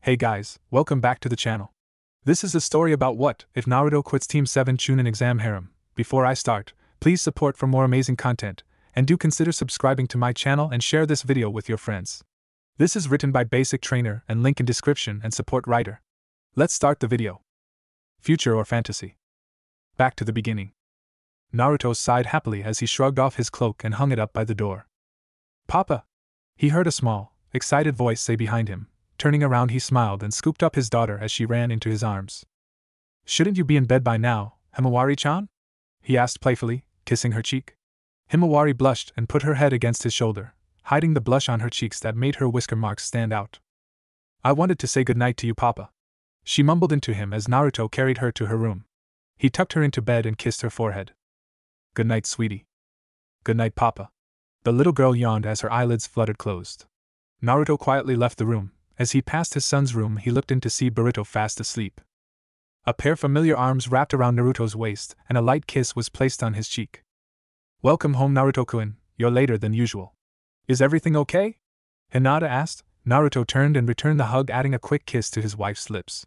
Hey guys, welcome back to the channel. This is a story about what if Naruto quits Team 7 Chunin exam harem. Before I start, please support for more amazing content, and do consider subscribing to my channel and share this video with your friends. This is written by Basic Trainer and link in description and support writer. Let's start the video. Future or fantasy? Back to the beginning. Naruto sighed happily as he shrugged off his cloak and hung it up by the door. Papa! He heard a small, excited voice say behind him. Turning around, he smiled and scooped up his daughter as she ran into his arms. Shouldn't you be in bed by now, Himawari-chan? He asked playfully, kissing her cheek. Himawari blushed and put her head against his shoulder, hiding the blush on her cheeks that made her whisker marks stand out. I wanted to say goodnight to you, Papa. She mumbled into him as Naruto carried her to her room. He tucked her into bed and kissed her forehead. Good night, sweetie. Good night, Papa. The little girl yawned as her eyelids fluttered closed. Naruto quietly left the room. As he passed his son's room, he looked in to see Boruto fast asleep. A pair of familiar arms wrapped around Naruto's waist, and a light kiss was placed on hhis cheek. Welcome home, Naruto-kun, you're later than usual. Is everything okay? Hinata asked. Naruto turned and returned the hug, adding a quick kiss to his wife's lips.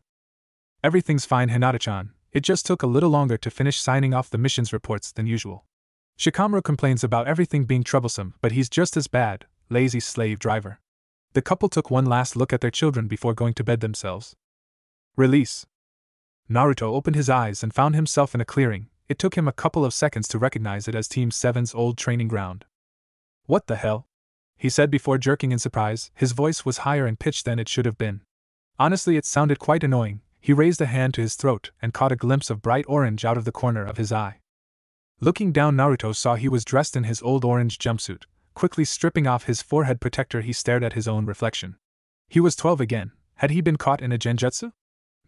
Everything's fine, Hinata-chan. It just took a little longer to finish signing off the missions reports than usual. Shikamaru complains about everything being troublesome, but he's just as bad, lazy slave driver. The couple took one last look at their children before going to bed themselves. Release. Naruto opened his eyes and found himself in a clearing. It took him a couple of seconds to recognize it as Team 7's old training ground. What the hell? He said before jerking in surprise. His voice was higher in pitch than it should have been. Honestly, it sounded quite annoying. He raised a hand to his throat and caught a glimpse of bright orange out of the corner of his eye. Looking down, Naruto saw he was dressed in his old orange jumpsuit. Quickly stripping off his forehead protector, he stared at his own reflection. He was 12 again. Had he been caught in a genjutsu?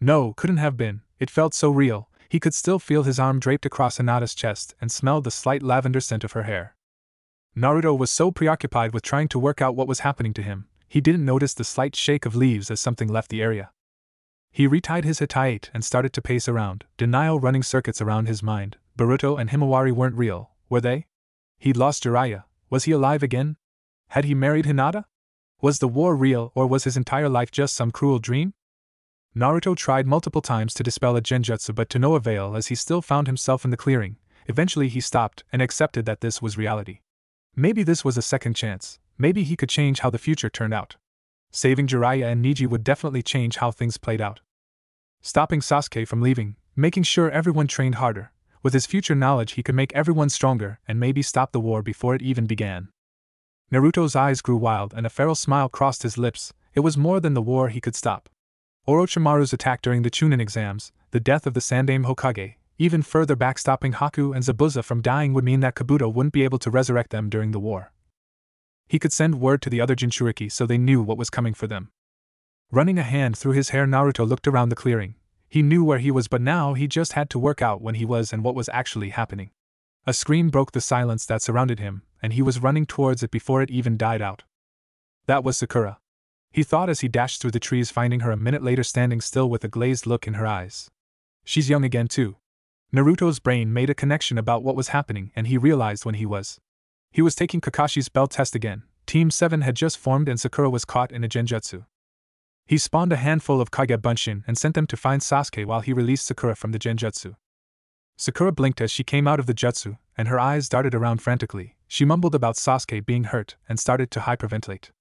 No, couldn't have been. It felt so real. He could still feel his arm draped across Hinata's chest and smelled the slight lavender scent of her hair. Naruto was so preoccupied with trying to work out what was happening to him, he didn't notice the slight shake of leaves as something left the area. He retied his hitate and started to pace around, denial running circuits around his mind. Boruto and Himawari weren't real, were they? He'd lost Jiraiya. Was he alive again? Had he married Hinata? Was the war real, or was his entire life just some cruel dream? Naruto tried multiple times to dispel a genjutsu, but to no avail, as he still found himself in the clearing. Eventually he stopped and accepted that this was reality. Maybe this was a second chance. Maybe he could change how the future turned out. Saving Jiraiya and Neji would definitely change how things played out. Stopping Sasuke from leaving, making sure everyone trained harder. With his future knowledge, he could make everyone stronger and maybe stop the war before it even began. Naruto's eyes grew wild and a feral smile crossed his lips. It was more than the war he could stop. Orochimaru's attack during the Chunin exams, the death of the Sandaime Hokage, even further backstopping Haku and Zabuza from dying would mean that Kabuto wouldn't be able to resurrect them during the war. He could send word to the other Jinchuriki so they knew what was coming for them. Running a hand through his hair, Naruto looked around the clearing. He knew where he was, but now he just had to work out when he was and what was actually happening. A scream broke the silence that surrounded him, and he was running towards it before it even died out. That was Sakura. He thought as he dashed through the trees, finding her a minute later standing still with a glazed look in her eyes. She's young again too. Naruto's brain made a connection about what was happening, and he realized when he was taking Kakashi's bell test again. Team 7 had just formed and Sakura was caught in a genjutsu. He spawned a handful of Kage Bunshin and sent them to find Sasuke while he released Sakura from the genjutsu. Sakura blinked as she came out of the jutsu, and her eyes darted around frantically. She mumbled about Sasuke being hurt and started to hyperventilate.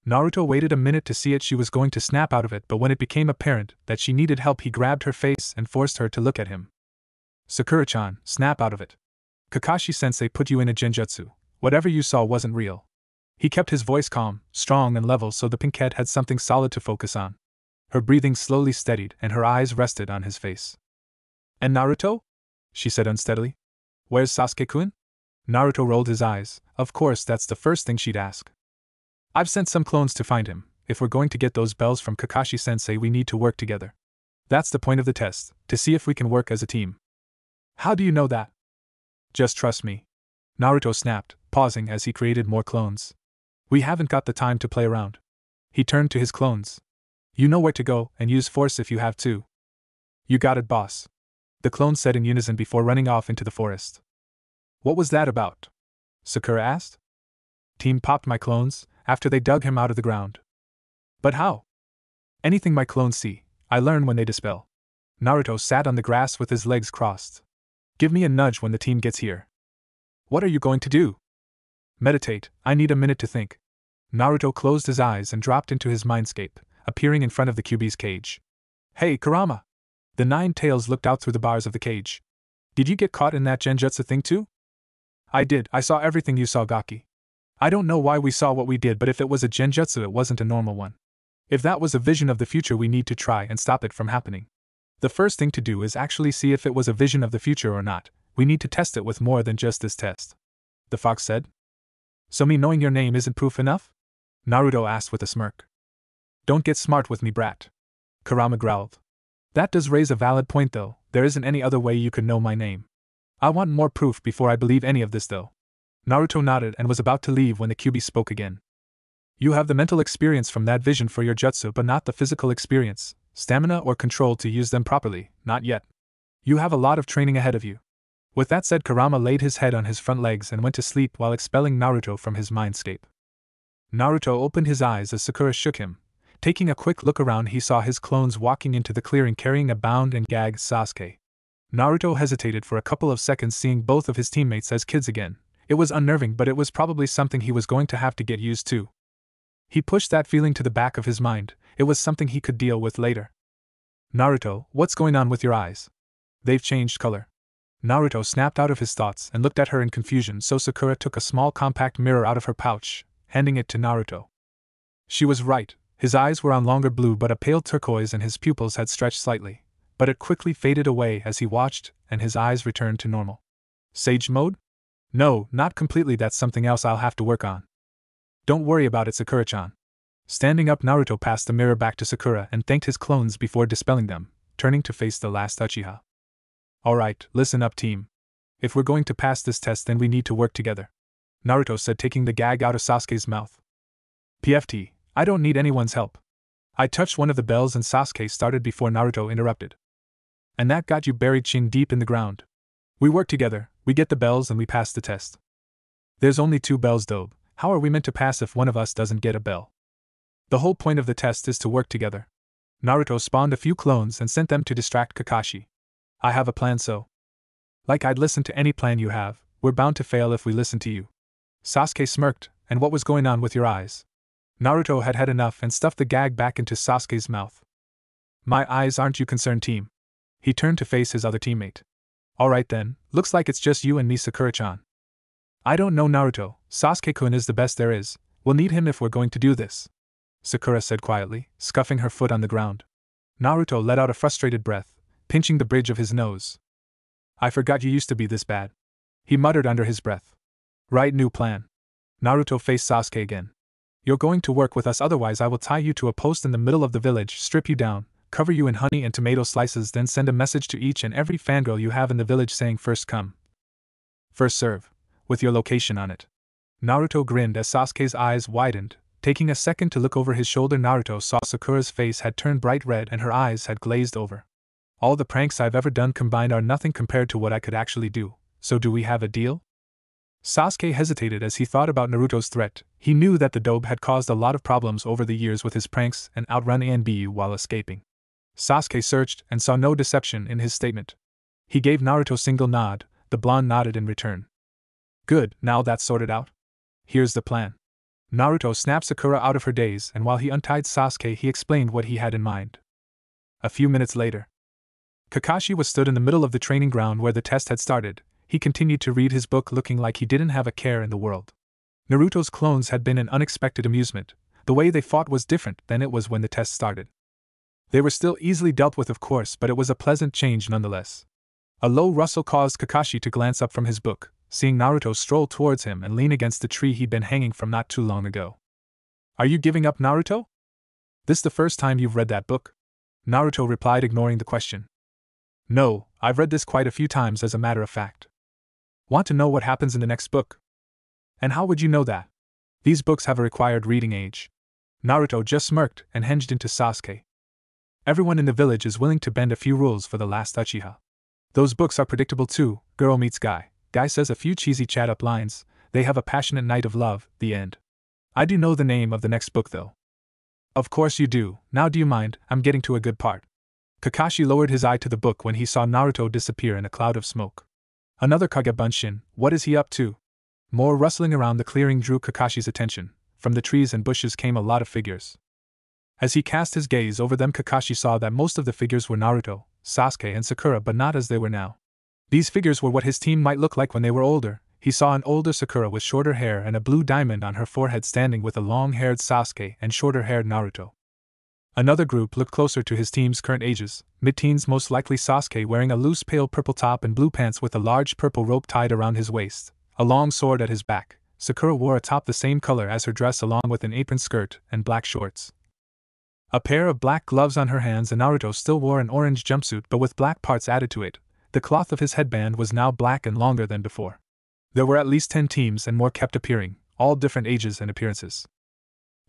Naruto waited a minute to see it. She was going to snap out of it, but when it became apparent that she needed help, he grabbed her face and forced her to look at him. Sakura-chan, snap out of it. Kakashi-sensei put you in a genjutsu. Whatever you saw wasn't real. He kept his voice calm, strong and level so the pinkhead had something solid to focus on. Her breathing slowly steadied and her eyes rested on his face. And Naruto? She said unsteadily. Where's Sasuke-kun? Naruto rolled his eyes. Of course, that's the first thing she'd ask. I've sent some clones to find him. If we're going to get those bells from Kakashi-sensei, we need to work together. That's the point of the test, to see if we can work as a team. How do you know that? Just trust me. Naruto snapped, pausing as he created more clones. We haven't got the time to play around. He turned to his clones. You know where to go, and use force if you have to. You got it, boss. The clones said in unison before running off into the forest. What was that about? Sakura asked. Team popped my clones, after they dug him out of the ground. But how? Anything my clones see, I learn when they dispel. Naruto sat on the grass with his legs crossed. Give me a nudge when the team gets here. What are you going to do? Meditate, I need a minute to think. Naruto closed his eyes and dropped into his mindscape, appearing in front of the QB's cage. Hey, Kurama! The 9 tails looked out through the bars of the cage. Did you get caught in that genjutsu thing too? I did, I saw everything you saw, Gaki. I don't know why we saw what we did, but if it was a genjutsu, it wasn't a normal one. If that was a vision of the future, we need to try and stop it from happening. The first thing to do is actually see if it was a vision of the future or not. We need to test it with more than just this test. The fox said. So me knowing your name isn't proof enough? Naruto asked with a smirk. Don't get smart with me, brat. Kurama growled. That does raise a valid point though, there isn't any other way you could know my name. I want more proof before I believe any of this though. Naruto nodded and was about to leave when the QB spoke again. You have the mental experience from that vision for your jutsu, but not the physical experience, stamina or control to use them properly, not yet. You have a lot of training ahead of you. With that said, Kurama laid his head on his front legs and went to sleep while expelling Naruto from his mindscape. Naruto opened his eyes as Sakura shook him. Taking a quick look around, he saw his clones walking into the clearing carrying a bound and gagged Sasuke. Naruto hesitated for a couple of seconds, seeing both of his teammates as kids again. It was unnerving, but it was probably something he was going to have to get used to. He pushed that feeling to the back of his mind. It was something he could deal with later. Naruto, what's going on with your eyes? They've changed color. Naruto snapped out of his thoughts and looked at her in confusion, so Sakura took a small compact mirror out of her pouch, handing it to Naruto. She was right. His eyes were on longer blue but a pale turquoise and his pupils had stretched slightly, but it quickly faded away as he watched and his eyes returned to normal. Sage mode? No, not completely, that's something else I'll have to work on. Don't worry about it, Sakura-chan. Standing up, Naruto passed the mirror back to Sakura and thanked his clones before dispelling them, turning to face the last Uchiha. Alright, listen up, team. If we're going to pass this test, then we need to work together, Naruto said, taking the gag out of Sasuke's mouth. PFT, I don't need anyone's help. I touched one of the bells and Sasuke started before Naruto interrupted. And that got you buried chin deep in the ground. We work together, we get the bells and we pass the test. There's only 2 bells, Dobe. How are we meant to pass if one of us doesn't get a bell? The whole point of the test is to work together. Naruto spawned a few clones and sent them to distract Kakashi. I have a plan, so. Like I'd listen to any plan you have, we're bound to fail if we listen to you. Sasuke smirked, and what was going on with your eyes? Naruto had had enough and stuffed the gag back into Sasuke's mouth. My eyes, aren't you concerned, team? He turned to face his other teammate. Alright then, looks like it's just you and me, Sakura-chan. I don't know, Naruto, Sasuke-kun is the best there is, we'll need him if we're going to do this, Sakura said quietly, scuffing her foot on the ground. Naruto let out a frustrated breath, pinching the bridge of his nose. I forgot you used to be this bad, he muttered under his breath. Right, new plan. Naruto faced Sasuke again. You're going to work with us, otherwise I will tie you to a post in the middle of the village, strip you down, cover you in honey and tomato slices, then send a message to each and every fangirl you have in the village saying first come, first serve, with your location on it. Naruto grinned as Sasuke's eyes widened. Taking a second to look over his shoulder, Naruto saw Sakura's face had turned bright red and her eyes had glazed over. All the pranks I've ever done combined are nothing compared to what I could actually do, so do we have a deal? Sasuke hesitated as he thought about Naruto's threat. He knew that the dobe had caused a lot of problems over the years with his pranks and outrun Anbu while escaping. Sasuke searched and saw no deception in his statement. He gave Naruto a single nod. The blonde nodded in return. Good, now that's sorted out. Here's the plan. Naruto snapped Sakura out of her daze, and while he untied Sasuke, he explained what he had in mind. A few minutes later, Kakashi was stood in the middle of the training ground where the test had started. He continued to read his book, looking like he didn't have a care in the world. Naruto's clones had been an unexpected amusement. The way they fought was different than it was when the test started. They were still easily dealt with, of course, but it was a pleasant change nonetheless. A low rustle caused Kakashi to glance up from his book, seeing Naruto stroll towards him and lean against the tree he'd been hanging from not too long ago. Are you giving up, Naruto? This the first time you've read that book? Naruto replied, ignoring the question. No, I've read this quite a few times as a matter of fact. Want to know what happens in the next book? And how would you know that? These books have a required reading age. Naruto just smirked and hinged into Sasuke. Everyone in the village is willing to bend a few rules for the last Uchiha. Those books are predictable too. Girl meets guy. Guy says a few cheesy chat-up lines. They have a passionate night of love. The end. I do know the name of the next book though. Of course you do. Now do you mind? I'm getting to a good part. Kakashi lowered his eye to the book when he saw Naruto disappear in a cloud of smoke. Another Kagebunshin, what is he up to? More rustling around the clearing drew Kakashi's attention. From the trees and bushes came a lot of figures. As he cast his gaze over them, Kakashi saw that most of the figures were Naruto, Sasuke and Sakura, but not as they were now. These figures were what his team might look like when they were older. He saw an older Sakura with shorter hair and a blue diamond on her forehead standing with a long-haired Sasuke and shorter-haired Naruto. Another group looked closer to his team's current ages, mid-teens, most likely Sasuke wearing a loose pale purple top and blue pants with a large purple rope tied around his waist, a long sword at his back. Sakura wore a top the same color as her dress along with an apron skirt and black shorts. A pair of black gloves on her hands, and Naruto still wore an orange jumpsuit but with black parts added to it. The cloth of his headband was now black and longer than before. There were at least 10 teams and more kept appearing, all different ages and appearances.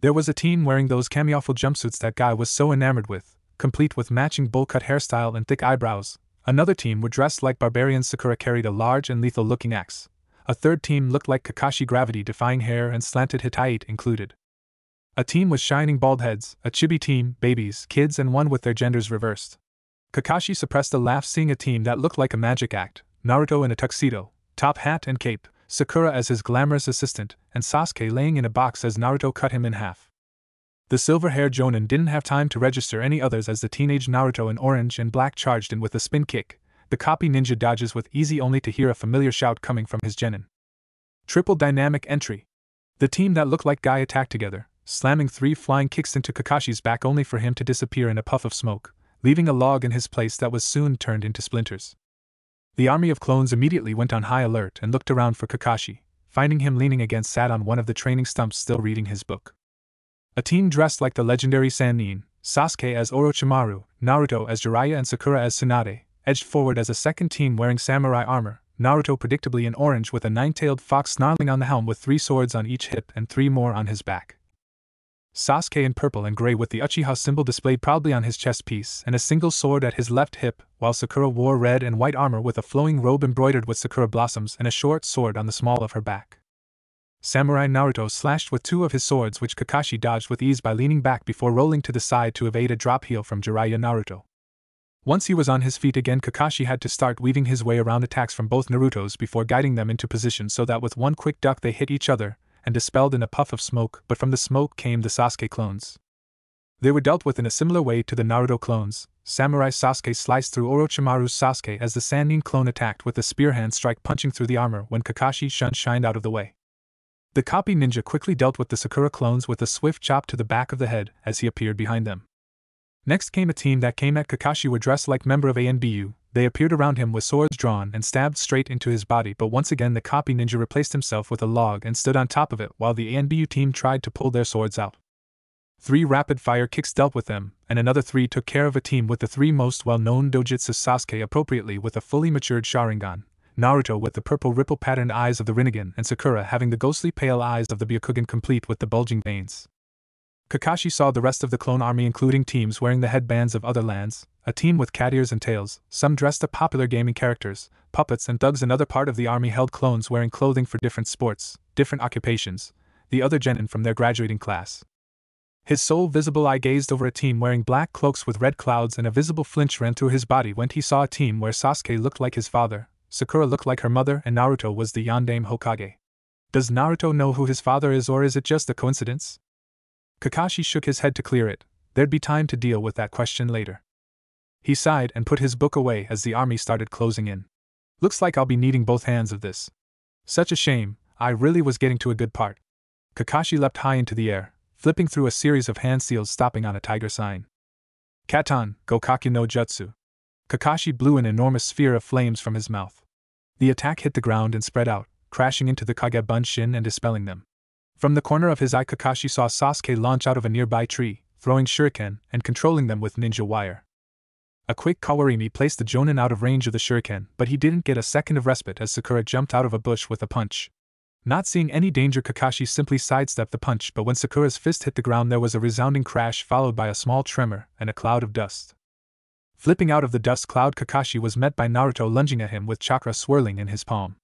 There was a team wearing those camouflage jumpsuits that Guy was so enamored with, complete with matching bowl-cut hairstyle and thick eyebrows. Another team were dressed like barbarians. Sakura carried a large and lethal-looking axe. A third team looked like Kakashi, gravity-defying hair and slanted Hittite included. A team with shining bald heads, a chibi team, babies, kids, and one with their genders reversed. Kakashi suppressed a laugh seeing a team that looked like a magic act, Naruto in a tuxedo, top hat and cape, Sakura as his glamorous assistant, and Sasuke laying in a box as Naruto cut him in half. The silver-haired Jonin didn't have time to register any others as the teenage Naruto in orange and black charged in with a spin kick. The copy ninja dodges with easy only to hear a familiar shout coming from his genin. Triple dynamic entry. The team that looked like Guy attacked together, slamming 3 flying kicks into Kakashi's back only for him to disappear in a puff of smoke, leaving a log in his place that was soon turned into splinters. The army of clones immediately went on high alert and looked around for Kakashi, finding him leaning against sat on one of the training stumps still reading his book. A team dressed like the legendary Sannin, Sasuke as Orochimaru, Naruto as Jiraiya and Sakura as Tsunade, edged forward as a second team wearing samurai armor, Naruto predictably in orange with a 9-tailed fox snarling on the helm with 3 swords on each hip and 3 more on his back. Sasuke in purple and gray with the Uchiha symbol displayed proudly on his chest piece and a single sword at his left hip, while Sakura wore red and white armor with a flowing robe embroidered with sakura blossoms and a short sword on the small of her back. Samurai Naruto slashed with 2 of his swords, which Kakashi dodged with ease by leaning back before rolling to the side to evade a drop heel from Jiraiya Naruto. Once he was on his feet again, Kakashi had to start weaving his way around attacks from both Narutos before guiding them into position so that with one quick duck they hit each other, and dispelled in a puff of smoke, but from the smoke came the Sasuke clones. They were dealt with in a similar way to the Naruto clones. Samurai Sasuke sliced through Orochimaru's Sasuke as the Sannin clone attacked with a spear hand strike punching through the armor when Kakashi shined out of the way. The copy ninja quickly dealt with the Sakura clones with a swift chop to the back of the head as he appeared behind them. Next came a team that came at Kakashi were dressed like member of ANBU. They appeared around him with swords drawn and stabbed straight into his body, but once again the copy ninja replaced himself with a log and stood on top of it while the ANBU team tried to pull their swords out. 3 rapid-fire kicks dealt with them, and another 3 took care of a team with the 3 most well-known dojutsu, Sasuke appropriately with a fully matured Sharingan, Naruto with the purple ripple-patterned eyes of the Rinnegan, and Sakura having the ghostly pale eyes of the Byakugan complete with the bulging veins. Kakashi saw the rest of the clone army including teams wearing the headbands of other lands, a team with cat ears and tails, some dressed up popular gaming characters, puppets and thugs. Another part of the army held clones wearing clothing for different sports, different occupations, the other genin from their graduating class. His sole visible eye gazed over a team wearing black cloaks with red clouds, and a visible flinch ran through his body when he saw a team where Sasuke looked like his father, Sakura looked like her mother, and Naruto was the Yondaime Hokage. Does Naruto know who his father is, or is it just a coincidence? Kakashi shook his head to clear it. There'd be time to deal with that question later. He sighed and put his book away as the army started closing in. Looks like I'll be needing both hands of this. Such a shame, I really was getting to a good part. Kakashi leapt high into the air, flipping through a series of hand seals stopping on a tiger sign. Katan, Gokaki no Jutsu. Kakashi blew an enormous sphere of flames from his mouth. The attack hit the ground and spread out, crashing into the Kagebunshin and dispelling them. From the corner of his eye, Kakashi saw Sasuke launch out of a nearby tree, throwing shuriken and controlling them with ninja wire. A quick Kawarimi placed the Jonin out of range of the shuriken, but he didn't get a second of respite as Sakura jumped out of a bush with a punch. Not seeing any danger, Kakashi simply sidestepped the punch, but when Sakura's fist hit the ground there was a resounding crash followed by a small tremor and a cloud of dust. Flipping out of the dust cloud, Kakashi was met by Naruto lunging at him with chakra swirling in his palm.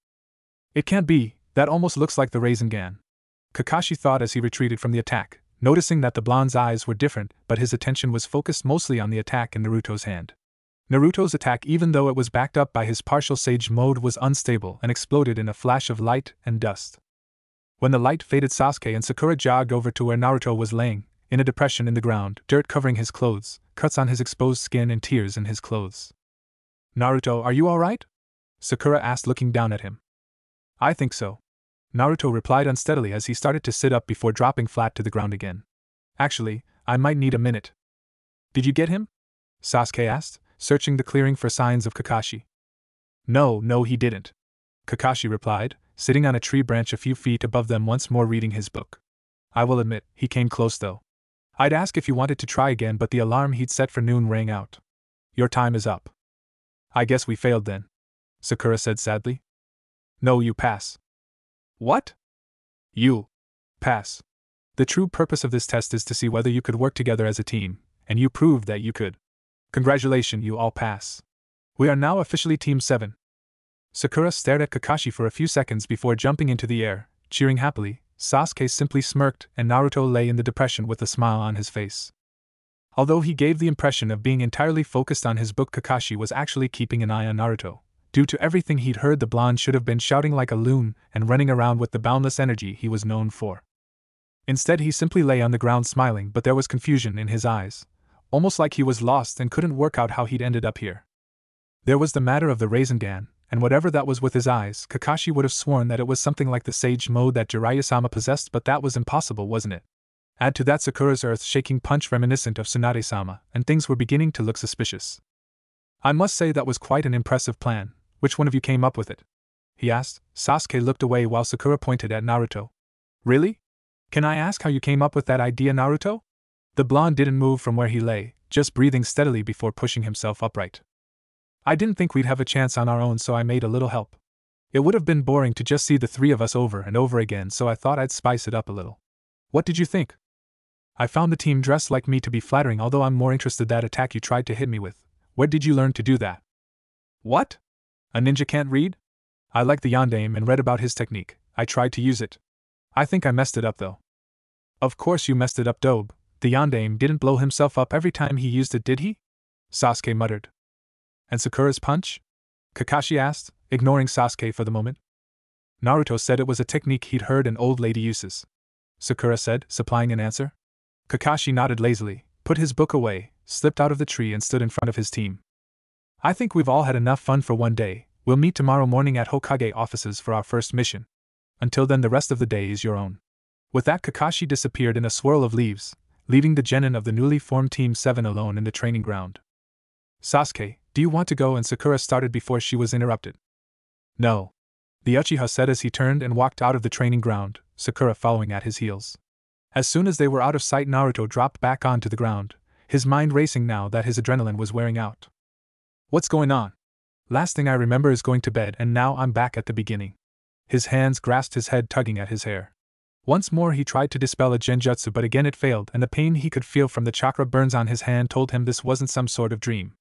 It can't be, that almost looks like the Rasengan. Kakashi thought as he retreated from the attack. noticing that the blonde's eyes were different, but his attention was focused mostly on the attack in Naruto's hand. Naruto's attack, even though it was backed up by his partial sage mode, was unstable and exploded in a flash of light and dust. When the light faded, Sasuke and Sakura jogged over to where Naruto was laying, in a depression in the ground, dirt covering his clothes, cuts on his exposed skin and tears in his clothes. "Naruto, are you alright?" Sakura asked, looking down at him. "I think so," Naruto replied unsteadily as he started to sit up before dropping flat to the ground again. "Actually, I might need a minute." "Did you get him?" Sasuke asked, searching the clearing for signs of Kakashi. No, he didn't," Kakashi replied, sitting on a tree branch a few feet above them, once more reading his book. "I will admit, he came close though. I'd ask if you wanted to try again, but the alarm he'd set for noon rang out. Your time is up." "I guess we failed then," Sakura said sadly. "No, you pass." "What?" "You pass. The true purpose of this test is to see whether you could work together as a team, and you proved that you could. Congratulations, you all pass. We are now officially Team 7. Sakura stared at Kakashi for a few seconds before jumping into the air, cheering happily. Sasuke simply smirked, and Naruto lay in the depression with a smile on his face. Although he gave the impression of being entirely focused on his book, Kakashi was actually keeping an eye on Naruto. Due to everything he'd heard, the blonde should have been shouting like a loon and running around with the boundless energy he was known for. Instead, he simply lay on the ground smiling, but there was confusion in his eyes, almost like he was lost and couldn't work out how he'd ended up here. There was the matter of the Rasengan, and whatever that was with his eyes, Kakashi would have sworn that it was something like the sage mode that Jiraiya-sama possessed, but that was impossible, wasn't it? Add to that Sakura's earth-shaking punch reminiscent of Tsunade-sama, and things were beginning to look suspicious. "I must say that was quite an impressive plan. Which one of you came up with it?" he asked. Sasuke looked away while Sakura pointed at Naruto. "Really? Can I ask how you came up with that idea, Naruto?" The blonde didn't move from where he lay, just breathing steadily before pushing himself upright. "I didn't think we'd have a chance on our own, so I made a little help. It would have been boring to just see the three of us over and over again, so I thought I'd spice it up a little." "What did you think?" "I found the team dressed like me to be flattering, although I'm more interested that attack you tried to hit me with. Where did you learn to do that?" "What? A ninja can't read?" "I like the yondaime and read about his technique. I tried to use it. I think I messed it up though." "Of course you messed it up, Dobe. The yondaime didn't blow himself up every time he used it, did he?" Sasuke muttered. "And Sakura's punch?" Kakashi asked, ignoring Sasuke for the moment. "Naruto said it was a technique he'd heard an old lady uses," Sakura said, supplying an answer. Kakashi nodded lazily, put his book away, slipped out of the tree and stood in front of his team. "I think we've all had enough fun for one day. We'll meet tomorrow morning at Hokage offices for our first mission. Until then, the rest of the day is your own." With that, Kakashi disappeared in a swirl of leaves, leaving the genin of the newly formed Team 7 alone in the training ground. "Sasuke, do you want to go?" and Sakura started before she was interrupted. "No," the Uchiha said as he turned and walked out of the training ground, Sakura following at his heels. As soon as they were out of sight, Naruto dropped back onto the ground, his mind racing now that his adrenaline was wearing out. "What's going on? Last thing I remember is going to bed, and now I'm back at the beginning." His hands grasped his head, tugging at his hair. Once more he tried to dispel a genjutsu, but again it failed, and the pain he could feel from the chakra burns on his hand told him this wasn't some sort of dream.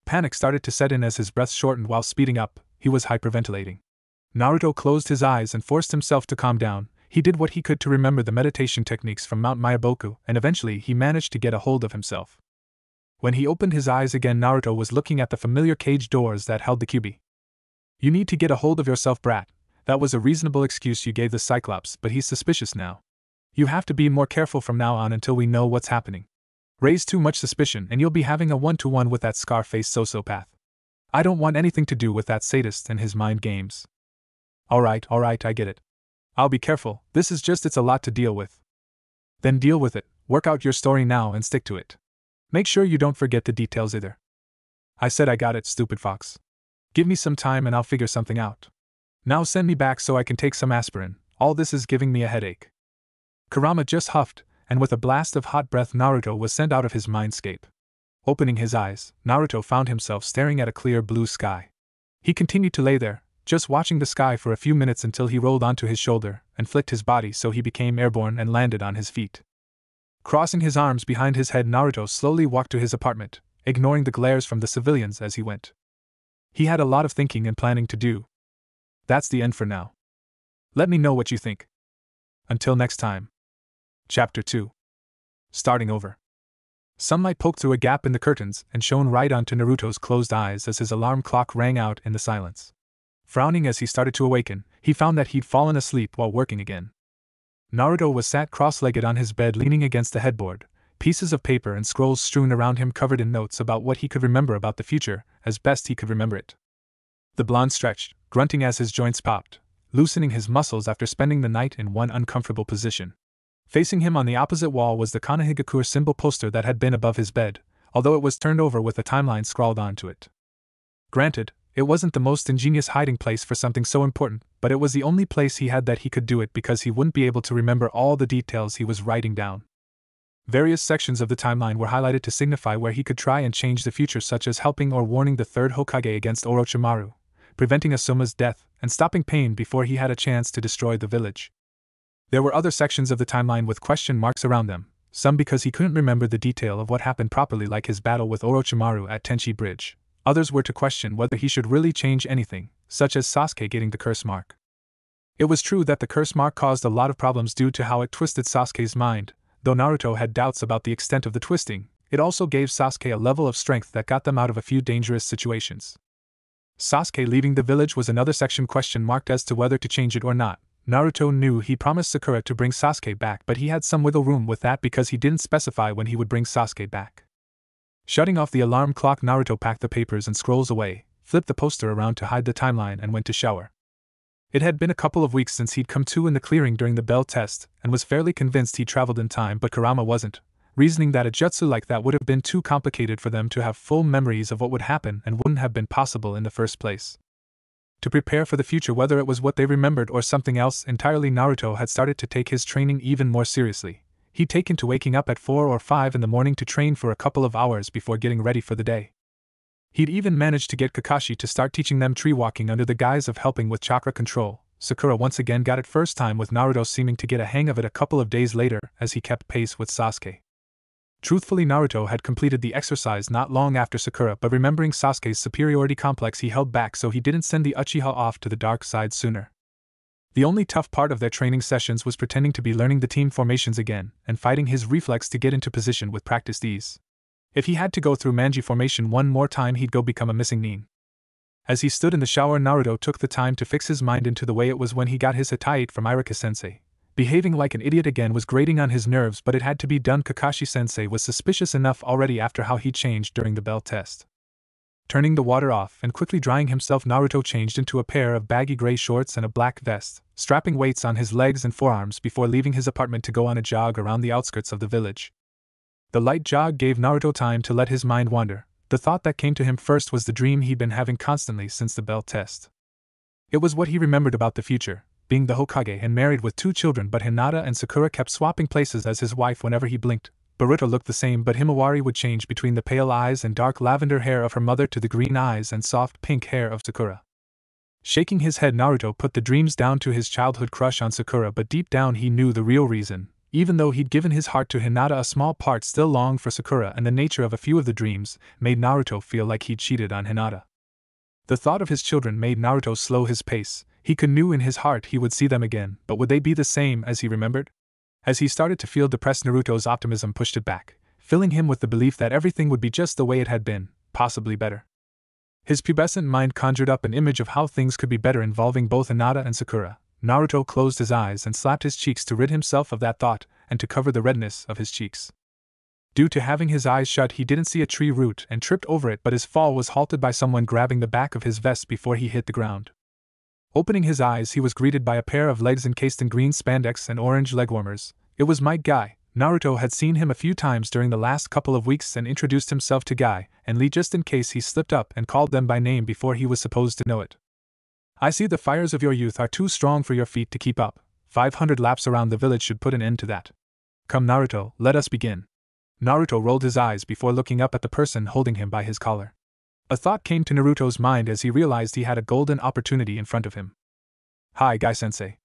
Panic started to set in as his breath shortened while speeding up. He was hyperventilating. Naruto closed his eyes and forced himself to calm down. He did what he could to remember the meditation techniques from Mount Myaboku, and eventually he managed to get a hold of himself. When he opened his eyes again, Naruto was looking at the familiar cage doors that held the Kyuubi. "You need to get a hold of yourself, brat. That was a reasonable excuse you gave the Cyclops, but he's suspicious now. You have to be more careful from now on until we know what's happening. Raise too much suspicion and you'll be having a one-to-one with that scar-faced sociopath. I don't want anything to do with that sadist and his mind games." Alright, I get it. I'll be careful, it's a lot to deal with." "Then deal with it, work out your story now and stick to it. Make sure you don't forget the details either." "I said I got it, stupid fox. Give me some time and I'll figure something out. Now send me back so I can take some aspirin, all this is giving me a headache." Kurama just huffed, and with a blast of hot breath Naruto was sent out of his mindscape. Opening his eyes, Naruto found himself staring at a clear blue sky. He continued to lay there, just watching the sky for a few minutes until he rolled onto his shoulder and flicked his body so he became airborne and landed on his feet. Crossing his arms behind his head, Naruto slowly walked to his apartment, ignoring the glares from the civilians as he went. He had a lot of thinking and planning to do. That's the end for now. Let me know what you think. Until next time. Chapter 2. Starting over. Sunlight poked through a gap in the curtains and shone right onto Naruto's closed eyes as his alarm clock rang out in the silence. Frowning as he started to awaken, he found that he'd fallen asleep while working again. Naruto was sat cross-legged on his bed leaning against the headboard, pieces of paper and scrolls strewn around him covered in notes about what he could remember about the future, as best he could remember it. The blonde stretched, grunting as his joints popped, loosening his muscles after spending the night in one uncomfortable position. Facing him on the opposite wall was the Konohagakure symbol poster that had been above his bed, although it was turned over with a timeline scrawled onto it. Granted, it wasn't the most ingenious hiding place for something so important, but it was the only place he had that he could do it because he wouldn't be able to remember all the details he was writing down. Various sections of the timeline were highlighted to signify where he could try and change the future, such as helping or warning the third Hokage against Orochimaru, preventing Asuma's death, and stopping Pain before he had a chance to destroy the village. There were other sections of the timeline with question marks around them, some because he couldn't remember the detail of what happened properly, like his battle with Orochimaru at Tenchi Bridge. Others were to question whether he should really change anything, such as Sasuke getting the curse mark. It was true that the curse mark caused a lot of problems due to how it twisted Sasuke's mind. Though Naruto had doubts about the extent of the twisting, it also gave Sasuke a level of strength that got them out of a few dangerous situations. Sasuke leaving the village was another section question marked as to whether to change it or not. Naruto knew he promised Sakura to bring Sasuke back, but he had some wiggle room with that because he didn't specify when he would bring Sasuke back. Shutting off the alarm clock, Naruto packed the papers and scrolls away, flipped the poster around to hide the timeline, and went to shower. It had been a couple of weeks since he'd come to in the clearing during the bell test, and was fairly convinced he'd traveled in time, but Kurama wasn't, reasoning that a jutsu like that would have been too complicated for them to have full memories of what would happen and wouldn't have been possible in the first place. To prepare for the future, whether it was what they remembered or something else entirely, Naruto had started to take his training even more seriously. He'd taken to waking up at 4 or 5 in the morning to train for a couple of hours before getting ready for the day. He'd even managed to get Kakashi to start teaching them tree walking under the guise of helping with chakra control. Sakura once again got it first time, with Naruto seeming to get a hang of it a couple of days later as he kept pace with Sasuke. Truthfully, Naruto had completed the exercise not long after Sakura, but remembering Sasuke's superiority complex, he held back so he didn't send the Uchiha off to the dark side sooner. The only tough part of their training sessions was pretending to be learning the team formations again and fighting his reflex to get into position with practiced ease. If he had to go through Manji formation one more time, he'd go become a missing nin. As he stood in the shower, Naruto took the time to fix his mind into the way it was when he got his Hatayate from Irika-sensei. Behaving like an idiot again was grating on his nerves, but it had to be done. Kakashi-sensei was suspicious enough already after how he changed during the bell test. Turning the water off and quickly drying himself, Naruto changed into a pair of baggy gray shorts and a black vest, strapping weights on his legs and forearms before leaving his apartment to go on a jog around the outskirts of the village. The light jog gave Naruto time to let his mind wander. The thought that came to him first was the dream he'd been having constantly since the bell test. It was what he remembered about the future, being the Hokage and married with 2 children, but Hinata and Sakura kept swapping places as his wife whenever he blinked. Boruto looked the same, but Himawari would change between the pale eyes and dark lavender hair of her mother to the green eyes and soft pink hair of Sakura. Shaking his head, Naruto put the dreams down to his childhood crush on Sakura, but deep down he knew the real reason. Even though he'd given his heart to Hinata, a small part still longed for Sakura, and the nature of a few of the dreams made Naruto feel like he'd cheated on Hinata. The thought of his children made Naruto slow his pace. He knew in his heart he would see them again, but would they be the same as he remembered? As he started to feel depressed, Naruto's optimism pushed it back, filling him with the belief that everything would be just the way it had been, possibly better. His pubescent mind conjured up an image of how things could be better involving both Hinata and Sakura. Naruto closed his eyes and slapped his cheeks to rid himself of that thought and to cover the redness of his cheeks. Due to having his eyes shut, he didn't see a tree root and tripped over it, but his fall was halted by someone grabbing the back of his vest before he hit the ground. Opening his eyes, he was greeted by a pair of legs encased in green spandex and orange legwarmers. It was Might Guy. Naruto had seen him a few times during the last couple of weeks and introduced himself to Guy and Lee just in case he slipped up and called them by name before he was supposed to know it. I see the fires of your youth are too strong for your feet to keep up. 500 laps around the village should put an end to that. Come, Naruto, let us begin. Naruto rolled his eyes before looking up at the person holding him by his collar. A thought came to Naruto's mind as he realized he had a golden opportunity in front of him. Hi, Guy-sensei.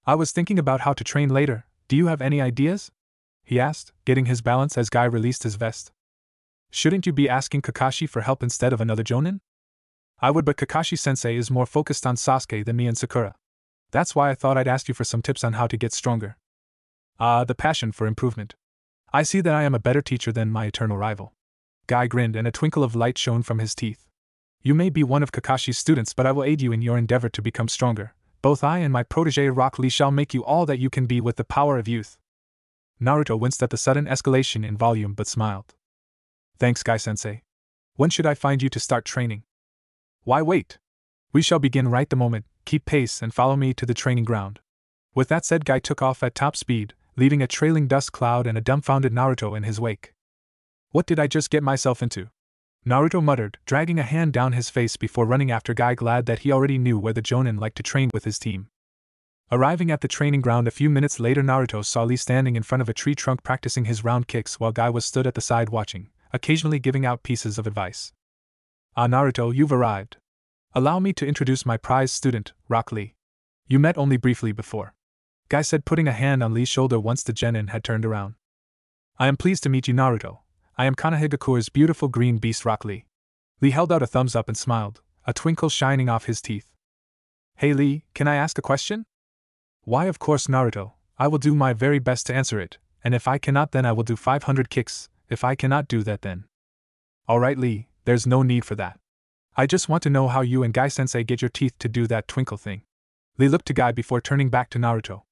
I was thinking about how to train later. Do you have any ideas? He asked, getting his balance as Guy released his vest. Shouldn't you be asking Kakashi for help instead of another Jonin? I would, but Kakashi-sensei is more focused on Sasuke than me and Sakura. That's why I thought I'd ask you for some tips on how to get stronger. The passion for improvement. I see that I am a better teacher than my eternal rival. Guy grinned and a twinkle of light shone from his teeth. You may be one of Kakashi's students, but I will aid you in your endeavor to become stronger. Both I and my protege Rock Lee shall make you all that you can be with the power of youth. Naruto winced at the sudden escalation in volume but smiled. Thanks, Guy-sensei. When should I find you to start training? Why wait? We shall begin right the moment. Keep pace and follow me to the training ground. With that said, Guy took off at top speed, leaving a trailing dust cloud and a dumbfounded Naruto in his wake. What did I just get myself into? Naruto muttered, dragging a hand down his face before running after Guy, glad that he already knew where the Jonin liked to train with his team. Arriving at the training ground a few minutes later, Naruto saw Lee standing in front of a tree trunk practicing his round kicks while Guy was stood at the side watching, occasionally giving out pieces of advice. Ah, Naruto, you've arrived. Allow me to introduce my prized student, Rock Lee. You met only briefly before, Guy said, putting a hand on Lee's shoulder once the genin had turned around. I am pleased to meet you, Naruto. I am Konohagakure's beautiful green beast, Rock Lee. Lee held out a thumbs up and smiled, a twinkle shining off his teeth. Hey Lee, can I ask a question? Why, of course, Naruto. I will do my very best to answer it, and if I cannot, then I will do 500 kicks. If I cannot do that, then. Alright, Lee, there's no need for that. I just want to know how you and Guy-sensei get your teeth to do that twinkle thing. Lee looked to Guy before turning back to Naruto.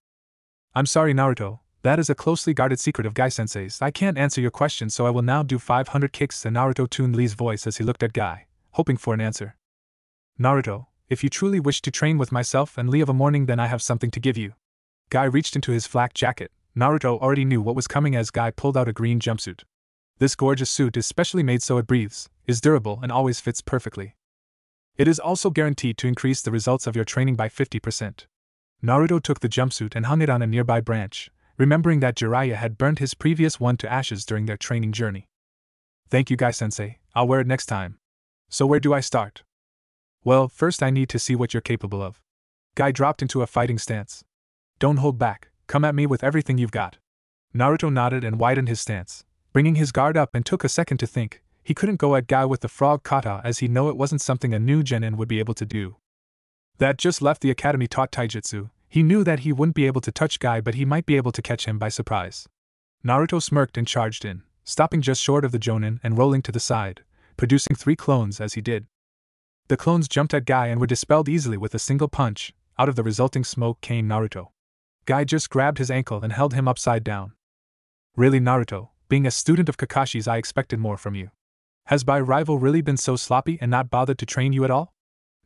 I'm sorry, Naruto, that is a closely guarded secret of Guy-sensei's. I can't answer your question, so I will now do 500 kicks, and Naruto tuned Lee's voice as he looked at Guy, hoping for an answer. Naruto, if you truly wish to train with myself and Lee of a morning, then I have something to give you. Guy reached into his flak jacket. Naruto already knew what was coming as Guy pulled out a green jumpsuit. This gorgeous suit is specially made so it breathes, is durable, and always fits perfectly. It is also guaranteed to increase the results of your training by 50%. Naruto took the jumpsuit and hung it on a nearby branch, remembering that Jiraiya had burnt his previous one to ashes during their training journey. Thank you, Guy-sensei, I'll wear it next time. So where do I start? Well, first I need to see what you're capable of. Guy dropped into a fighting stance. Don't hold back, come at me with everything you've got. Naruto nodded and widened his stance, bringing his guard up, and took a second to think. He couldn't go at Guy with the frog kata, as he knew it wasn't something a new genin would be able to do. That just left the academy taught taijutsu. He knew that he wouldn't be able to touch Guy, but he might be able to catch him by surprise. Naruto smirked and charged in, stopping just short of the Jonin and rolling to the side, producing 3 clones as he did. The clones jumped at Guy and were dispelled easily with a single punch. Out of the resulting smoke came Naruto. Guy just grabbed his ankle and held him upside down. Really, Naruto, being a student of Kakashi's, I expected more from you. Has my rival really been so sloppy and not bothered to train you at all?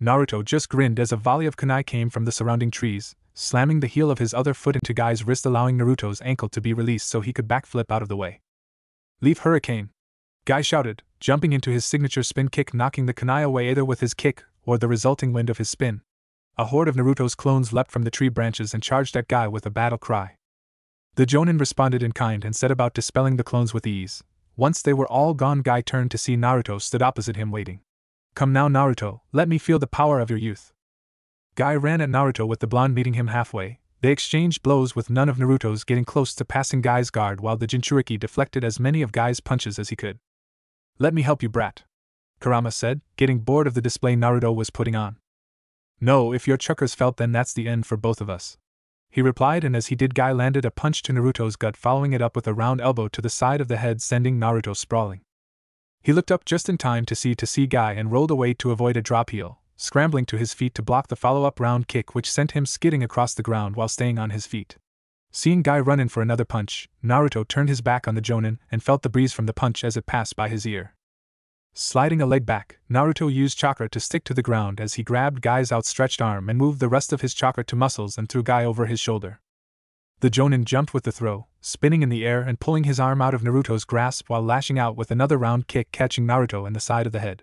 Naruto just grinned as a volley of kunai came from the surrounding trees, slamming the heel of his other foot into Guy's wrist, allowing Naruto's ankle to be released so he could backflip out of the way. Leave Hurricane! Guy shouted, jumping into his signature spin kick, knocking the kunai away either with his kick or the resulting wind of his spin. A horde of Naruto's clones leapt from the tree branches and charged at Guy with a battle cry. The Jonin responded in kind and set about dispelling the clones with ease. Once they were all gone, Guy turned to see Naruto stood opposite him waiting. Come now, Naruto, let me feel the power of your youth. Guy ran at Naruto with the blonde meeting him halfway. They exchanged blows with none of Naruto's getting close to passing Guy's guard, while the Jinchuriki deflected as many of Guy's punches as he could. Let me help you, brat, Kurama said, getting bored of the display Naruto was putting on. No, if your chuckers felt, then that's the end for both of us, he replied, and as he did, Guy landed a punch to Naruto's gut, following it up with a round elbow to the side of the head, sending Naruto sprawling. He looked up just in time to see Guy and rolled away to avoid a drop heel, scrambling to his feet to block the follow-up round kick, which sent him skidding across the ground while staying on his feet. Seeing Guy run in for another punch, Naruto turned his back on the Jonin and felt the breeze from the punch as it passed by his ear. Sliding a leg back, Naruto used chakra to stick to the ground as he grabbed Guy's outstretched arm and moved the rest of his chakra to muscles and threw Guy over his shoulder. The Jonin jumped with the throw, spinning in the air and pulling his arm out of Naruto's grasp while lashing out with another round kick, catching Naruto in the side of the head.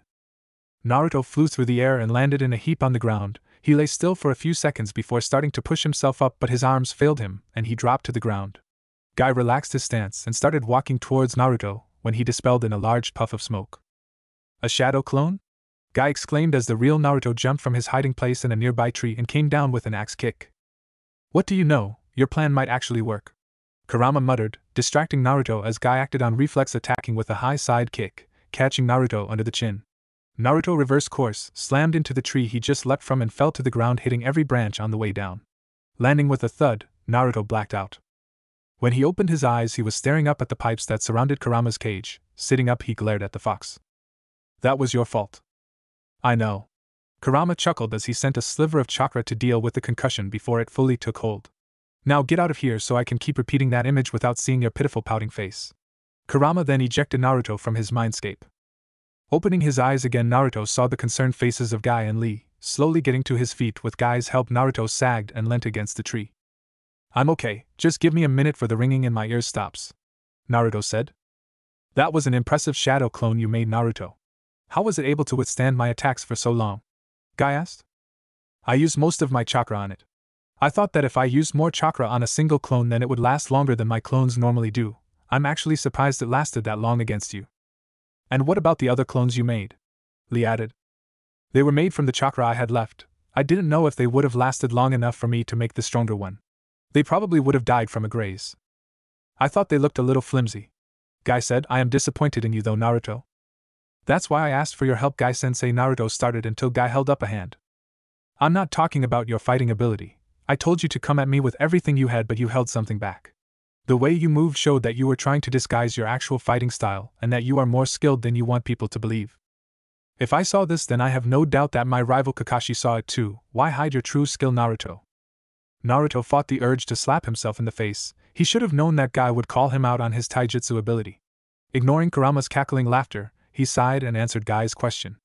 Naruto flew through the air and landed in a heap on the ground. He lay still for a few seconds before starting to push himself up, but his arms failed him, and he dropped to the ground. Guy relaxed his stance and started walking towards Naruto, when he dispelled in a large puff of smoke. A shadow clone? Guy exclaimed as the real Naruto jumped from his hiding place in a nearby tree and came down with an axe kick. What do you know, your plan might actually work, Kurama muttered, distracting Naruto as Guy acted on reflex, attacking with a high side kick, catching Naruto under the chin. Naruto reversed course, slammed into the tree he just leapt from and fell to the ground, hitting every branch on the way down. Landing with a thud, Naruto blacked out. When he opened his eyes, he was staring up at the pipes that surrounded Kurama's cage. Sitting up, he glared at the fox. That was your fault. I know. Kurama chuckled as he sent a sliver of chakra to deal with the concussion before it fully took hold. Now get out of here so I can keep repeating that image without seeing your pitiful pouting face. Kurama then ejected Naruto from his mindscape. Opening his eyes again, Naruto saw the concerned faces of Guy and Lee. Slowly getting to his feet with Guy's help, Naruto sagged and leant against the tree. I'm okay, just give me a minute for the ringing in my ears stops, Naruto said. That was an impressive shadow clone you made, Naruto. How was it able to withstand my attacks for so long? Guy asked. I used most of my chakra on it. I thought that if I used more chakra on a single clone, then it would last longer than my clones normally do. I'm actually surprised it lasted that long against you. And what about the other clones you made? Lee added. They were made from the chakra I had left. I didn't know if they would have lasted long enough for me to make the stronger one. They probably would have died from a graze. I thought they looked a little flimsy. Guy said. I am disappointed in you though, Naruto. That's why I asked for your help, Guy-sensei. Naruto started until Guy held up a hand. I'm not talking about your fighting ability. I told you to come at me with everything you had, but you held something back. The way you moved showed that you were trying to disguise your actual fighting style and that you are more skilled than you want people to believe. If I saw this, then I have no doubt that my rival Kakashi saw it too. Why hide your true skill, Naruto? Naruto fought the urge to slap himself in the face. He should have known that Guy would call him out on his taijutsu ability. Ignoring Kurama's cackling laughter, he sighed and answered Guy's question.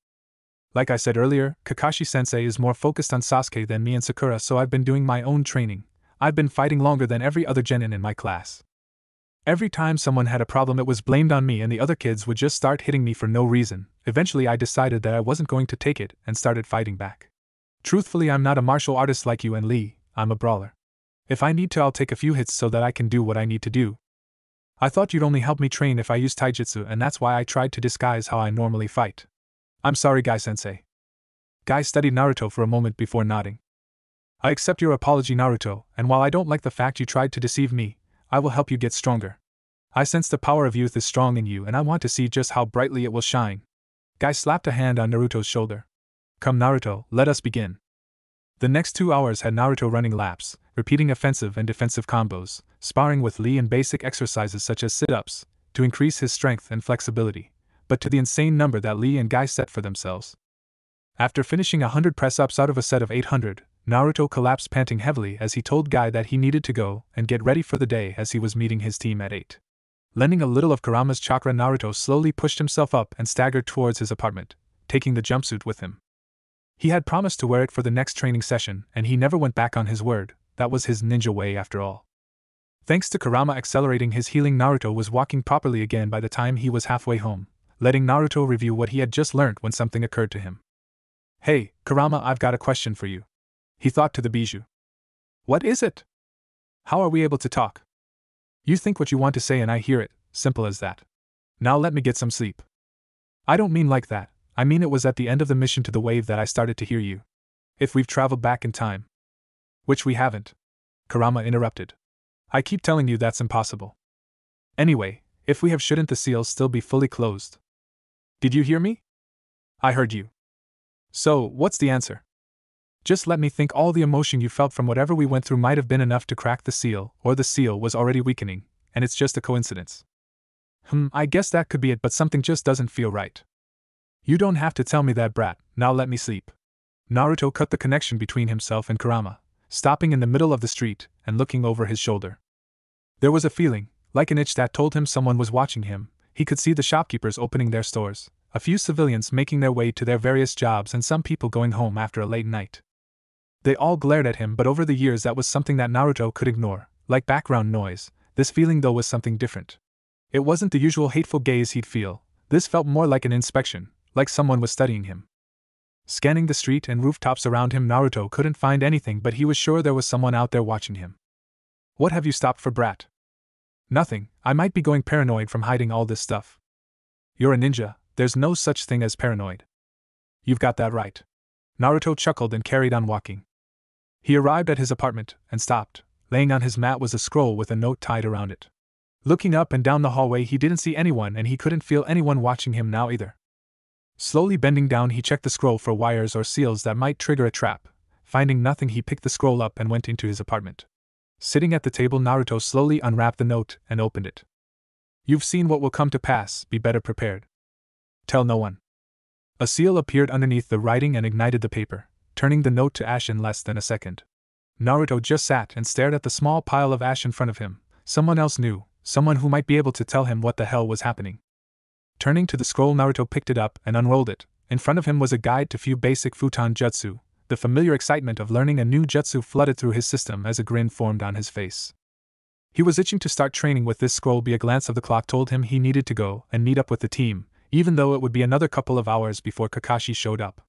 Like I said earlier, Kakashi-sensei is more focused on Sasuke than me and Sakura, so I've been doing my own training. I've been fighting longer than every other genin in my class. Every time someone had a problem, it was blamed on me and the other kids would just start hitting me for no reason. Eventually I decided that I wasn't going to take it and started fighting back. Truthfully, I'm not a martial artist like you and Lee, I'm a brawler. If I need to, I'll take a few hits so that I can do what I need to do. I thought you'd only help me train if I use taijutsu, and that's why I tried to disguise how I normally fight. I'm sorry, Guy-sensei. Guy studied Naruto for a moment before nodding. I accept your apology, Naruto, and while I don't like the fact you tried to deceive me, I will help you get stronger. I sense the power of youth is strong in you, and I want to see just how brightly it will shine. Guy slapped a hand on Naruto's shoulder. Come, Naruto, let us begin. The next 2 hours had Naruto running laps, repeating offensive and defensive combos, sparring with Lee in basic exercises such as sit-ups, to increase his strength and flexibility, but to the insane number that Lee and Guy set for themselves. After finishing 100 press-ups out of a set of 800, Naruto collapsed panting heavily as he told Guy that he needed to go and get ready for the day as he was meeting his team at 8. Lending a little of Kurama's chakra, Naruto slowly pushed himself up and staggered towards his apartment, taking the jumpsuit with him. He had promised to wear it for the next training session, and he never went back on his word. That was his ninja way after all. Thanks to Kurama accelerating his healing, Naruto was walking properly again by the time he was halfway home, letting Naruto review what he had just learned when something occurred to him. Hey, Kurama, I've got a question for you. He thought to the bijou. What is it? How are we able to talk? You think what you want to say and I hear it, simple as that. Now let me get some sleep. I don't mean like that, I mean it was at the end of the mission to the wave that I started to hear you. If we've traveled back in time. Which we haven't. Kurama interrupted. I keep telling you that's impossible. Anyway, if we have, shouldn't the seals still be fully closed? Did you hear me? I heard you. So, what's the answer? Just let me think. All the emotion you felt from whatever we went through might have been enough to crack the seal, or the seal was already weakening, and it's just a coincidence. I guess that could be it, but something just doesn't feel right. You don't have to tell me that, brat, now let me sleep. Naruto cut the connection between himself and Kurama, stopping in the middle of the street and looking over his shoulder. There was a feeling, like an itch that told him someone was watching him. He could see the shopkeepers opening their stores, a few civilians making their way to their various jobs, and some people going home after a late night. They all glared at him, but over the years that was something that Naruto could ignore, like background noise. This feeling though was something different. It wasn't the usual hateful gaze he'd feel. This felt more like an inspection, like someone was studying him. Scanning the street and rooftops around him, Naruto couldn't find anything, but he was sure there was someone out there watching him. What have you stopped for, brat? Nothing, I might be going paranoid from hiding all this stuff. You're a ninja, there's no such thing as paranoid. You've got that right. Naruto chuckled and carried on walking. He arrived at his apartment and stopped. Laying on his mat was a scroll with a note tied around it. Looking up and down the hallway, he didn't see anyone, and he couldn't feel anyone watching him now either. Slowly bending down, he checked the scroll for wires or seals that might trigger a trap. Finding nothing, he picked the scroll up and went into his apartment. Sitting at the table, Naruto slowly unwrapped the note and opened it. You've seen what will come to pass, be better prepared. Tell no one. A seal appeared underneath the writing and ignited the paper, turning the note to ash in less than a second. Naruto just sat and stared at the small pile of ash in front of him. Someone else knew, someone who might be able to tell him what the hell was happening. Turning to the scroll, Naruto picked it up and unrolled it. In front of him was a guide to few basic futon jutsu. The familiar excitement of learning a new jutsu flooded through his system as a grin formed on his face. He was itching to start training with this scroll, but a glance of the clock told him he needed to go and meet up with the team, even though it would be another couple of hours before Kakashi showed up.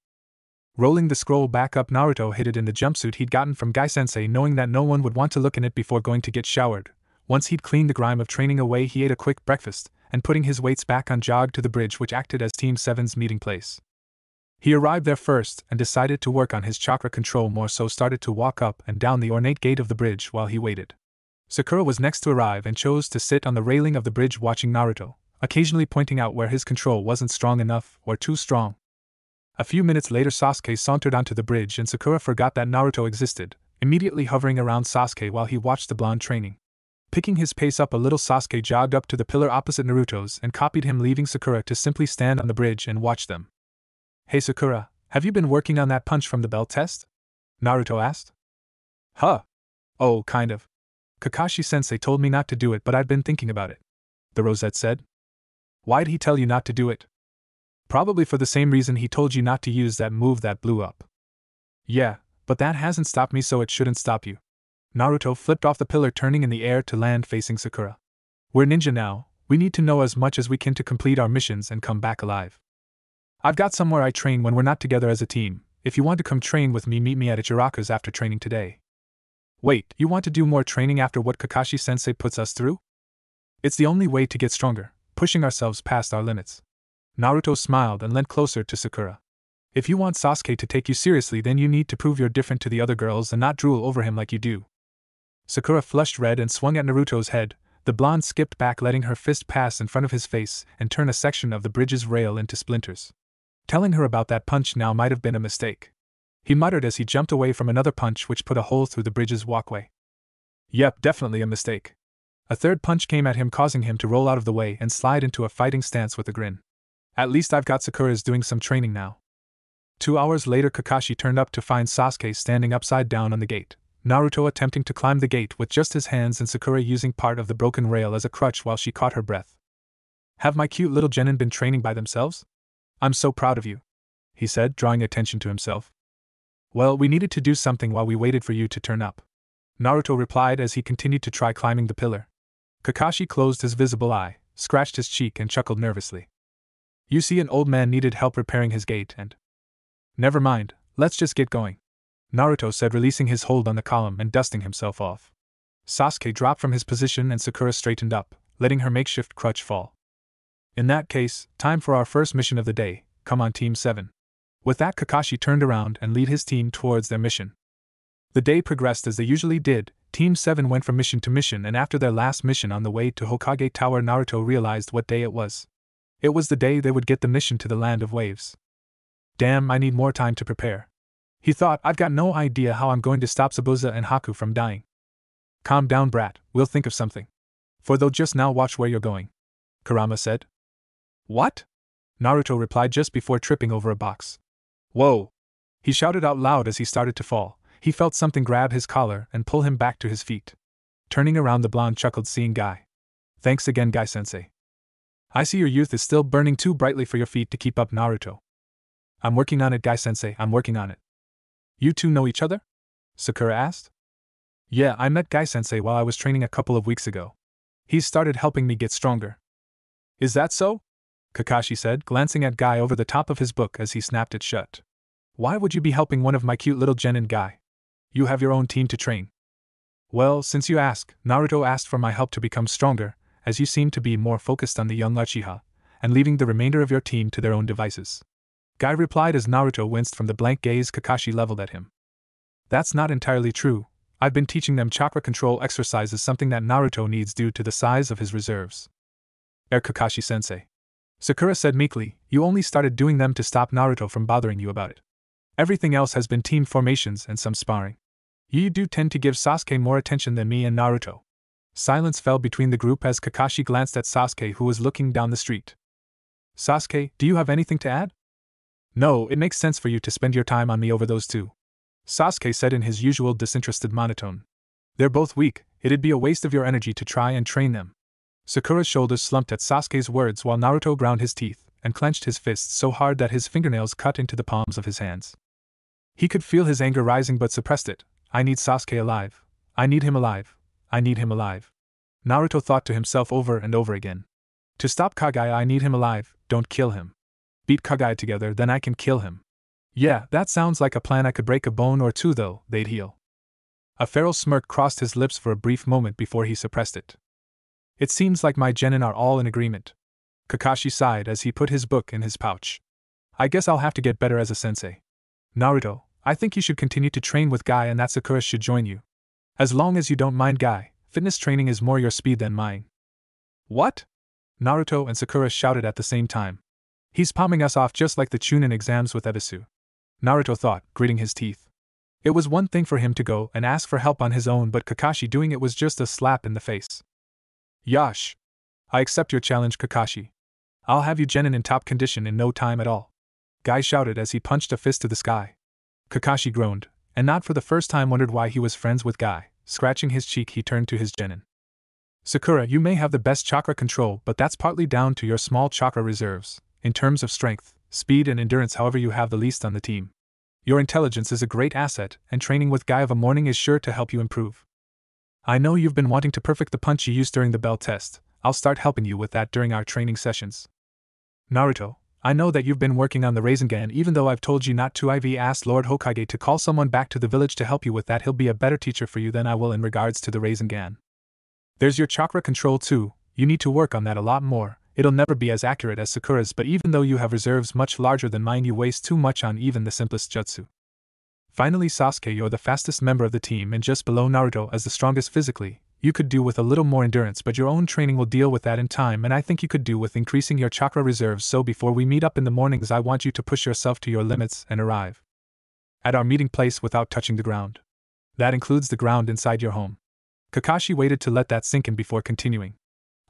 Rolling the scroll back up, Naruto hid it in the jumpsuit he'd gotten from Gai-sensei, knowing that no one would want to look in it before going to get showered. Once he'd cleaned the grime of training away, he ate a quick breakfast, and putting his weights back on, jogged to the bridge which acted as Team 7's meeting place. He arrived there first and decided to work on his chakra control more, so started to walk up and down the ornate gate of the bridge while he waited. Sakura was next to arrive and chose to sit on the railing of the bridge watching Naruto, occasionally pointing out where his control wasn't strong enough or too strong. A few minutes later, Sasuke sauntered onto the bridge and Sakura forgot that Naruto existed, immediately hovering around Sasuke while he watched the blonde training. Picking his pace up a little, Sasuke jogged up to the pillar opposite Naruto's and copied him, leaving Sakura to simply stand on the bridge and watch them. Hey Sakura, have you been working on that punch from the bell test? Naruto asked. Huh. Oh, kind of. Kakashi-sensei told me not to do it, but I've been thinking about it, the Rosette said. Why'd he tell you not to do it? Probably for the same reason he told you not to use that move that blew up. Yeah, but that hasn't stopped me, so it shouldn't stop you. Naruto flipped off the pillar, turning in the air to land facing Sakura. We're ninja now, we need to know as much as we can to complete our missions and come back alive. I've got somewhere I train when we're not together as a team. If you want to come train with me, meet me at Ichiraku's after training today. Wait, you want to do more training after what Kakashi-sensei puts us through? It's the only way to get stronger, pushing ourselves past our limits. Naruto smiled and leant closer to Sakura. If you want Sasuke to take you seriously, then you need to prove you're different to the other girls and not drool over him like you do. Sakura flushed red and swung at Naruto's head. The blonde skipped back, letting her fist pass in front of his face and turn a section of the bridge's rail into splinters. Telling her about that punch now might have been a mistake. He muttered as he jumped away from another punch which put a hole through the bridge's walkway. Yep, definitely a mistake. A third punch came at him, causing him to roll out of the way and slide into a fighting stance with a grin. At least I've got Sakura's doing some training now. 2 hours later, Kakashi turned up to find Sasuke standing upside down on the gate, Naruto attempting to climb the gate with just his hands and Sakura using part of the broken rail as a crutch while she caught her breath. Have my cute little genin been training by themselves? I'm so proud of you, he said, drawing attention to himself. Well, we needed to do something while we waited for you to turn up, Naruto replied as he continued to try climbing the pillar. Kakashi closed his visible eye, scratched his cheek and chuckled nervously. You see, an old man needed help repairing his gate and… Never mind, let's just get going, Naruto said, releasing his hold on the column and dusting himself off. Sasuke dropped from his position and Sakura straightened up, letting her makeshift crutch fall. In that case, time for our first mission of the day. Come on, Team 7. With that, Kakashi turned around and led his team towards their mission. The day progressed as they usually did. Team 7 went from mission to mission, and after their last mission on the way to Hokage Tower, Naruto realized what day it was. It was the day they would get the mission to the Land of Waves. Damn, I need more time to prepare, he thought. I've got no idea how I'm going to stop Zabuza and Haku from dying. Calm down, brat, we'll think of something. For though just now, watch where you're going, Kurama said. What? Naruto replied just before tripping over a box. Whoa! He shouted out loud as he started to fall. He felt something grab his collar and pull him back to his feet. Turning around, the blonde chuckled, seeing Guy. Thanks again, Guy-sensei. I see your youth is still burning too brightly for your feet to keep up, Naruto. I'm working on it, Guy-sensei, I'm working on it. You two know each other? Sakura asked. Yeah, I met Guy-sensei while I was training a couple of weeks ago. He's started helping me get stronger. Is that so? Kakashi said, glancing at Guy over the top of his book as he snapped it shut. Why would you be helping one of my cute little genin, Guy? You have your own team to train. Well, since you ask, Naruto asked for my help to become stronger, as you seem to be more focused on the young Uchiha, and leaving the remainder of your team to their own devices. Guy replied as Naruto winced from the blank gaze Kakashi leveled at him. That's not entirely true. I've been teaching them chakra control exercises, something that Naruto needs due to the size of his reserves. Kakashi-sensei. Sakura said meekly, you only started doing them to stop Naruto from bothering you about it. Everything else has been team formations and some sparring. You do tend to give Sasuke more attention than me and Naruto. Silence fell between the group as Kakashi glanced at Sasuke, who was looking down the street. Sasuke, do you have anything to add? No, it makes sense for you to spend your time on me over those two, Sasuke said in his usual disinterested monotone. They're both weak, it'd be a waste of your energy to try and train them. Sakura's shoulders slumped at Sasuke's words while Naruto ground his teeth and clenched his fists so hard that his fingernails cut into the palms of his hands. He could feel his anger rising but suppressed it. I need Sasuke alive. I need him alive. I need him alive. Naruto thought to himself over and over again. To stop Kage, I need him alive, don't kill him. Beat Kage together, then I can kill him. Yeah, that sounds like a plan. I could break a bone or two though, they'd heal. A feral smirk crossed his lips for a brief moment before he suppressed it. It seems like my genin are all in agreement. Kakashi sighed as he put his book in his pouch. I guess I'll have to get better as a sensei. Naruto, I think you should continue to train with Guy and that Sakura should join you. As long as you don't mind Guy, fitness training is more your speed than mine. What? Naruto and Sakura shouted at the same time. He's palming us off just like the chunin exams with Ebisu. Naruto thought, gritting his teeth. It was one thing for him to go and ask for help on his own, but Kakashi doing it was just a slap in the face. Yash! I accept your challenge, Kakashi. I'll have you genin in top condition in no time at all. Guy shouted as he punched a fist to the sky. Kakashi groaned, and not for the first time wondered why he was friends with Guy. Scratching his cheek, he turned to his genin. Sakura, you may have the best chakra control, but that's partly down to your small chakra reserves. In terms of strength, speed and endurance, however, you have the least on the team. Your intelligence is a great asset, and training with Guy of a morning is sure to help you improve. I know you've been wanting to perfect the punch you used during the bell test. I'll start helping you with that during our training sessions. Naruto, I know that you've been working on the Rasengan even though I've told you not to. I've asked Lord Hokage to call someone back to the village to help you with that. He'll be a better teacher for you than I will in regards to the Rasengan. There's your chakra control too. You need to work on that a lot more. It'll never be as accurate as Sakura's, but even though you have reserves much larger than mine, you waste too much on even the simplest jutsu. Finally, Sasuke, you're the fastest member of the team and just below Naruto as the strongest physically. You could do with a little more endurance, but your own training will deal with that in time, and I think you could do with increasing your chakra reserves. So before we meet up in the mornings, I want you to push yourself to your limits and arrive at our meeting place without touching the ground. That includes the ground inside your home. Kakashi waited to let that sink in before continuing.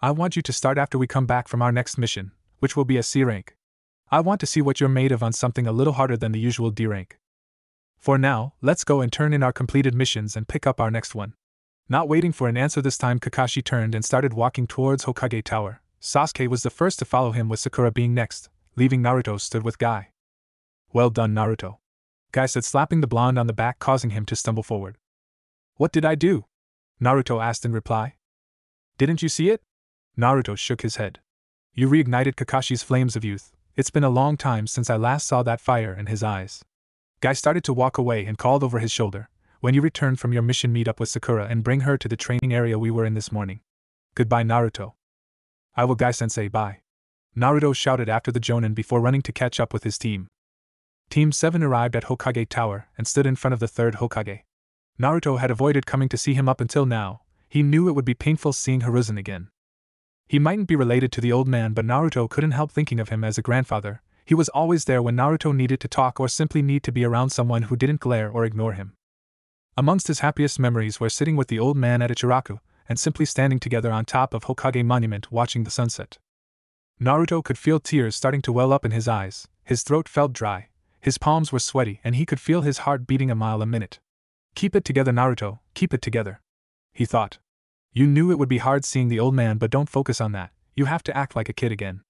I want you to start after we come back from our next mission, which will be a C rank. I want to see what you're made of on something a little harder than the usual D rank. For now, let's go and turn in our completed missions and pick up our next one. Not waiting for an answer this time, Kakashi turned and started walking towards Hokage Tower. Sasuke was the first to follow him, with Sakura being next, leaving Naruto stood with Guy. Well done, Naruto, Guy said, slapping the blonde on the back, causing him to stumble forward. What did I do? Naruto asked in reply. Didn't you see it? Naruto shook his head. You reignited Kakashi's flames of youth. It's been a long time since I last saw that fire in his eyes. Guy started to walk away and called over his shoulder. When you return from your mission, meet up with Sakura and bring her to the training area we were in this morning. Goodbye, Naruto. I will, Guy-sensei, bye. Naruto shouted after the Jonin before running to catch up with his team. Team 7 arrived at Hokage Tower and stood in front of the third Hokage. Naruto had avoided coming to see him up until now. He knew it would be painful seeing Hiruzen again. He mightn't be related to the old man, but Naruto couldn't help thinking of him as a grandfather. He was always there when Naruto needed to talk or simply need to be around someone who didn't glare or ignore him. Amongst his happiest memories were sitting with the old man at Ichiraku and simply standing together on top of Hokage Monument watching the sunset. Naruto could feel tears starting to well up in his eyes, his throat felt dry, his palms were sweaty, and he could feel his heart beating a mile a minute. Keep it together, Naruto, keep it together, he thought. You knew it would be hard seeing the old man, but don't focus on that, you have to act like a kid again.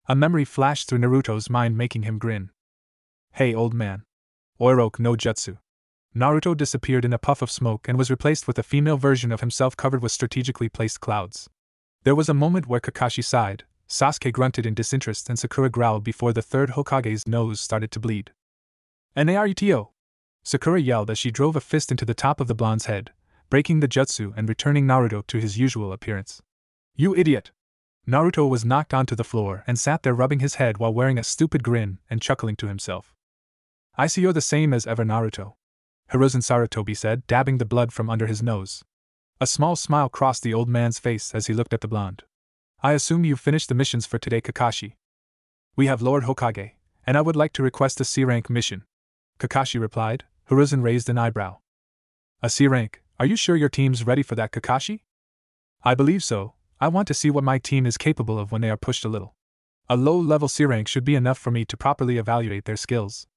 A memory flashed through Naruto's mind, making him grin. Hey, old man. Oiroku no Jutsu. Naruto disappeared in a puff of smoke and was replaced with a female version of himself covered with strategically placed clouds. There was a moment where Kakashi sighed, Sasuke grunted in disinterest, and Sakura growled before the third Hokage's nose started to bleed. Naruto! Sakura yelled as she drove a fist into the top of the blonde's head, breaking the jutsu and returning Naruto to his usual appearance. You idiot! Naruto was knocked onto the floor and sat there rubbing his head while wearing a stupid grin and chuckling to himself. I see you're the same as ever, Naruto, Hiruzen Sarutobi said, dabbing the blood from under his nose. A small smile crossed the old man's face as he looked at the blonde. I assume you've finished the missions for today, Kakashi. We have, Lord Hokage, and I would like to request a C-rank mission, Kakashi replied. Hiruzen raised an eyebrow. A C rank, are you sure your team's ready for that, Kakashi? I believe so. I want to see what my team is capable of when they are pushed a little. A low-level C rank should be enough for me to properly evaluate their skills.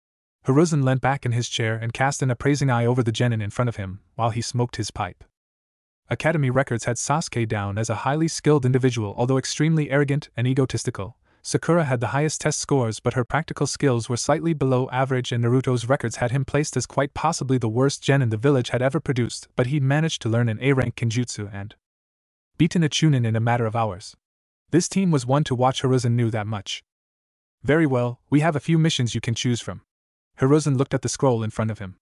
Hiruzen leant back in his chair and cast an appraising eye over the genin in front of him while he smoked his pipe. Academy records had Sasuke down as a highly skilled individual, although extremely arrogant and egotistical. Sakura had the highest test scores, but her practical skills were slightly below average, and Naruto's records had him placed as quite possibly the worst genin the village had ever produced, but he'd managed to learn an A-rank Kenjutsu and beaten a chunin in a matter of hours. This team was one to watch. Hiruzen knew that much. Very well, we have a few missions you can choose from. Hiruzen looked at the scroll in front of him.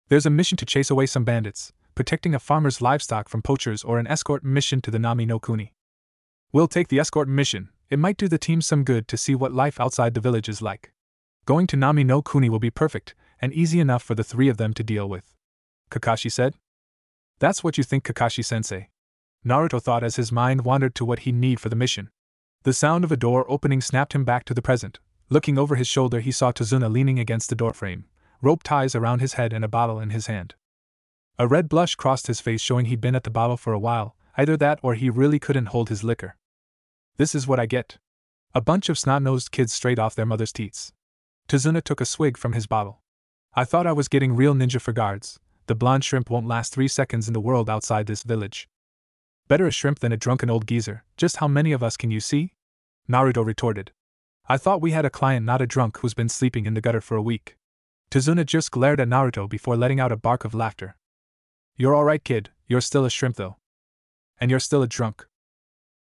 There's a mission to chase away some bandits, protecting a farmer's livestock from poachers, or an escort mission to the Nami no Kuni. We'll take the escort mission. It might do the team some good to see what life outside the village is like. Going to Nami no Kuni will be perfect, and easy enough for the three of them to deal with, Kakashi said. That's what you think, Kakashi-sensei? Naruto thought as his mind wandered to what he'd need for the mission. The sound of a door opening snapped him back to the present. Looking over his shoulder, he saw Tazuna leaning against the doorframe, rope ties around his head and a bottle in his hand. A red blush crossed his face, showing he'd been at the bottle for a while. Either that or he really couldn't hold his liquor. This is what I get. A bunch of snot-nosed kids straight off their mother's teats. Tazuna took a swig from his bottle. I thought I was getting real ninja for guards. The blonde shrimp won't last 3 seconds in the world outside this village. Better a shrimp than a drunken old geezer. Just how many of us can you see? Naruto retorted. I thought we had a client, not a drunk who's been sleeping in the gutter for a week. Tazuna just glared at Naruto before letting out a bark of laughter. You're alright, kid. You're still a shrimp though. And you're still a drunk.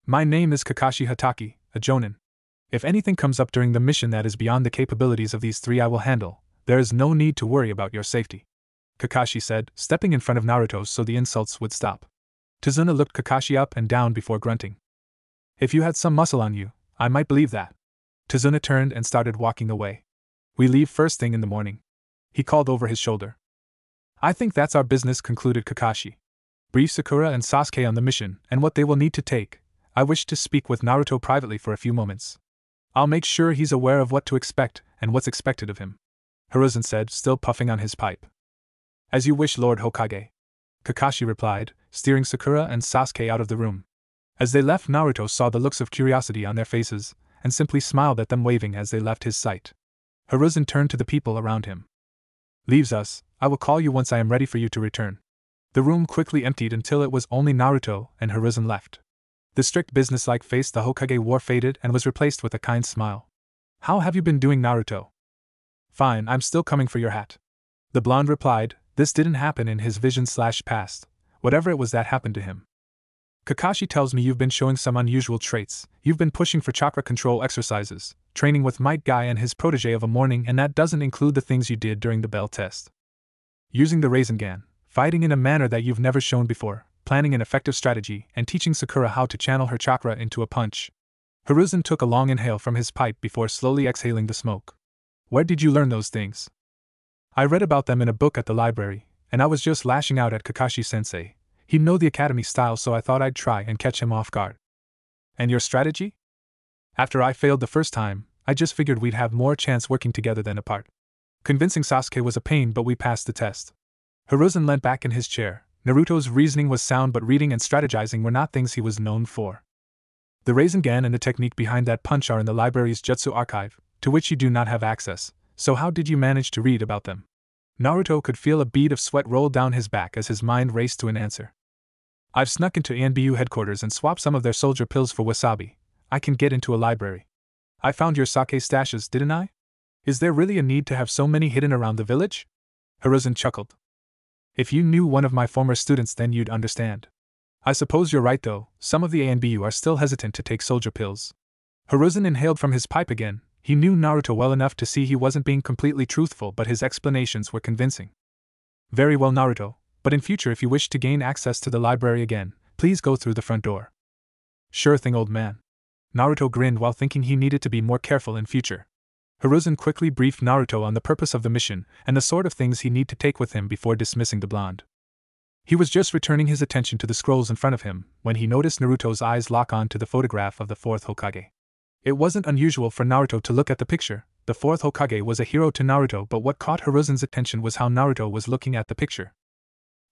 My name is Kakashi Hatake, a jonin. If anything comes up during the mission that is beyond the capabilities of these three, I will handle. There is no need to worry about your safety, Kakashi said, stepping in front of Naruto so the insults would stop. Tazuna looked Kakashi up and down before grunting. If you had some muscle on you, I might believe that. Tazuna turned and started walking away. We leave first thing in the morning, he called over his shoulder. I think that's our business, concluded Kakashi. Brief Sakura and Sasuke on the mission and what they will need to take. I wish to speak with Naruto privately for a few moments. I'll make sure he's aware of what to expect and what's expected of him, Hiruzen said, still puffing on his pipe. As you wish, Lord Hokage, Kakashi replied, steering Sakura and Sasuke out of the room. As they left, Naruto saw the looks of curiosity on their faces, and simply smiled at them, waving as they left his sight. Hiruzen turned to the people around him. Leaves us, I will call you once I am ready for you to return. The room quickly emptied until it was only Naruto and Hiruzen left. The strict businesslike face the Hokage wore faded and was replaced with a kind smile. How have you been doing, Naruto? Fine, I'm still coming for your hat. The blonde replied. This didn't happen in his vision/past, whatever it was that happened to him. Kakashi tells me you've been showing some unusual traits. You've been pushing for chakra control exercises, training with Might Guy and his protege of a morning, and that doesn't include the things you did during the bell test. Using the Rasengan, fighting in a manner that you've never shown before, planning an effective strategy, and teaching Sakura how to channel her chakra into a punch. Hiruzen took a long inhale from his pipe before slowly exhaling the smoke. Where did you learn those things? I read about them in a book at the library, and I was just lashing out at Kakashi-sensei. He'd know the academy style, so I thought I'd try and catch him off guard. And your strategy? After I failed the first time, I just figured we'd have more chance working together than apart. Convincing Sasuke was a pain, but we passed the test. Hiruzen leant back in his chair. Naruto's reasoning was sound, but reading and strategizing were not things he was known for. The Rasengan and the technique behind that punch are in the library's Jutsu archive, to which you do not have access, so how did you manage to read about them? Naruto could feel a bead of sweat roll down his back as his mind raced to an answer. I've snuck into ANBU headquarters and swapped some of their soldier pills for wasabi. I can get into a library. I found your sake stashes, didn't I? Is there really a need to have so many hidden around the village? Hiruzen chuckled. If you knew one of my former students, then you'd understand. I suppose you're right though, some of the ANBU are still hesitant to take soldier pills. Hiruzen inhaled from his pipe again. He knew Naruto well enough to see he wasn't being completely truthful, but his explanations were convincing. Very well, Naruto, but in future if you wish to gain access to the library again, please go through the front door. Sure thing, old man. Naruto grinned while thinking he needed to be more careful in future. Hiruzen quickly briefed Naruto on the purpose of the mission and the sort of things he need to take with him before dismissing the blonde. He was just returning his attention to the scrolls in front of him when he noticed Naruto's eyes lock on to the photograph of the fourth Hokage. It wasn't unusual for Naruto to look at the picture. The fourth Hokage was a hero to Naruto, but what caught Hiruzen's attention was how Naruto was looking at the picture.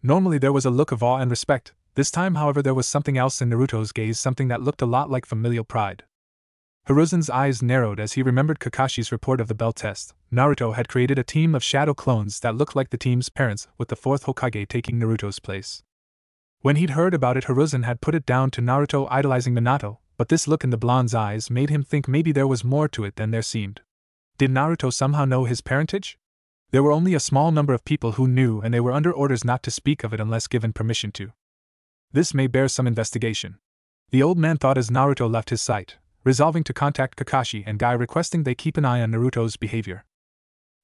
Normally there was a look of awe and respect. This time, however, there was something else in Naruto's gaze, something that looked a lot like familial pride. Hiruzen's eyes narrowed as he remembered Kakashi's report of the bell test. Naruto had created a team of shadow clones that looked like the team's parents, with the fourth Hokage taking Naruto's place. When he'd heard about it, Hiruzen had put it down to Naruto idolizing Minato, but this look in the blonde's eyes made him think maybe there was more to it than there seemed. Did Naruto somehow know his parentage? There were only a small number of people who knew, and they were under orders not to speak of it unless given permission to. This may bear some investigation. The old man thought as Naruto left his sight, resolving to contact Kakashi and Guy, requesting they keep an eye on Naruto's behavior.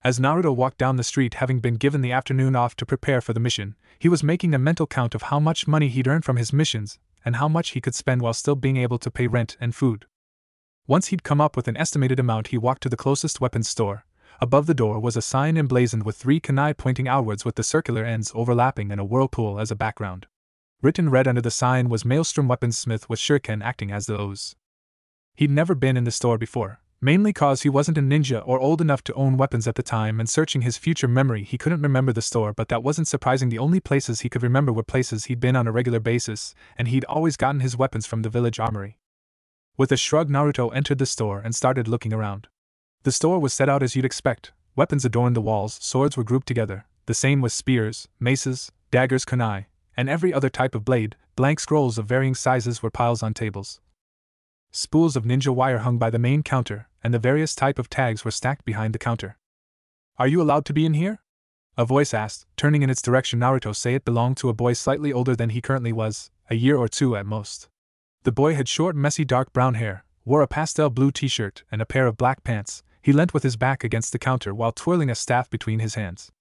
As Naruto walked down the street, having been given the afternoon off to prepare for the mission, he was making a mental count of how much money he'd earned from his missions and how much he could spend while still being able to pay rent and food. Once he'd come up with an estimated amount, he walked to the closest weapons store. Above the door was a sign emblazoned with 3 kunai pointing outwards with the circular ends overlapping and a whirlpool as a background. Written red under the sign was Maelstrom Weaponsmith, with shuriken acting as the O's. He'd never been in the store before, mainly cause he wasn't a ninja or old enough to own weapons at the time, and searching his future memory he couldn't remember the store, but that wasn't surprising. The only places he could remember were places he'd been on a regular basis, and he'd always gotten his weapons from the village armory. With a shrug, Naruto entered the store and started looking around. The store was set out as you'd expect. Weapons adorned the walls, swords were grouped together, the same with spears, maces, daggers, kunai, and every other type of blade. Blank scrolls of varying sizes were piles on tables. Spools of ninja wire hung by the main counter, and the various type of tags were stacked behind the counter. "Are you allowed to be in here?" a voice asked, turning in its direction. Naruto saw it belonged to a boy slightly older than he currently was, a year or two at most. The boy had short, messy dark brown hair, wore a pastel blue t-shirt and a pair of black pants. He leant with his back against the counter while twirling a staff between his hands.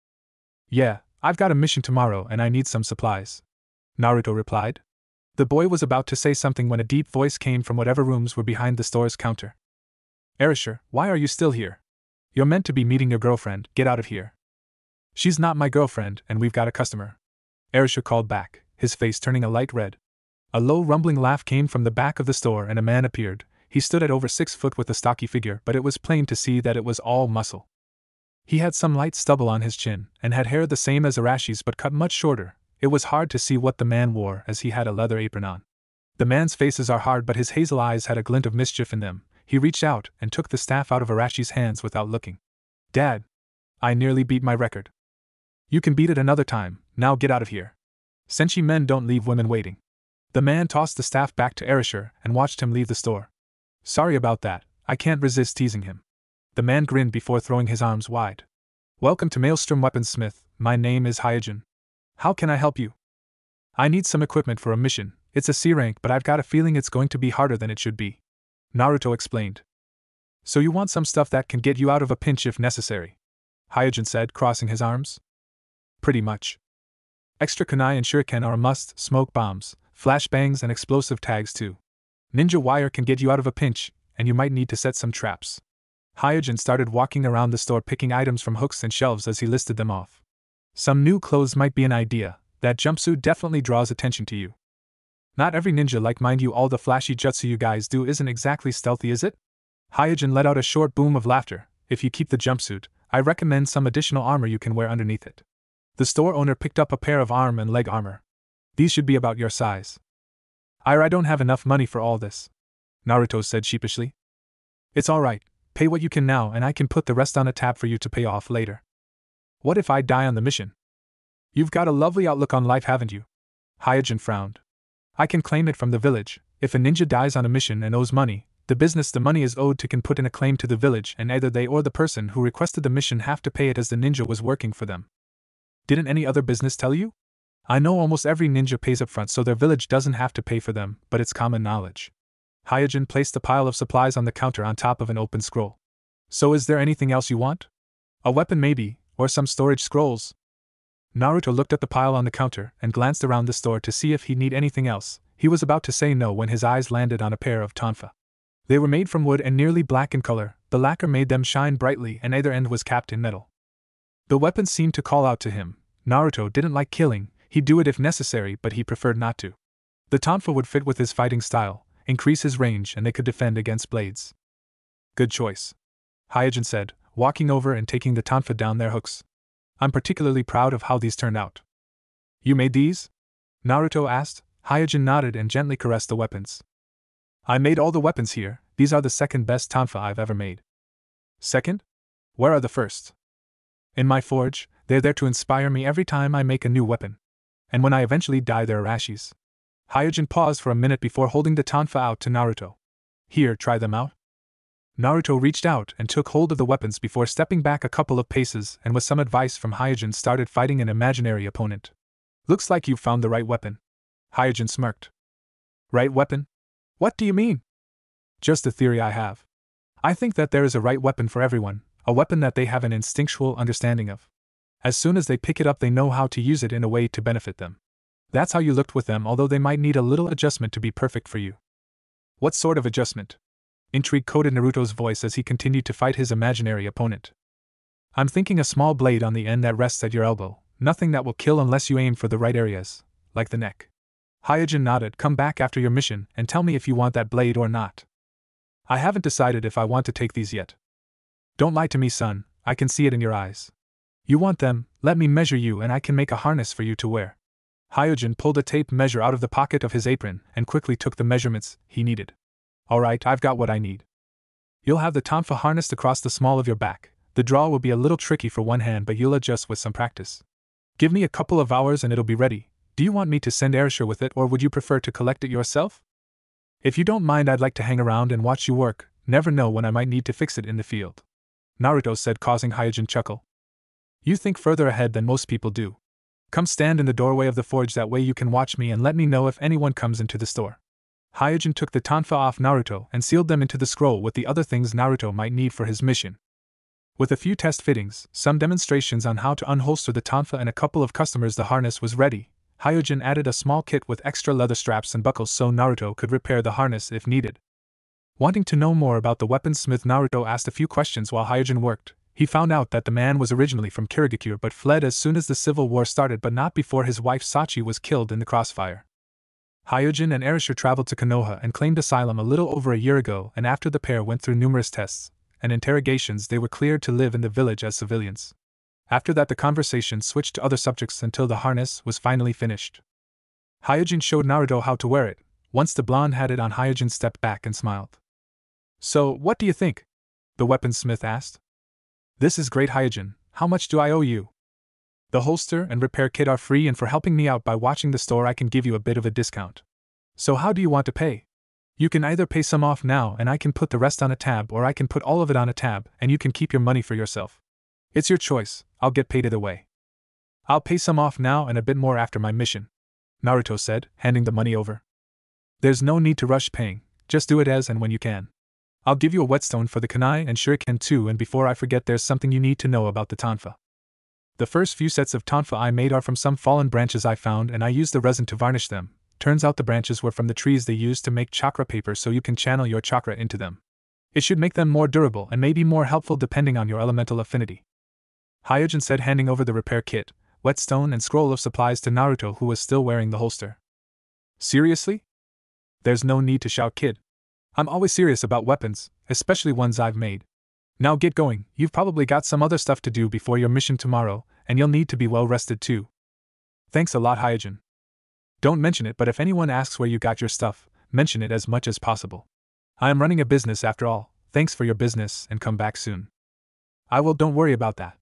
"Yeah, I've got a mission tomorrow and I need some supplies," Naruto replied. The boy was about to say something when a deep voice came from whatever rooms were behind the store's counter. "Erasure, why are you still here? You're meant to be meeting your girlfriend, get out of here." "She's not my girlfriend and we've got a customer," Erasure called back, his face turning a light red. A low rumbling laugh came from the back of the store and a man appeared. He stood at over 6 foot with a stocky figure, but it was plain to see that it was all muscle. He had some light stubble on his chin, and had hair the same as Arashi's but cut much shorter. It was hard to see what the man wore as he had a leather apron on. The man's faces are hard, but his hazel eyes had a glint of mischief in them. He reached out and took the staff out of Arashi's hands without looking. "Dad, I nearly beat my record." "You can beat it another time, now get out of here. Senshi men don't leave women waiting." The man tossed the staff back to Erasure and watched him leave the store. "Sorry about that, I can't resist teasing him." The man grinned before throwing his arms wide. "Welcome to Maelstrom Weaponsmith, my name is Hyojin. How can I help you?" "I need some equipment for a mission. It's a C rank, but I've got a feeling it's going to be harder than it should be," Naruto explained. "So you want some stuff that can get you out of a pinch if necessary?" Hyojin said, crossing his arms. "Pretty much. Extra kunai and shuriken are a must, smoke bombs, flashbangs and explosive tags too. Ninja wire can get you out of a pinch, and you might need to set some traps." Hyojin started walking around the store picking items from hooks and shelves as he listed them off. "Some new clothes might be an idea. That jumpsuit definitely draws attention to you. Not every ninja like, mind you, all the flashy jutsu you guys do isn't exactly stealthy, is it?" Hyojin let out a short boom of laughter. "If you keep the jumpsuit, I recommend some additional armor you can wear underneath it." The store owner picked up a pair of arm and leg armor. "These should be about your size." "I don't have enough money for all this," Naruto said sheepishly. "It's alright, pay what you can now and I can put the rest on a tab for you to pay off later." "What if I die on the mission?" "You've got a lovely outlook on life, haven't you?" Hyojin frowned. "I can claim it from the village. If a ninja dies on a mission and owes money, the business the money is owed to can put in a claim to the village, and either they or the person who requested the mission have to pay it as the ninja was working for them." "Didn't any other business tell you?" "I know almost every ninja pays up front so their village doesn't have to pay for them, but it's common knowledge." Hyojin placed a pile of supplies on the counter on top of an open scroll. "So is there anything else you want?" "A weapon maybe, or some storage scrolls." Naruto looked at the pile on the counter and glanced around the store to see if he'd need anything else. He was about to say no when his eyes landed on a pair of tonfa. They were made from wood and nearly black in color. The lacquer made them shine brightly and either end was capped in metal. The weapon seemed to call out to him. Naruto didn't like killing. He'd do it if necessary, but he preferred not to. The tonfa would fit with his fighting style, increase his range, and they could defend against blades. "Good choice," Hyojin said, walking over and taking the tonfa down their hooks. "I'm particularly proud of how these turned out." You made these? Naruto asked. Hyojin nodded and gently caressed the weapons. I made all the weapons here, these are the second best tonfa I've ever made. Second? Where are the first? In my forge, they're there to inspire me every time I make a new weapon. And when I eventually die there are Arashis. Hyojin paused for a minute before holding the tonfa out to Naruto. Here, try them out. Naruto reached out and took hold of the weapons before stepping back a couple of paces and with some advice from Hyojin started fighting an imaginary opponent. Looks like you've found the right weapon. Hyojin smirked. Right weapon? What do you mean? Just a theory I have. I think that there is a right weapon for everyone, a weapon that they have an instinctual understanding of. As soon as they pick it up they know how to use it in a way to benefit them. That's how you looked with them, although they might need a little adjustment to be perfect for you. What sort of adjustment? Intrigue coated Naruto's voice as he continued to fight his imaginary opponent. I'm thinking a small blade on the end that rests at your elbow, nothing that will kill unless you aim for the right areas, like the neck. Hyojin nodded. Come back after your mission and tell me if you want that blade or not. I haven't decided if I want to take these yet. Don't lie to me, son, I can see it in your eyes. You want them, let me measure you and I can make a harness for you to wear. Hyojin pulled a tape measure out of the pocket of his apron and quickly took the measurements he needed. Alright, I've got what I need. You'll have the tonfa harnessed across the small of your back. The draw will be a little tricky for one hand, but you'll adjust with some practice. Give me a couple of hours and it'll be ready. Do you want me to send Arisher with it or would you prefer to collect it yourself? If you don't mind, I'd like to hang around and watch you work, never know when I might need to fix it in the field. Naruto said, causing Hyojin chuckle. You think further ahead than most people do. Come stand in the doorway of the forge, that way you can watch me and let me know if anyone comes into the store. Hyojin took the tonfa off Naruto and sealed them into the scroll with the other things Naruto might need for his mission. With a few test fittings, some demonstrations on how to unholster the tonfa and a couple of customers, the harness was ready. Hyojin added a small kit with extra leather straps and buckles so Naruto could repair the harness if needed. Wanting to know more about the weaponsmith, Naruto asked a few questions while Hyojin worked. He found out that the man was originally from Kirigakure but fled as soon as the civil war started, but not before his wife Sachi was killed in the crossfire. Hyojin and Arisher traveled to Konoha and claimed asylum a little over a year ago, and after the pair went through numerous tests and interrogations they were cleared to live in the village as civilians. After that the conversation switched to other subjects until the harness was finally finished. Hyojin showed Naruto how to wear it. Once the blonde had it on, Hyojin stepped back and smiled. So, what do you think? The weaponsmith asked. This is great, Hyojin. How much do I owe you? The holster and repair kit are free, and for helping me out by watching the store I can give you a bit of a discount. So how do you want to pay? You can either pay some off now and I can put the rest on a tab, or I can put all of it on a tab and you can keep your money for yourself. It's your choice, I'll get paid either way. I'll pay some off now and a bit more after my mission, Naruto said, handing the money over. There's no need to rush paying, just do it as and when you can. I'll give you a whetstone for the kunai and shuriken too, and before I forget, there's something you need to know about the tonfa. The first few sets of tonfa I made are from some fallen branches I found, and I used the resin to varnish them. Turns out the branches were from the trees they used to make chakra paper, so you can channel your chakra into them. It should make them more durable and maybe more helpful depending on your elemental affinity, Hyojin said, handing over the repair kit, whetstone and scroll of supplies to Naruto, who was still wearing the holster. Seriously? There's no need to shout, kid. I'm always serious about weapons, especially ones I've made. Now get going, you've probably got some other stuff to do before your mission tomorrow, and you'll need to be well rested too. Thanks a lot, Hyojin. Don't mention it, but if anyone asks where you got your stuff, mention it as much as possible. I am running a business after all. Thanks for your business and come back soon. I will, don't worry about that.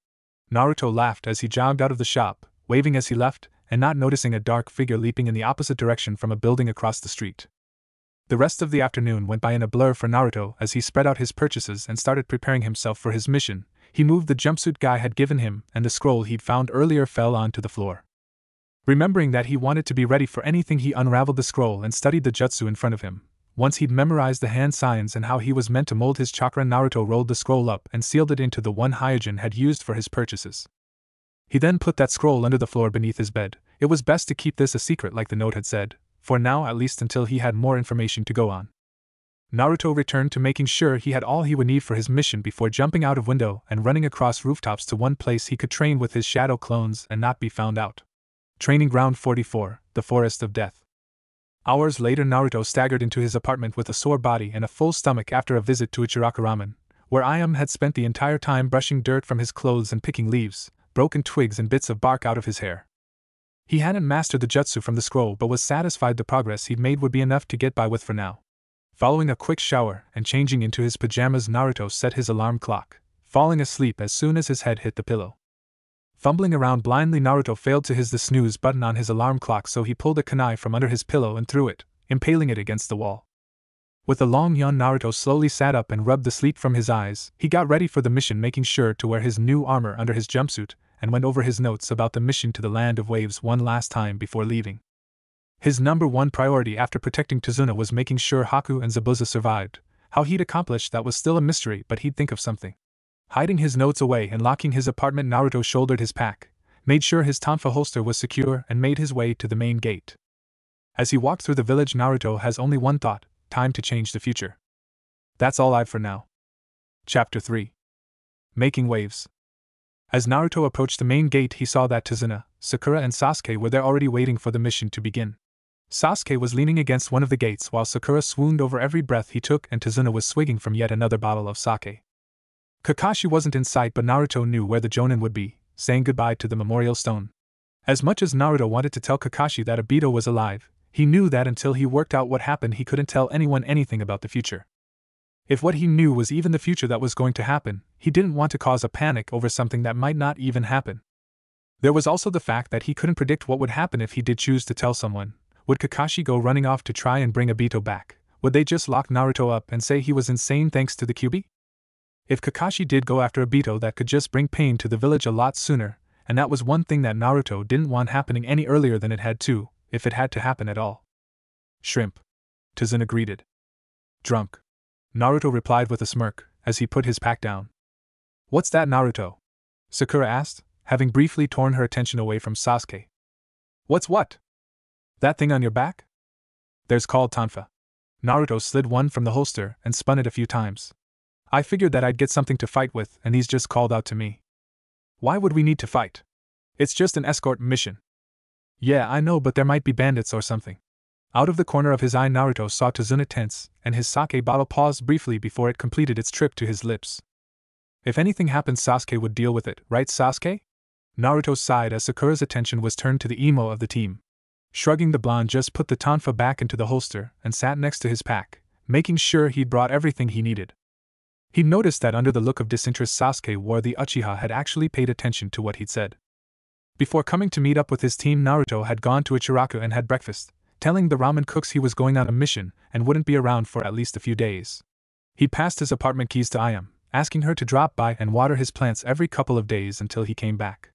Naruto laughed as he jogged out of the shop, waving as he left, and not noticing a dark figure leaping in the opposite direction from a building across the street. The rest of the afternoon went by in a blur for Naruto as he spread out his purchases and started preparing himself for his mission. He moved the jumpsuit Guy had given him, and the scroll he'd found earlier fell onto the floor. Remembering that he wanted to be ready for anything, he unraveled the scroll and studied the jutsu in front of him. Once he'd memorized the hand signs and how he was meant to mold his chakra, Naruto rolled the scroll up and sealed it into the one Hyojin had used for his purchases. He then put that scroll under the floor beneath his bed. It was best to keep this a secret, like the note had said, for now at least, until he had more information to go on. Naruto returned to making sure he had all he would need for his mission before jumping out of window and running across rooftops to one place he could train with his shadow clones and not be found out. Training Ground 44, the Forest of Death. Hours later, Naruto staggered into his apartment with a sore body and a full stomach after a visit to Ichiraku Ramen, where Ayam had spent the entire time brushing dirt from his clothes and picking leaves, broken twigs and bits of bark out of his hair. He hadn't mastered the jutsu from the scroll but was satisfied the progress he'd made would be enough to get by with for now. Following a quick shower and changing into his pajamas, Naruto set his alarm clock, falling asleep as soon as his head hit the pillow. Fumbling around blindly, Naruto failed to hit the snooze button on his alarm clock, so he pulled a kunai from under his pillow and threw it, impaling it against the wall. With a long yawn, Naruto slowly sat up and rubbed the sleep from his eyes. He got ready for the mission, making sure to wear his new armor under his jumpsuit, and went over his notes about the mission to the Land of Waves one last time before leaving. His number one priority after protecting Tazuna was making sure Haku and Zabuza survived. How he'd accomplish that was still a mystery, but he'd think of something. Hiding his notes away and locking his apartment, Naruto shouldered his pack, made sure his tonfa holster was secure, and made his way to the main gate. As he walked through the village, Naruto has only one thought: time to change the future. That's all I've for now. Chapter 3. Making Waves. As Naruto approached the main gate, he saw that Tazuna, Sakura, and Sasuke were there already waiting for the mission to begin. Sasuke was leaning against one of the gates while Sakura swooned over every breath he took, and Tazuna was swigging from yet another bottle of sake. Kakashi wasn't in sight, but Naruto knew where the Jonin would be, saying goodbye to the memorial stone. As much as Naruto wanted to tell Kakashi that Obito was alive, he knew that until he worked out what happened, he couldn't tell anyone anything about the future. If what he knew was even the future that was going to happen, he didn't want to cause a panic over something that might not even happen. There was also the fact that he couldn't predict what would happen if he did choose to tell someone. Would Kakashi go running off to try and bring Obito back? Would they just lock Naruto up and say he was insane thanks to the Kyuubi? If Kakashi did go after Obito, that could just bring pain to the village a lot sooner, and that was one thing that Naruto didn't want happening any earlier than it had to, if it had to happen at all. Shrimp. Tazuna greeted. Drunk. Naruto replied with a smirk, as he put his pack down. What's that, Naruto? Sakura asked, having briefly torn her attention away from Sasuke. What's what? That thing on your back? There's called tonfa. Naruto slid one from the holster and spun it a few times. I figured that I'd get something to fight with, and these just called out to me. Why would we need to fight? It's just an escort mission. Yeah, I know, but there might be bandits or something. Out of the corner of his eye, Naruto saw Tazuna tense, and his sake bottle paused briefly before it completed its trip to his lips. If anything happened, Sasuke would deal with it, right, Sasuke? Naruto sighed as Sakura's attention was turned to the emo of the team. Shrugging, the blonde just put the tonfa back into the holster and sat next to his pack, making sure he'd brought everything he needed. He noticed that under the look of disinterest Sasuke wore, the Uchiha had actually paid attention to what he'd said. Before coming to meet up with his team, Naruto had gone to Ichiraku and had breakfast, telling the ramen cooks he was going on a mission and wouldn't be around for at least a few days. He passed his apartment keys to Ayam, asking her to drop by and water his plants every couple of days until he came back.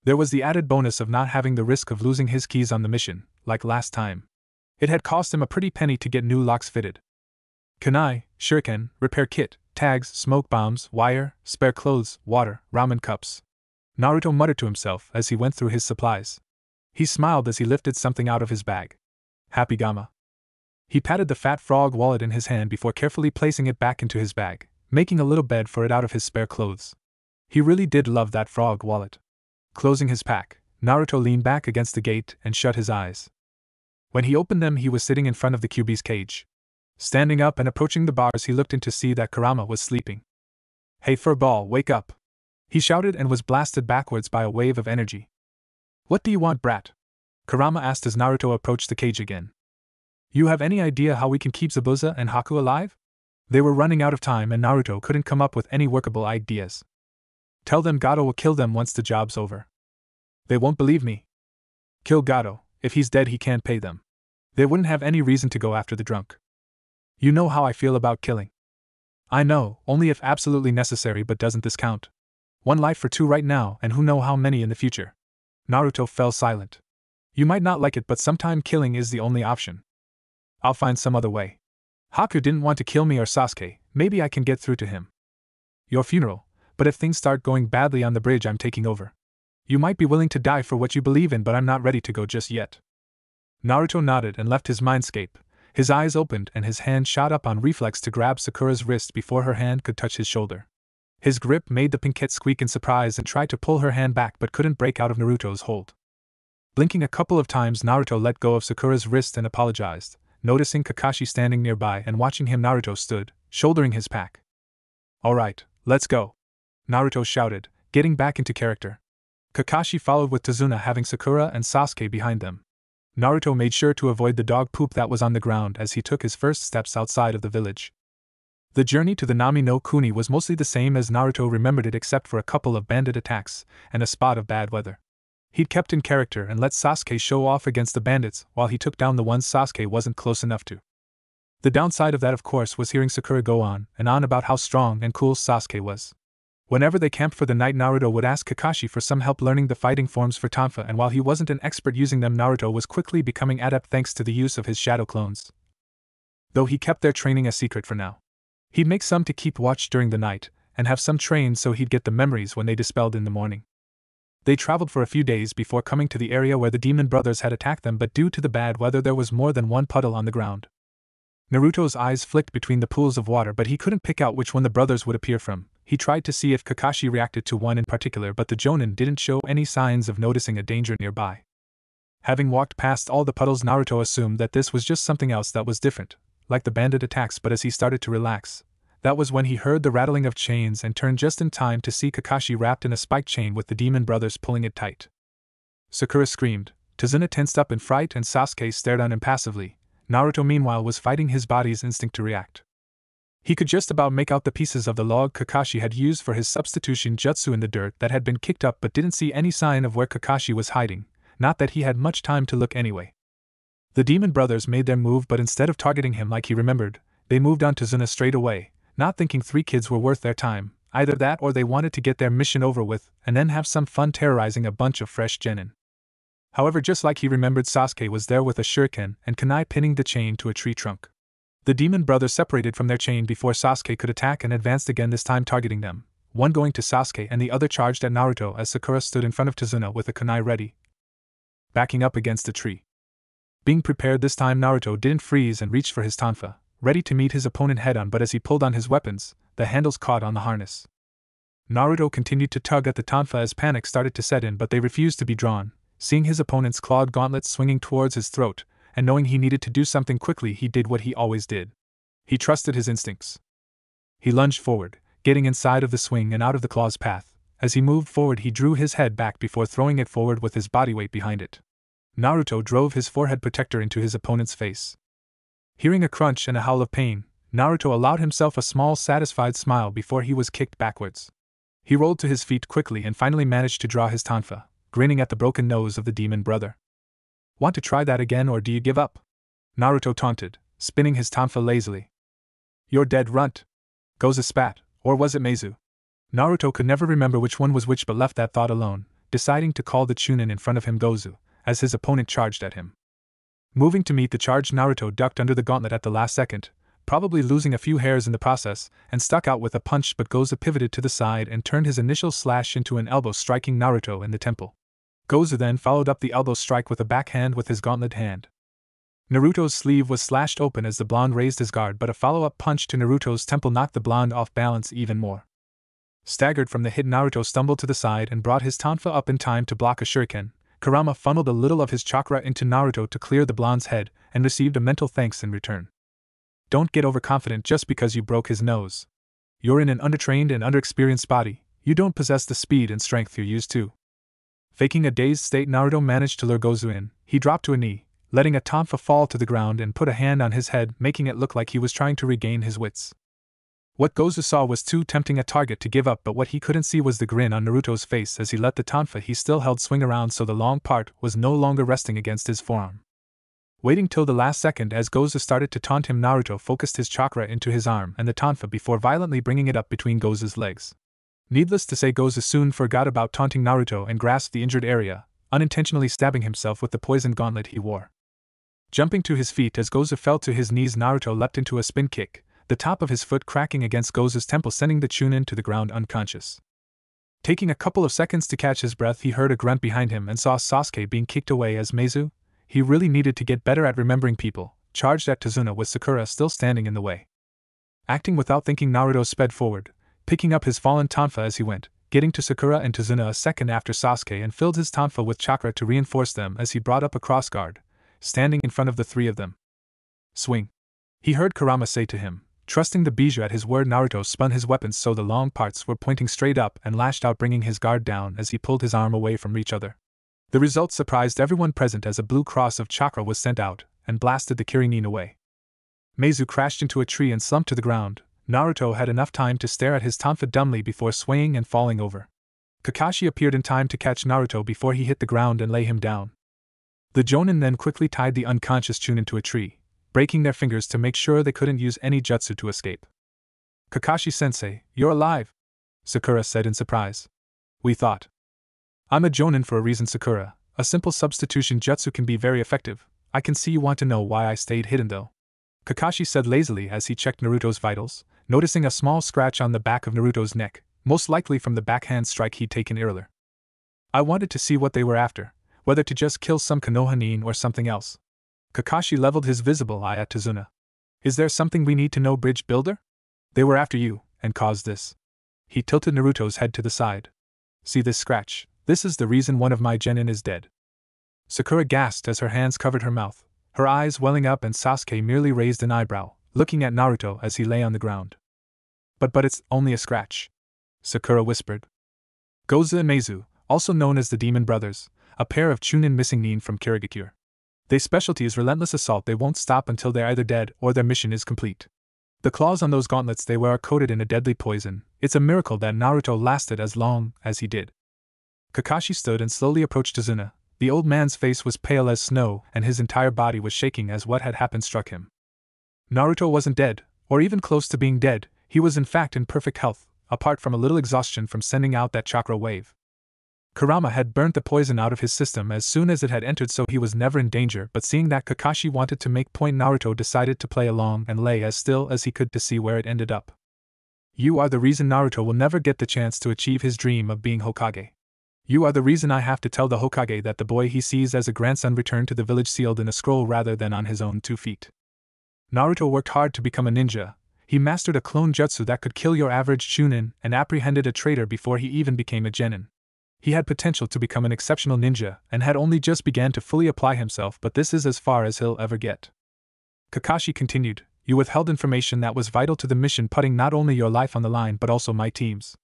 There was the added bonus of not having the risk of losing his keys on the mission, like last time. It had cost him a pretty penny to get new locks fitted. Kunai, shuriken, repair kit, tags, smoke bombs, wire, spare clothes, water, ramen cups. Naruto muttered to himself as he went through his supplies. He smiled as he lifted something out of his bag. Happy Gamma. He patted the fat frog wallet in his hand before carefully placing it back into his bag, making a little bed for it out of his spare clothes. He really did love that frog wallet. Closing his pack, Naruto leaned back against the gate and shut his eyes. When he opened them, he was sitting in front of the Kyuubi's cage. Standing up and approaching the bars, he looked in to see that Kurama was sleeping. Hey furball, wake up! He shouted and was blasted backwards by a wave of energy. What do you want, brat? Kurama asked as Naruto approached the cage again. You have any idea how we can keep Zabuza and Haku alive? They were running out of time and Naruto couldn't come up with any workable ideas. Tell them Gato will kill them once the job's over. They won't believe me. Kill Gato. If he's dead, he can't pay them. They wouldn't have any reason to go after the drunk. You know how I feel about killing. I know, only if absolutely necessary, but doesn't this count? One life for two right now, and who know how many in the future. Naruto fell silent. You might not like it, but sometime killing is the only option. I'll find some other way. Haku didn't want to kill me or Sasuke, maybe I can get through to him. Your funeral, but if things start going badly on the bridge, I'm taking over. You might be willing to die for what you believe in, but I'm not ready to go just yet. Naruto nodded and left his mindscape. His eyes opened and his hand shot up on reflex to grab Sakura's wrist before her hand could touch his shoulder. His grip made the pinkette squeak in surprise and tried to pull her hand back but couldn't break out of Naruto's hold. Blinking a couple of times, Naruto let go of Sakura's wrist and apologized. Noticing Kakashi standing nearby and watching him, Naruto stood, shouldering his pack. Alright, let's go, Naruto shouted, getting back into character. Kakashi followed with Tazuna having Sakura and Sasuke behind them. Naruto made sure to avoid the dog poop that was on the ground as he took his first steps outside of the village. The journey to the Nami no Kuni was mostly the same as Naruto remembered it except for a couple of bandit attacks and a spot of bad weather. He'd kept in character and let Sasuke show off against the bandits while he took down the ones Sasuke wasn't close enough to. The downside of that, of course, was hearing Sakura go on and on about how strong and cool Sasuke was. Whenever they camped for the night, Naruto would ask Kakashi for some help learning the fighting forms for Tonfa, and while he wasn't an expert using them, Naruto was quickly becoming adept thanks to the use of his shadow clones. Though he kept their training a secret for now. He'd make some to keep watch during the night, and have some trained so he'd get the memories when they dispelled in the morning. They traveled for a few days before coming to the area where the demon brothers had attacked them, but due to the bad weather there was more than one puddle on the ground. Naruto's eyes flicked between the pools of water, but he couldn't pick out which one the brothers would appear from. He tried to see if Kakashi reacted to one in particular, but the Jonin didn't show any signs of noticing a danger nearby. Having walked past all the puddles, Naruto assumed that this was just something else that was different, like the bandit attacks, but as he started to relax, that was when he heard the rattling of chains and turned just in time to see Kakashi wrapped in a spike chain with the demon brothers pulling it tight. Sakura screamed, Tazuna tensed up in fright, and Sasuke stared on impassively. Naruto meanwhile was fighting his body's instinct to react. He could just about make out the pieces of the log Kakashi had used for his substitution jutsu in the dirt that had been kicked up, but didn't see any sign of where Kakashi was hiding, not that he had much time to look anyway. The demon brothers made their move, but instead of targeting him like he remembered, they moved on Tazuna straight away, not thinking 3 kids were worth their time. Either that or they wanted to get their mission over with and then have some fun terrorizing a bunch of fresh genin. However, just like he remembered, Sasuke was there with a shuriken and kunai pinning the chain to a tree trunk. The demon brothers separated from their chain before Sasuke could attack and advanced again, this time targeting them, one going to Sasuke and the other charged at Naruto as Sakura stood in front of Tazuna with a kunai ready, backing up against a tree. Being prepared this time, Naruto didn't freeze and reached for his tonfa, ready to meet his opponent head-on, but as he pulled on his weapons, the handles caught on the harness. Naruto continued to tug at the tonfa as panic started to set in, but they refused to be drawn. Seeing his opponent's clawed gauntlets swinging towards his throat, and knowing he needed to do something quickly, he did what he always did. He trusted his instincts. He lunged forward, getting inside of the swing and out of the claw's path. As he moved forward, he drew his head back before throwing it forward with his body weight behind it. Naruto drove his forehead protector into his opponent's face. Hearing a crunch and a howl of pain, Naruto allowed himself a small satisfied smile before he was kicked backwards. He rolled to his feet quickly and finally managed to draw his tonfa, grinning at the broken nose of the demon brother. Want to try that again, or do you give up? Naruto taunted, spinning his tonfa lazily. You're dead, runt. Gozu spat, or was it Meizu? Naruto could never remember which one was which, but left that thought alone, deciding to call the chunin in front of him Gozu, as his opponent charged at him. Moving to meet the charge, Naruto ducked under the gauntlet at the last second, probably losing a few hairs in the process, and stuck out with a punch, but Gozu pivoted to the side and turned his initial slash into an elbow, striking Naruto in the temple. Gozu then followed up the elbow strike with a backhand with his gauntlet hand. Naruto's sleeve was slashed open as the blonde raised his guard, but a follow-up punch to Naruto's temple knocked the blonde off balance even more. Staggered from the hit, Naruto stumbled to the side and brought his tonfa up in time to block a shuriken. Kurama funneled a little of his chakra into Naruto to clear the blonde's head, and received a mental thanks in return. Don't get overconfident just because you broke his nose. You're in an undertrained and underexperienced body, you don't possess the speed and strength you're used to. Faking a dazed state, Naruto managed to lure Gozu in. He dropped to a knee, letting a tonfa fall to the ground, and put a hand on his head, making it look like he was trying to regain his wits. What Gozu saw was too tempting a target to give up, but what he couldn't see was the grin on Naruto's face as he let the tonfa he still held swing around so the long part was no longer resting against his forearm. Waiting till the last second as Gozu started to taunt him, Naruto focused his chakra into his arm and the tonfa before violently bringing it up between Gozu's legs. Needless to say, Gozu soon forgot about taunting Naruto and grasped the injured area, unintentionally stabbing himself with the poisoned gauntlet he wore. Jumping to his feet as Gozu fell to his knees, Naruto leapt into a spin kick, the top of his foot cracking against Gozu's temple, sending the chunin to the ground unconscious. Taking a couple of seconds to catch his breath, he heard a grunt behind him and saw Sasuke being kicked away as Meizu, he really needed to get better at remembering people, charged at Tazuna with Sakura still standing in the way. Acting without thinking, Naruto sped forward, picking up his fallen tonfa as he went, getting to Sakura and Tazuna a second after Sasuke, and filled his tonfa with chakra to reinforce them as he brought up a crossguard, standing in front of the 3 of them. Swing. He heard Kurama say to him, Trusting the bijou at his word, Naruto spun his weapons so the long parts were pointing straight up and lashed out, bringing his guard down as he pulled his arm away from each other. The result surprised everyone present as a blue cross of chakra was sent out and blasted the chunin away. Meizu crashed into a tree and slumped to the ground. Naruto had enough time to stare at his tonfa dumbly before swaying and falling over. Kakashi appeared in time to catch Naruto before he hit the ground and lay him down. The Jonin then quickly tied the unconscious chunin to a tree, breaking their fingers to make sure they couldn't use any jutsu to escape. "Kakashi-sensei, you're alive," Sakura said in surprise. "We thought." "I'm a Jonin for a reason, Sakura. A simple substitution jutsu can be very effective. I can see you want to know why I stayed hidden though," Kakashi said lazily as he checked Naruto's vitals, noticing a small scratch on the back of Naruto's neck, most likely from the backhand strike he'd taken earlier. "I wanted to see what they were after, whether to just kill some Konoha or something else." Kakashi leveled his visible eye at Tazuna. "Is there something we need to know, bridge builder?" "They were after you, and caused this." He tilted Naruto's head to the side. "See this scratch? This is the reason one of my genin is dead." Sakura gasped as her hands covered her mouth, her eyes welling up, and Sasuke merely raised an eyebrow, looking at Naruto as he lay on the ground. But it's only a scratch," Sakura whispered. Goza and Meizu, also known as the Demon Brothers, a pair of chunin missing nin from Kirigakure. Their specialty is relentless assault. They won't stop until they're either dead or their mission is complete. The claws on those gauntlets they wear are coated in a deadly poison. It's a miracle that Naruto lasted as long as he did. Kakashi stood and slowly approached Tazuna. The old man's face was pale as snow, and his entire body was shaking as what had happened struck him. Naruto wasn't dead, or even close to being dead. He was in fact in perfect health, apart from a little exhaustion from sending out that chakra wave. Kurama had burnt the poison out of his system as soon as it had entered, so he was never in danger, but seeing that Kakashi wanted to make point, Naruto decided to play along and lay as still as he could to see where it ended up. "You are the reason Naruto will never get the chance to achieve his dream of being Hokage. You are the reason I have to tell the Hokage that the boy he sees as a grandson returned to the village sealed in a scroll rather than on his own 2 feet. Naruto worked hard to become a ninja. He mastered a clone jutsu that could kill your average chunin and apprehended a traitor before he even became a genin. He had potential to become an exceptional ninja and had only just began to fully apply himself, but this is as far as he'll ever get." Kakashi continued, "You withheld information that was vital to the mission, putting not only your life on the line but also my team's.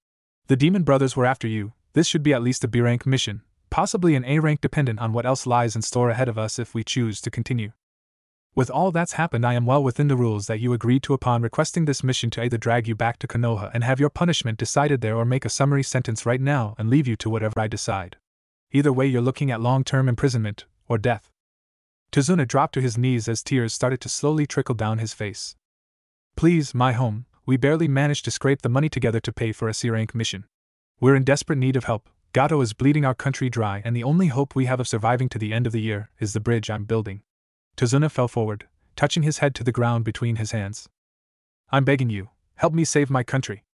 The Demon Brothers were after you. This should be at least a B rank mission, possibly an A rank dependent on what else lies in store ahead of us if we choose to continue. With all that's happened, I am well within the rules that you agreed to upon requesting this mission to either drag you back to Konoha and have your punishment decided there or make a summary sentence right now and leave you to whatever I decide. Either way, you're looking at long-term imprisonment or death." Tazuna dropped to his knees as tears started to slowly trickle down his face. "Please, my home, we barely managed to scrape the money together to pay for a C rank mission. We're in desperate need of help. Gato is bleeding our country dry, and the only hope we have of surviving to the end of the year is the bridge I'm building." Tazuna fell forward, touching his head to the ground between his hands. "I'm begging you, help me save my country.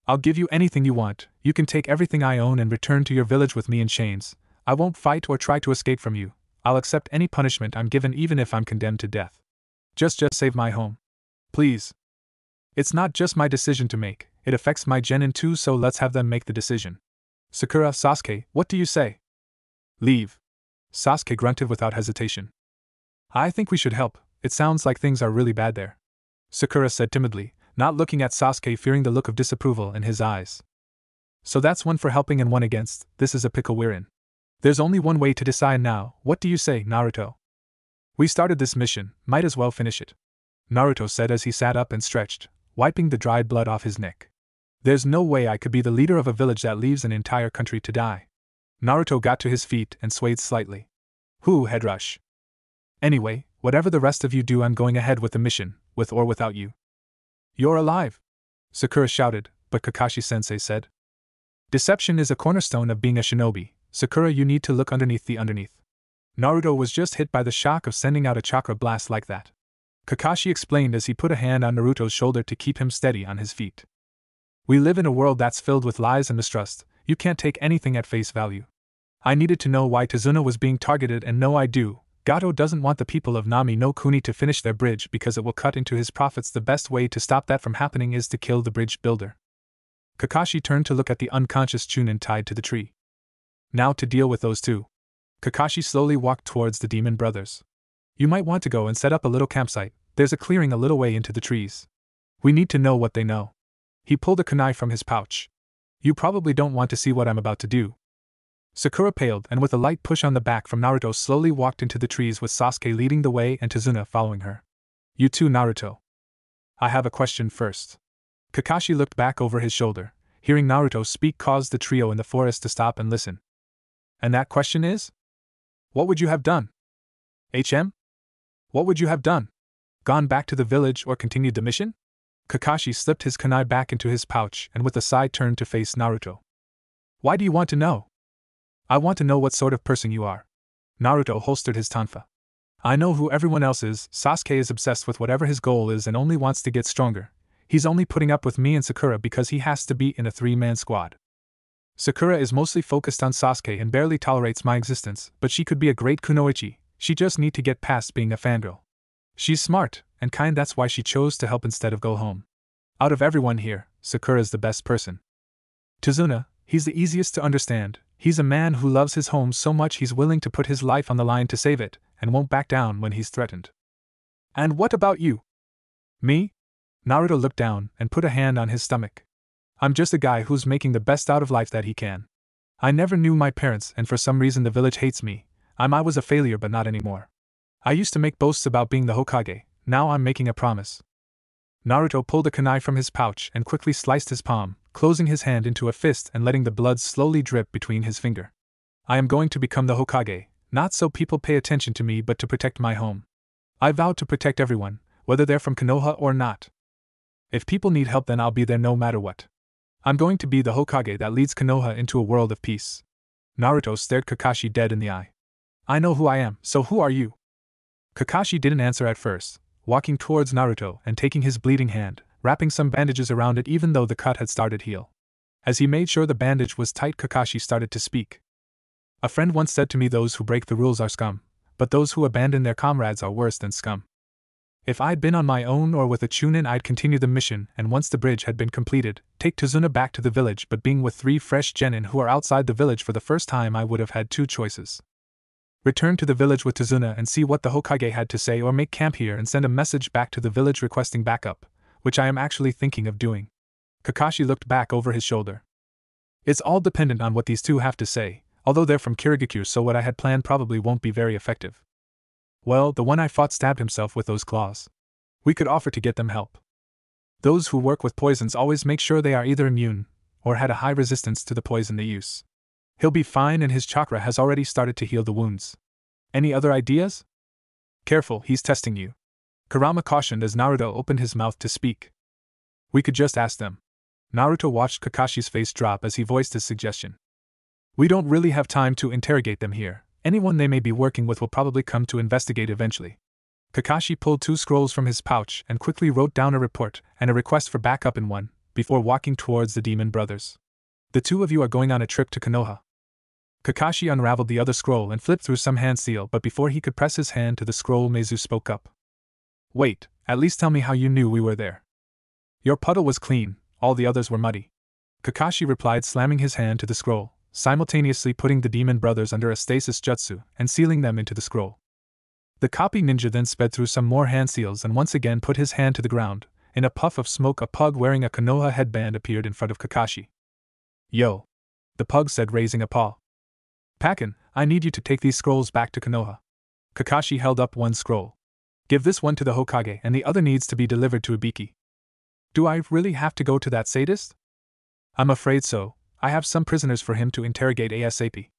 I'll give you anything you want. You can take everything I own and return to your village with me in chains. I won't fight or try to escape from you. I'll accept any punishment I'm given, even if I'm condemned to death. Just save my home. Please. It's not just my decision to make, it affects my genin too, so let's have them make the decision. Sakura, Sasuke, what do you say?" "Leave," Sasuke grunted without hesitation. "I think we should help. It sounds like things are really bad there," Sakura said timidly, not looking at Sasuke, fearing the look of disapproval in his eyes. "So that's one for helping and one against. This is a pickle we're in. There's only one way to decide now. What do you say, Naruto?" "We started this mission, might as well finish it," Naruto said as he sat up and stretched, wiping the dried blood off his neck. "There's no way I could be the leader of a village that leaves an entire country to die." Naruto got to his feet and swayed slightly. Head rush. "Anyway, whatever the rest of you do, I'm going ahead with the mission, with or without you." "You're alive!" Sakura shouted, but Kakashi-sensei said, "Deception is a cornerstone of being a shinobi. Sakura, you need to look underneath the underneath. Naruto was just hit by the shock of sending out a chakra blast like that," Kakashi explained as he put a hand on Naruto's shoulder to keep him steady on his feet. "We live in a world that's filled with lies and mistrust. You can't take anything at face value. I needed to know why Tazuna was being targeted, and no, I do. Gato doesn't want the people of Nami no Kuni to finish their bridge because it will cut into his profits. The best way to stop that from happening is to kill the bridge builder." Kakashi turned to look at the unconscious chunin tied to the tree. "Now to deal with those two." Kakashi slowly walked towards the Demon Brothers. "You might want to go and set up a little campsite. There's a clearing a little way into the trees. We need to know what they know. He pulled a kunai from his pouch. You probably don't want to see what I'm about to do. Sakura paled and with a light push on the back from Naruto slowly walked into the trees with Sasuke leading the way and Tazuna following her. You too, Naruto. I have a question first. Kakashi looked back over his shoulder. Hearing Naruto speak caused the trio in the forest to stop and listen. And that question is? What would you have done? What would you have done? Gone back to the village or continued the mission? Kakashi slipped his kunai back into his pouch and with a sigh turned to face Naruto. Why do you want to know? I want to know what sort of person you are. Naruto holstered his tonfa. I know who everyone else is. Sasuke is obsessed with whatever his goal is and only wants to get stronger. He's only putting up with me and Sakura because he has to be in a 3-man squad. Sakura is mostly focused on Sasuke and barely tolerates my existence, but she could be a great kunoichi. She just need to get past being a fangirl. She's smart and kind, that's why she chose to help instead of go home. Out of everyone here, Sakura's the best person. Tazuna, he's the easiest to understand. He's a man who loves his home so much he's willing to put his life on the line to save it, and won't back down when he's threatened. And what about you? Me? Naruto looked down and put a hand on his stomach. I'm just a guy who's making the best out of life that he can. I never knew my parents and for some reason the village hates me. I was a failure but not anymore. I used to make boasts about being the Hokage, now I'm making a promise. Naruto pulled a kunai from his pouch and quickly sliced his palm, closing his hand into a fist and letting the blood slowly drip between his finger. I am going to become the Hokage, not so people pay attention to me but to protect my home. I vow to protect everyone, whether they're from Konoha or not. If people need help then I'll be there no matter what. I'm going to be the Hokage that leads Konoha into a world of peace. Naruto stared Kakashi dead in the eye. I know who I am, so who are you? Kakashi didn't answer at first, walking towards Naruto and taking his bleeding hand, wrapping some bandages around it even though the cut had started to heal. As he made sure the bandage was tight, Kakashi started to speak. A friend once said to me, those who break the rules are scum, but those who abandon their comrades are worse than scum. If I'd been on my own or with a chunin, I'd continue the mission and once the bridge had been completed, take Tazuna back to the village, but being with 3 fresh genin who are outside the village for the first time, I would have had 2 choices. Return to the village with Tazuna and see what the Hokage had to say, or make camp here and send a message back to the village requesting backup, which I am actually thinking of doing. Kakashi looked back over his shoulder. It's all dependent on what these 2 have to say, although they're from Kirigakure, so what I had planned probably won't be very effective. Well, the one I fought stabbed himself with those claws. We could offer to get them help. Those who work with poisons always make sure they are either immune, or had a high resistance to the poison they use. He'll be fine and his chakra has already started to heal the wounds. Any other ideas? Careful, he's testing you. Kurama cautioned as Naruto opened his mouth to speak. We could just ask them. Naruto watched Kakashi's face drop as he voiced his suggestion. We don't really have time to interrogate them here. Anyone they may be working with will probably come to investigate eventually. Kakashi pulled 2 scrolls from his pouch and quickly wrote down a report and a request for backup in one, before walking towards the demon brothers. The 2 of you are going on a trip to Konoha. Kakashi unraveled the other scroll and flipped through some hand seal, but before he could press his hand to the scroll, Meizu spoke up. Wait, at least tell me how you knew we were there. Your puddle was clean, all the others were muddy. Kakashi replied, slamming his hand to the scroll, simultaneously putting the demon brothers under a stasis jutsu and sealing them into the scroll. The copy ninja then sped through some more hand seals and once again put his hand to the ground. In a puff of smoke, a pug wearing a Konoha headband appeared in front of Kakashi. Yo! The pug said, raising a paw. Pakin, I need you to take these scrolls back to Konoha. Kakashi held up one scroll. Give this one to the Hokage and the other needs to be delivered to Ibiki. Do I really have to go to that sadist? I'm afraid so. I have some prisoners for him to interrogate ASAP.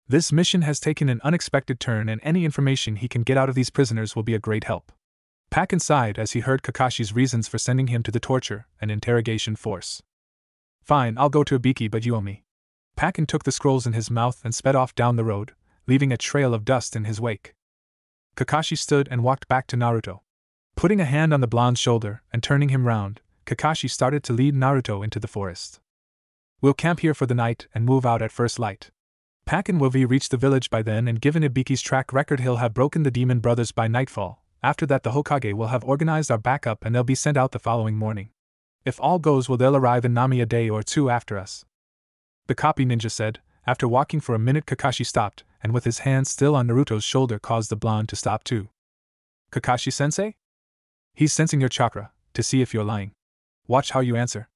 This mission has taken an unexpected turn and any information he can get out of these prisoners will be a great help. Pakin sighed as he heard Kakashi's reasons for sending him to the torture and interrogation force. Fine, I'll go to Ibiki, but you owe me. Pakin took the scrolls in his mouth and sped off down the road, leaving a trail of dust in his wake. Kakashi stood and walked back to Naruto. Putting a hand on the blonde's shoulder and turning him round, Kakashi started to lead Naruto into the forest. We'll camp here for the night and move out at first light. Pakin will be reached the village by then, and given Ibiki's track record, he'll have broken the demon brothers by nightfall. After that, the Hokage will have organized our backup and they'll be sent out the following morning. If all goes well, they'll arrive in Nami a day or 2 after us. The copy ninja said. After walking for a minute, Kakashi stopped, and with his hand still on Naruto's shoulder caused the blonde to stop too. Kakashi-sensei? He's sensing your chakra, to see if you're lying. Watch how you answer,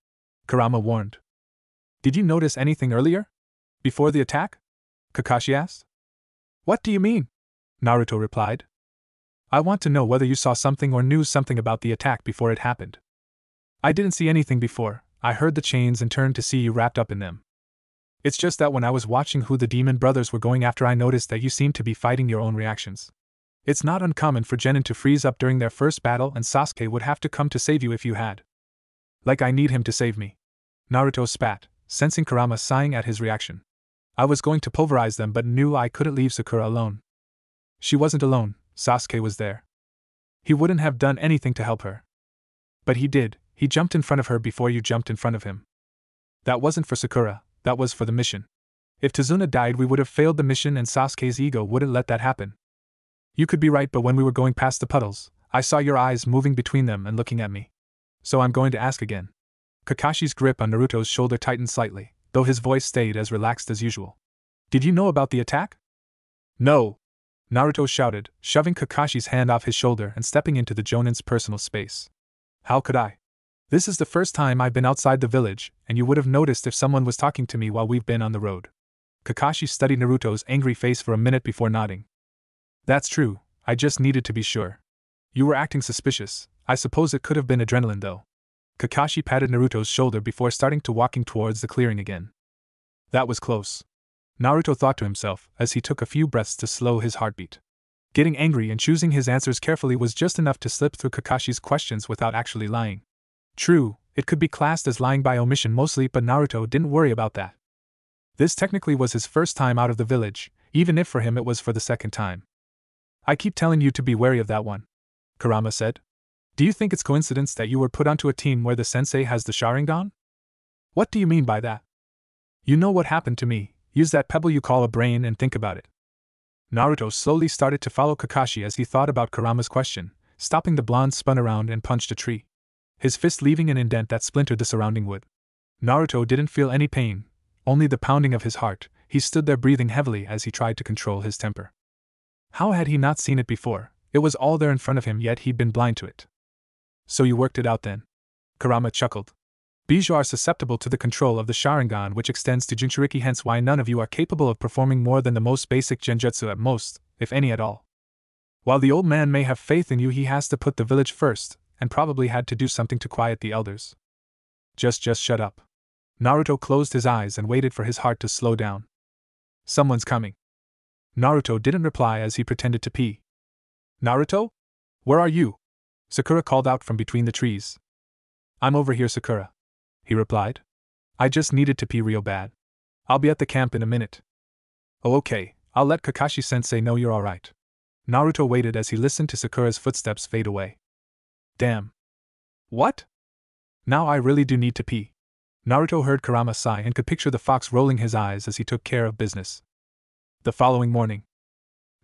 Kurama warned. Did you notice anything earlier? Before the attack? Kakashi asked. What do you mean? Naruto replied. I want to know whether you saw something or knew something about the attack before it happened. I didn't see anything before. I heard the chains and turned to see you wrapped up in them. It's just that when I was watching who the demon brothers were going after, I noticed that you seemed to be fighting your own reactions. It's not uncommon for genin to freeze up during their first battle, and Sasuke would have to come to save you if you had. Like I need him to save me. Naruto spat, sensing Kurama sighing at his reaction. I was going to pulverize them but knew I couldn't leave Sakura alone. She wasn't alone, Sasuke was there. He wouldn't have done anything to help her. But he did, he jumped in front of her before you jumped in front of him. That wasn't for Sakura, that was for the mission. If Tazuna died, we would have failed the mission and Sasuke's ego wouldn't let that happen. You could be right, but when we were going past the puddles, I saw your eyes moving between them and looking at me. So I'm going to ask again. Kakashi's grip on Naruto's shoulder tightened slightly, though his voice stayed as relaxed as usual. Did you know about the attack? No! Naruto shouted, shoving Kakashi's hand off his shoulder and stepping into the Jonin's personal space. How could I? This is the first time I've been outside the village, and you would have noticed if someone was talking to me while we've been on the road. Kakashi studied Naruto's angry face for a minute before nodding. That's true, I just needed to be sure. You were acting suspicious. I suppose it could have been adrenaline though. Kakashi patted Naruto's shoulder before starting to walking towards the clearing again. That was close. Naruto thought to himself as he took a few breaths to slow his heartbeat. Getting angry and choosing his answers carefully was just enough to slip through Kakashi's questions without actually lying. True, it could be classed as lying by omission mostly, but Naruto didn't worry about that. This technically was his first time out of the village, even if for him it was for the second time. I keep telling you to be wary of that one, Kurama said. Do you think it's coincidence that you were put onto a team where the sensei has the Sharingan? What do you mean by that? You know what happened to me, use that pebble you call a brain and think about it. Naruto slowly started to follow Kakashi as he thought about Kurama's question, stopping the blonde spun around and punched a tree. His fist leaving an indent that splintered the surrounding wood. Naruto didn't feel any pain, only the pounding of his heart. He stood there breathing heavily as he tried to control his temper. How had he not seen it before? It was all there in front of him, yet he'd been blind to it. So you worked it out then? Kurama chuckled. Bijou are susceptible to the control of the Sharingan, which extends to Jinchuriki, hence why none of you are capable of performing more than the most basic genjutsu at most, if any at all. While the old man may have faith in you, he has to put the village first, and probably had to do something to quiet the elders. Just shut up. Naruto closed his eyes and waited for his heart to slow down. Someone's coming. Naruto didn't reply as he pretended to pee. Naruto? Where are you? Sakura called out from between the trees. I'm over here, Sakura, he replied. I just needed to pee real bad. I'll be at the camp in a minute. Oh, okay, I'll let Kakashi-sensei know you're alright. Naruto waited as he listened to Sakura's footsteps fade away. Damn. What? Now I really do need to pee. Naruto heard Kurama sigh and could picture the fox rolling his eyes as he took care of business. The following morning,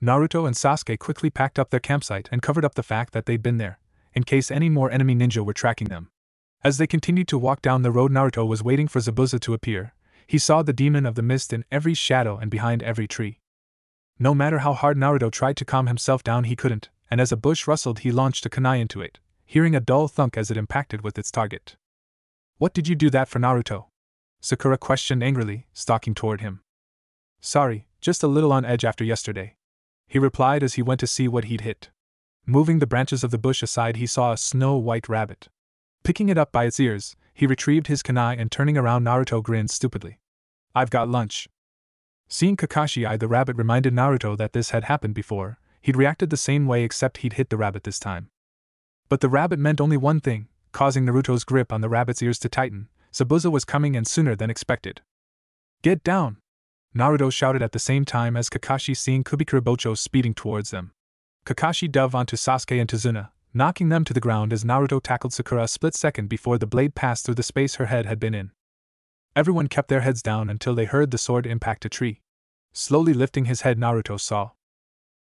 Naruto and Sasuke quickly packed up their campsite and covered up the fact that they'd been there, in case any more enemy ninja were tracking them. As they continued to walk down the road, Naruto was waiting for Zabuza to appear. He saw the demon of the mist in every shadow and behind every tree. No matter how hard Naruto tried to calm himself down, he couldn't, and as a bush rustled, he launched a kunai into it, hearing a dull thunk as it impacted with its target. What did you do that for, Naruto? Sakura questioned angrily, stalking toward him. Sorry, just a little on edge after yesterday, he replied as he went to see what he'd hit. Moving the branches of the bush aside, he saw a snow-white rabbit. Picking it up by its ears, he retrieved his kunai and turning around, Naruto grinned stupidly. I've got lunch. Seeing Kakashi eye the rabbit reminded Naruto that this had happened before. He'd reacted the same way except he'd hit the rabbit this time. But the rabbit meant only one thing, causing Naruto's grip on the rabbit's ears to tighten. Zabuza was coming, and sooner than expected. Get down! Naruto shouted at the same time as Kakashi, seeing Kubikurabocho speeding towards them. Kakashi dove onto Sasuke and Tazuna, knocking them to the ground as Naruto tackled Sakura a split second before the blade passed through the space her head had been in. Everyone kept their heads down until they heard the sword impact a tree. Slowly lifting his head, Naruto saw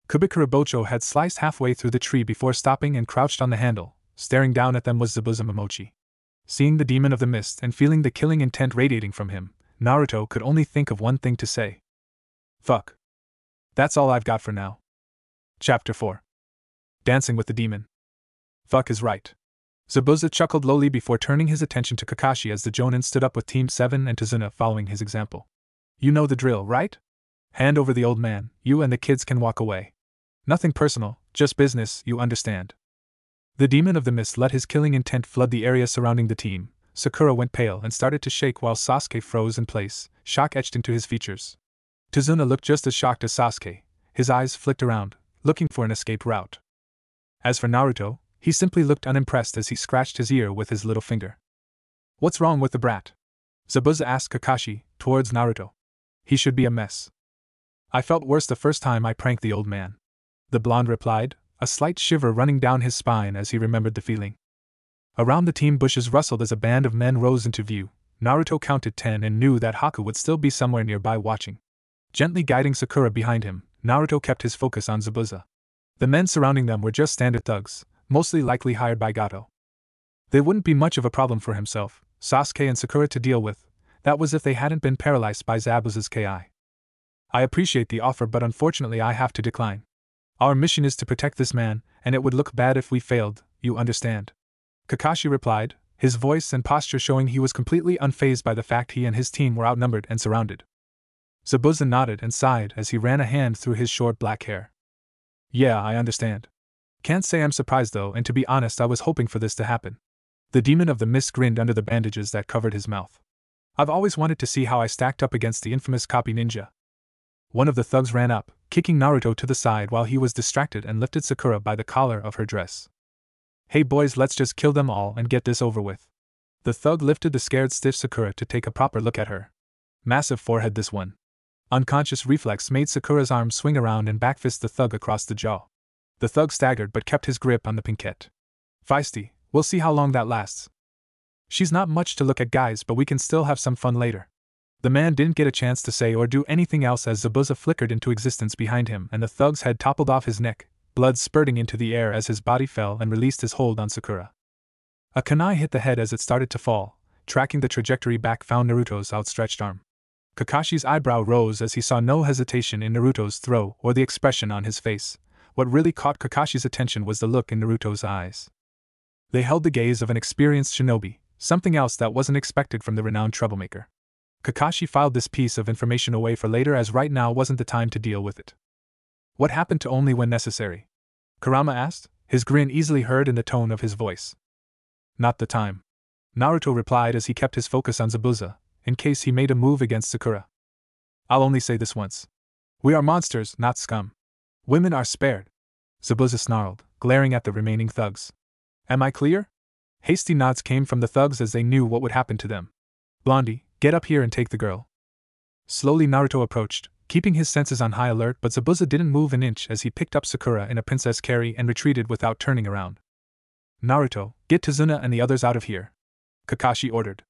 Kubikurabocho had sliced halfway through the tree before stopping and crouched on the handle. Staring down at them was Zabuza Momochi. Seeing the demon of the mist and feeling the killing intent radiating from him, Naruto could only think of one thing to say. Fuck. That's all I've got for now. Chapter 4. Dancing with the Demon. Fuck is right. Zabuza chuckled lowly before turning his attention to Kakashi as the Jonin stood up with Team 7 and Tazuna following his example. You know the drill, right? Hand over the old man, you and the kids can walk away. Nothing personal, just business, you understand. The demon of the mist let his killing intent flood the area surrounding the team. Sakura went pale and started to shake while Sasuke froze in place, shock etched into his features. Tazuna looked just as shocked as Sasuke. His eyes flicked around, looking for an escape route. As for Naruto, he simply looked unimpressed as he scratched his ear with his little finger. What's wrong with the brat? Zabuza asked Kakashi, towards Naruto. He should be a mess. I felt worse the first time I pranked the old man. The blonde replied, a slight shiver running down his spine as he remembered the feeling. Around the team bushes rustled as a band of men rose into view. Naruto counted 10 and knew that Haku would still be somewhere nearby watching. Gently guiding Sakura behind him, Naruto kept his focus on Zabuza. The men surrounding them were just standard thugs, mostly likely hired by Gato. They wouldn't be much of a problem for himself, Sasuke and Sakura to deal with. That was if they hadn't been paralyzed by Zabuza's Ki. I appreciate the offer, but unfortunately I have to decline. Our mission is to protect this man, and it would look bad if we failed, you understand. Kakashi replied, his voice and posture showing he was completely unfazed by the fact he and his team were outnumbered and surrounded. Zabuza nodded and sighed as he ran a hand through his short black hair. Yeah, I understand. Can't say I'm surprised though, and to be honest I was hoping for this to happen. The demon of the mist grinned under the bandages that covered his mouth. I've always wanted to see how I stacked up against the infamous copy ninja. One of the thugs ran up, kicking Naruto to the side while he was distracted and lifted Sakura by the collar of her dress. Hey boys, let's just kill them all and get this over with. The thug lifted the scared stiff Sakura to take a proper look at her. Massive forehead this one. Unconscious reflex made Sakura's arm swing around and backfist the thug across the jaw. The thug staggered but kept his grip on the pinkette. Feisty, we'll see how long that lasts. She's not much to look at guys, but we can still have some fun later. The man didn't get a chance to say or do anything else as Zabuza flickered into existence behind him and the thug's head toppled off his neck, blood spurting into the air as his body fell and released his hold on Sakura. A kunai hit the head as it started to fall, tracking the trajectory back found Naruto's outstretched arm. Kakashi's eyebrow rose as he saw no hesitation in Naruto's throw or the expression on his face. What really caught Kakashi's attention was the look in Naruto's eyes. They held the gaze of an experienced shinobi, something else that wasn't expected from the renowned troublemaker. Kakashi filed this piece of information away for later as right now wasn't the time to deal with it. What happened to only when necessary? Kurama asked, his grin easily heard in the tone of his voice. Not the time. Naruto replied as he kept his focus on Zabuza, in case he made a move against Sakura. I'll only say this once. We are monsters, not scum. Women are spared. Zabuza snarled, glaring at the remaining thugs. Am I clear? Hasty nods came from the thugs as they knew what would happen to them. Blondie, get up here and take the girl. Slowly Naruto approached, keeping his senses on high alert, but Zabuza didn't move an inch as he picked up Sakura in a princess carry and retreated without turning around. Naruto, get Tazuna and the others out of here. Kakashi ordered.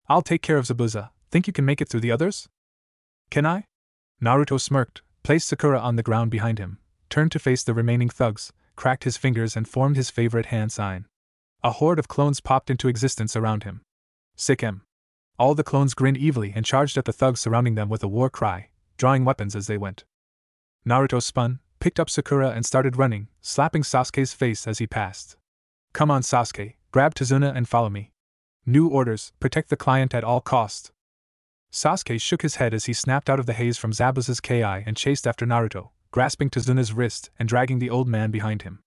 I'll take care of Zabuza. Think you can make it through the others? Can I? Naruto smirked, placed Sakura on the ground behind him, turned to face the remaining thugs, cracked his fingers and formed his favorite hand sign. A horde of clones popped into existence around him. Sick em. All the clones grinned evilly and charged at the thugs surrounding them with a war cry, drawing weapons as they went. Naruto spun, picked up Sakura and started running, slapping Sasuke's face as he passed. Come on Sasuke, grab Tazuna and follow me. New orders, protect the client at all costs. Sasuke shook his head as he snapped out of the haze from Zabuza's Ki and chased after Naruto, grasping Tazuna's wrist and dragging the old man behind him.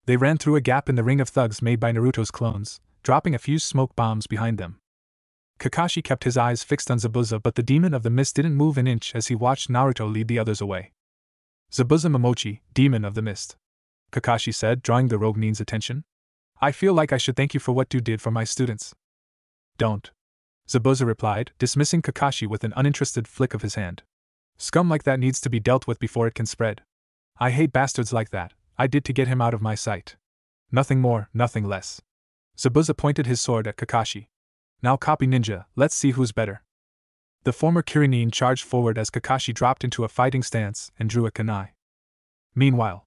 They ran through a gap in the ring of thugs made by Naruto's clones, dropping a few smoke bombs behind them. Kakashi kept his eyes fixed on Zabuza, but the demon of the mist didn't move an inch as he watched Naruto lead the others away. Zabuza Momochi, demon of the mist. Kakashi said, drawing the rogue nin's attention. I feel like I should thank you for what you did for my students. Don't. Zabuza replied, dismissing Kakashi with an uninterested flick of his hand. Scum like that needs to be dealt with before it can spread. I hate bastards like that. I did to get him out of my sight. Nothing more, nothing less. Zabuza pointed his sword at Kakashi. Now copy ninja, let's see who's better. The former Kirinin charged forward as Kakashi dropped into a fighting stance and drew a kunai. Meanwhile,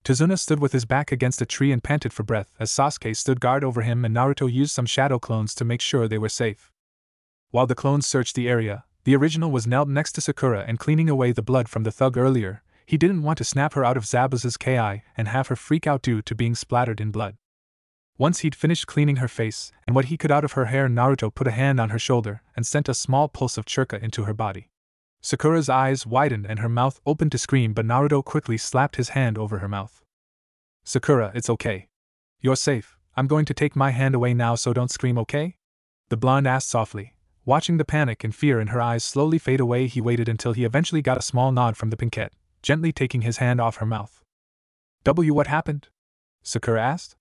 Tazuna stood with his back against a tree and panted for breath as Sasuke stood guard over him and Naruto used some shadow clones to make sure they were safe. While the clones searched the area, the original was knelt next to Sakura and cleaning away the blood from the thug earlier. He didn't want to snap her out of Zabuza's Ki and have her freak out due to being splattered in blood. Once he'd finished cleaning her face and what he could out of her hair, Naruto put a hand on her shoulder and sent a small pulse of chakra into her body. Sakura's eyes widened and her mouth opened to scream, but Naruto quickly slapped his hand over her mouth. Sakura, it's okay. You're safe. I'm going to take my hand away now, so don't scream, okay? The blonde asked softly. Watching the panic and fear in her eyes slowly fade away, he waited until he eventually got a small nod from the pinkette, gently taking his hand off her mouth. What happened? Sakura asked.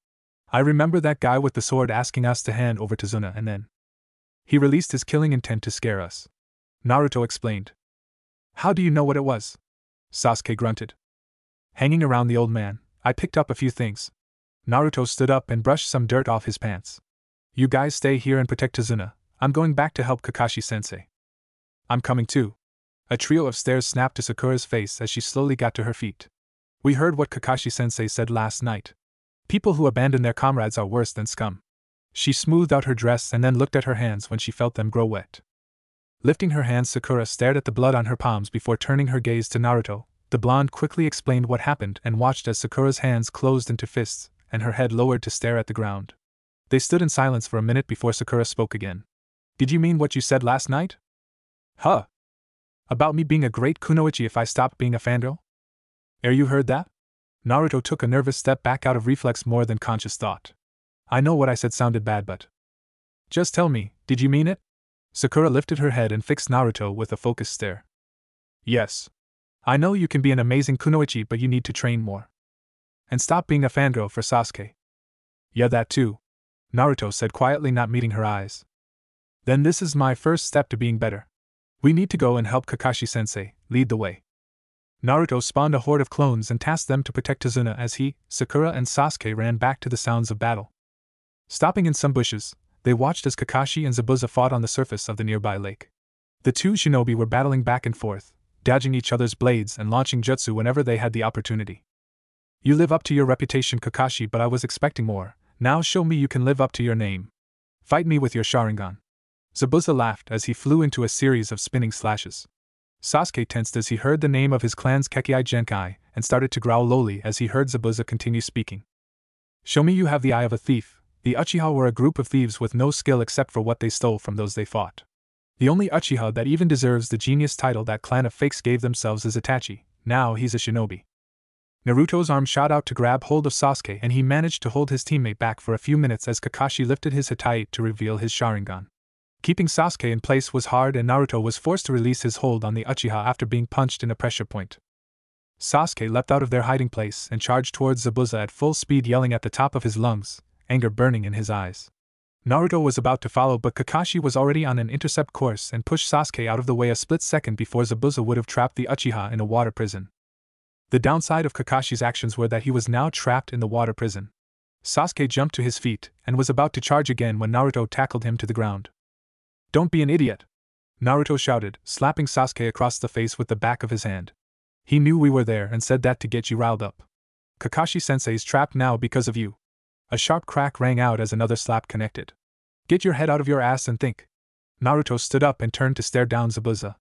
I remember that guy with the sword asking us to hand over to Zuna, and then he released his killing intent to scare us. Naruto explained. How do you know what it was? Sasuke grunted. Hanging around the old man, I picked up a few things. Naruto stood up and brushed some dirt off his pants. You guys stay here and protect Tazuna. I'm going back to help Kakashi-sensei. I'm coming too. A trio of stares snapped to Sakura's face as she slowly got to her feet. We heard what Kakashi-sensei said last night. People who abandon their comrades are worse than scum. She smoothed out her dress and then looked at her hands when she felt them grow wet. Lifting her hands, Sakura stared at the blood on her palms before turning her gaze to Naruto. The blonde quickly explained what happened and watched as Sakura's hands closed into fists and her head lowered to stare at the ground. They stood in silence for a minute before Sakura spoke again. Did you mean what you said last night? Huh? About me being a great kunoichi if I stopped being a fangirl? You heard that? Naruto took a nervous step back out of reflex more than conscious thought. I know what I said sounded bad, but just tell me, did you mean it? Sakura lifted her head and fixed Naruto with a focused stare. Yes. I know you can be an amazing kunoichi, but you need to train more. And stop being a fangirl for Sasuke. Yeah, that too. Naruto said quietly, not meeting her eyes. Then this is my first step to being better. We need to go and help Kakashi-sensei, lead the way. Naruto spawned a horde of clones and tasked them to protect Tazuna as he, Sakura, and Sasuke ran back to the sounds of battle. Stopping in some bushes, they watched as Kakashi and Zabuza fought on the surface of the nearby lake. The two shinobi were battling back and forth, dodging each other's blades and launching jutsu whenever they had the opportunity. You live up to your reputation, Kakashi, but I was expecting more. Now show me you can live up to your name. Fight me with your Sharingan. Zabuza laughed as he flew into a series of spinning slashes. Sasuke tensed as he heard the name of his clan's Kekkai Genkai and started to growl lowly as he heard Zabuza continue speaking. Show me you have the eye of a thief. The Uchiha were a group of thieves with no skill except for what they stole from those they fought. The only Uchiha that even deserves the genius title that clan of fakes gave themselves is Itachi. Now he's a shinobi. Naruto's arm shot out to grab hold of Sasuke and he managed to hold his teammate back for a few minutes as Kakashi lifted his Hitai to reveal his Sharingan. Keeping Sasuke in place was hard and Naruto was forced to release his hold on the Uchiha after being punched in a pressure point. Sasuke leapt out of their hiding place and charged towards Zabuza at full speed, yelling at the top of his lungs, anger burning in his eyes. Naruto was about to follow, but Kakashi was already on an intercept course and pushed Sasuke out of the way a split second before Zabuza would have trapped the Uchiha in a water prison. The downside of Kakashi's actions were that he was now trapped in the water prison. Sasuke jumped to his feet and was about to charge again when Naruto tackled him to the ground. Don't be an idiot! Naruto shouted, slapping Sasuke across the face with the back of his hand. He knew we were there and said that to get you riled up. Kakashi-sensei's trapped now because of you. A sharp crack rang out as another slap connected. Get your head out of your ass and think. Naruto stood up and turned to stare down Zabuza.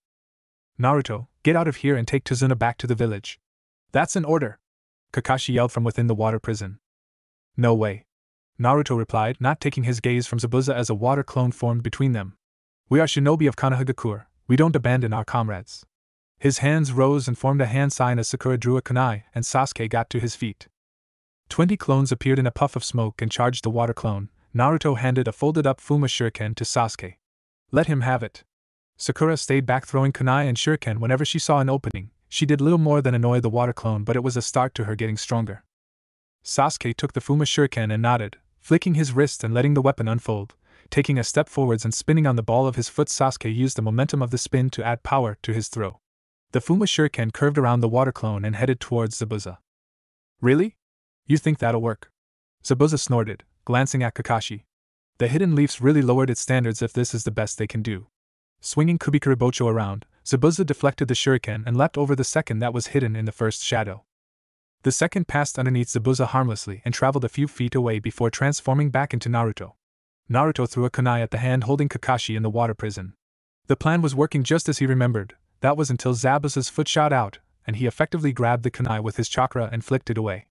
Naruto, get out of here and take Tazuna back to the village. That's an order! Kakashi yelled from within the water prison. No way. Naruto replied, not taking his gaze from Zabuza as a water clone formed between them. We are shinobi of Konohagakure, we don't abandon our comrades. His hands rose and formed a hand sign as Sakura drew a kunai and Sasuke got to his feet. 20 clones appeared in a puff of smoke and charged the water clone. Naruto handed a folded-up Fuma shuriken to Sasuke. Let him have it. Sakura stayed back throwing kunai and shuriken whenever she saw an opening. She did little more than annoy the water clone, but it was a start to her getting stronger. Sasuke took the Fuma shuriken and nodded, flicking his wrist and letting the weapon unfold. Taking a step forwards and spinning on the ball of his foot, Sasuke used the momentum of the spin to add power to his throw. The Fuma shuriken curved around the water clone and headed towards Zabuza. Really? You think that'll work? Zabuza snorted, glancing at Kakashi. The Hidden Leafs really lowered its standards if this is the best they can do. Swinging Kubikuribocho around, Zabuza deflected the shuriken and leapt over the second that was hidden in the first shadow. The second passed underneath Zabuza harmlessly and traveled a few feet away before transforming back into Naruto. Naruto threw a kunai at the hand holding Kakashi in the water prison. The plan was working just as he remembered. That was until Zabuza's foot shot out, and he effectively grabbed the kunai with his chakra and flicked it away.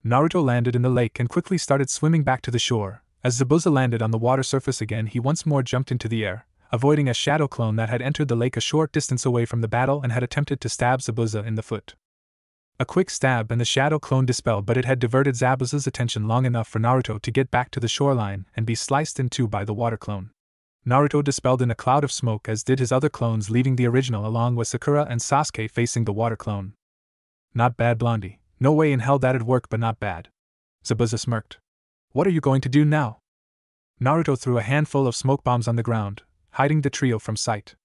Naruto landed in the lake and quickly started swimming back to the shore. As Zabuza landed on the water surface again, he once more jumped into the air, avoiding a shadow clone that had entered the lake a short distance away from the battle and had attempted to stab Zabuza in the foot. A quick stab and the shadow clone dispelled, but it had diverted Zabuza's attention long enough for Naruto to get back to the shoreline and be sliced in two by the water clone. Naruto dispelled in a cloud of smoke, as did his other clones, leaving the original along with Sakura and Sasuke facing the water clone. Not bad, Blondie. No way in hell that'd work, but not bad. Zabuza smirked. What are you going to do now? Naruto threw a handful of smoke bombs on the ground, hiding the trio from sight.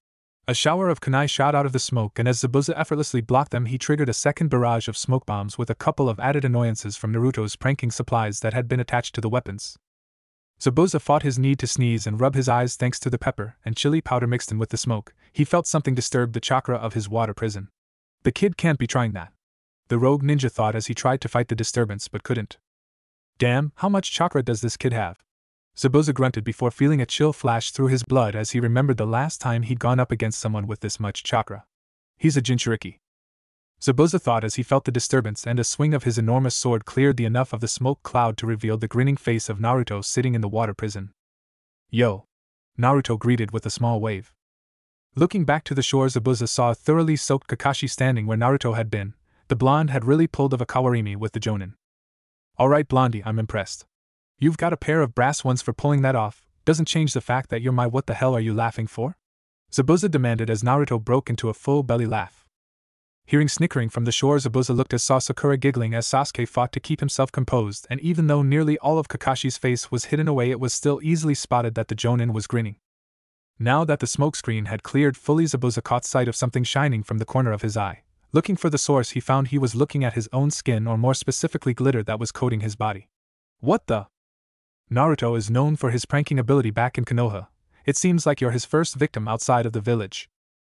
A shower of kunai shot out of the smoke, and as Zabuza effortlessly blocked them, he triggered a second barrage of smoke bombs with a couple of added annoyances from Naruto's pranking supplies that had been attached to the weapons. Zabuza fought his need to sneeze and rub his eyes thanks to the pepper and chili powder mixed in with the smoke. He felt something disturb the chakra of his water prison. The kid can't be trying that. The rogue ninja thought as he tried to fight the disturbance but couldn't. Damn, how much chakra does this kid have? Zabuza grunted before feeling a chill flash through his blood as he remembered the last time he'd gone up against someone with this much chakra. He's a Jinchuriki. Zabuza thought as he felt the disturbance, and a swing of his enormous sword cleared enough of the smoke cloud to reveal the grinning face of Naruto sitting in the water prison. Yo! Naruto greeted with a small wave. Looking back to the shore, Zabuza saw a thoroughly soaked Kakashi standing where Naruto had been. The blonde had really pulled of a kawarimi with the jonin. Alright, Blondie, I'm impressed. You've got a pair of brass ones for pulling that off. Doesn't change the fact that you're my. What the hell are you laughing for? Zabuza demanded as Naruto broke into a full belly laugh. Hearing snickering from the shore, Zabuza looked and saw Sakura giggling as Sasuke fought to keep himself composed, and even though nearly all of Kakashi's face was hidden away, it was still easily spotted that the jonin was grinning. Now that the smokescreen had cleared fully, Zabuza caught sight of something shining from the corner of his eye. Looking for the source, he found he was looking at his own skin, or more specifically glitter that was coating his body. What the? Naruto is known for his pranking ability back in Konoha. It seems like you're his first victim outside of the village,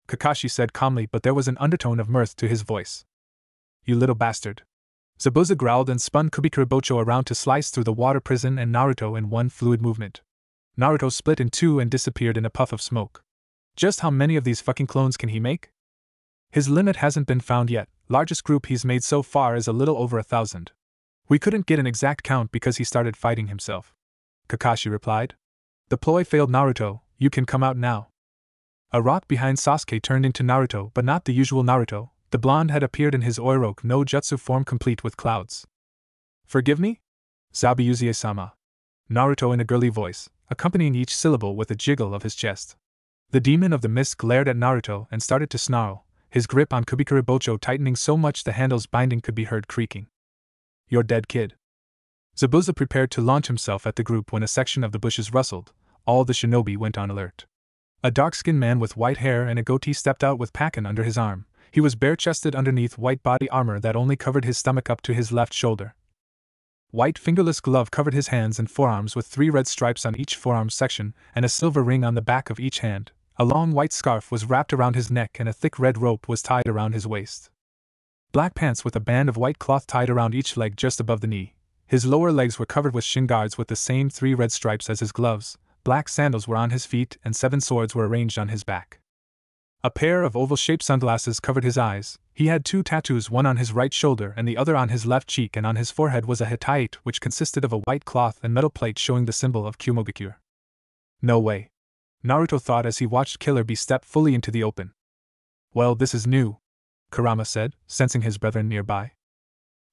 Kakashi said calmly, but there was an undertone of mirth to his voice. You little bastard. Zabuza growled and spun Kubikuribocho around to slice through the water prison and Naruto in one fluid movement. Naruto split in two and disappeared in a puff of smoke. Just how many of these fucking clones can he make? His limit hasn't been found yet. Largest group he's made so far is a little over 1,000. We couldn't get an exact count because he started fighting himself, Kakashi replied. The ploy failed, Naruto. You can come out now. A rock behind Sasuke turned into Naruto, but not the usual Naruto. The blonde had appeared in his Oiroku no Jutsu form complete with clouds. Forgive me? Zabuuzie-sama. Naruto in a girly voice, accompanying each syllable with a jiggle of his chest. The demon of the mist glared at Naruto and started to snarl, his grip on Kubikuribocho tightening so much the handle's binding could be heard creaking. You're dead, kid. Zabuza prepared to launch himself at the group when a section of the bushes rustled. All the shinobi went on alert. A dark-skinned man with white hair and a goatee stepped out with Pakken under his arm. He was bare-chested underneath white body armor that only covered his stomach up to his left shoulder. White fingerless glove covered his hands and forearms with 3 red stripes on each forearm section and a silver ring on the back of each hand. A long white scarf was wrapped around his neck and a thick red rope was tied around his waist. Black pants with a band of white cloth tied around each leg just above the knee. His lower legs were covered with shin guards with the same 3 red stripes as his gloves. Black sandals were on his feet and 7 swords were arranged on his back. A pair of oval-shaped sunglasses covered his eyes. He had 2 tattoos, one on his right shoulder and the other on his left cheek, and on his forehead was a hitate which consisted of a white cloth and metal plate showing the symbol of Kyumogakure. No way. Naruto thought as he watched Killer Bee step fully into the open. Well, this is new, Kurama said, sensing his brethren nearby.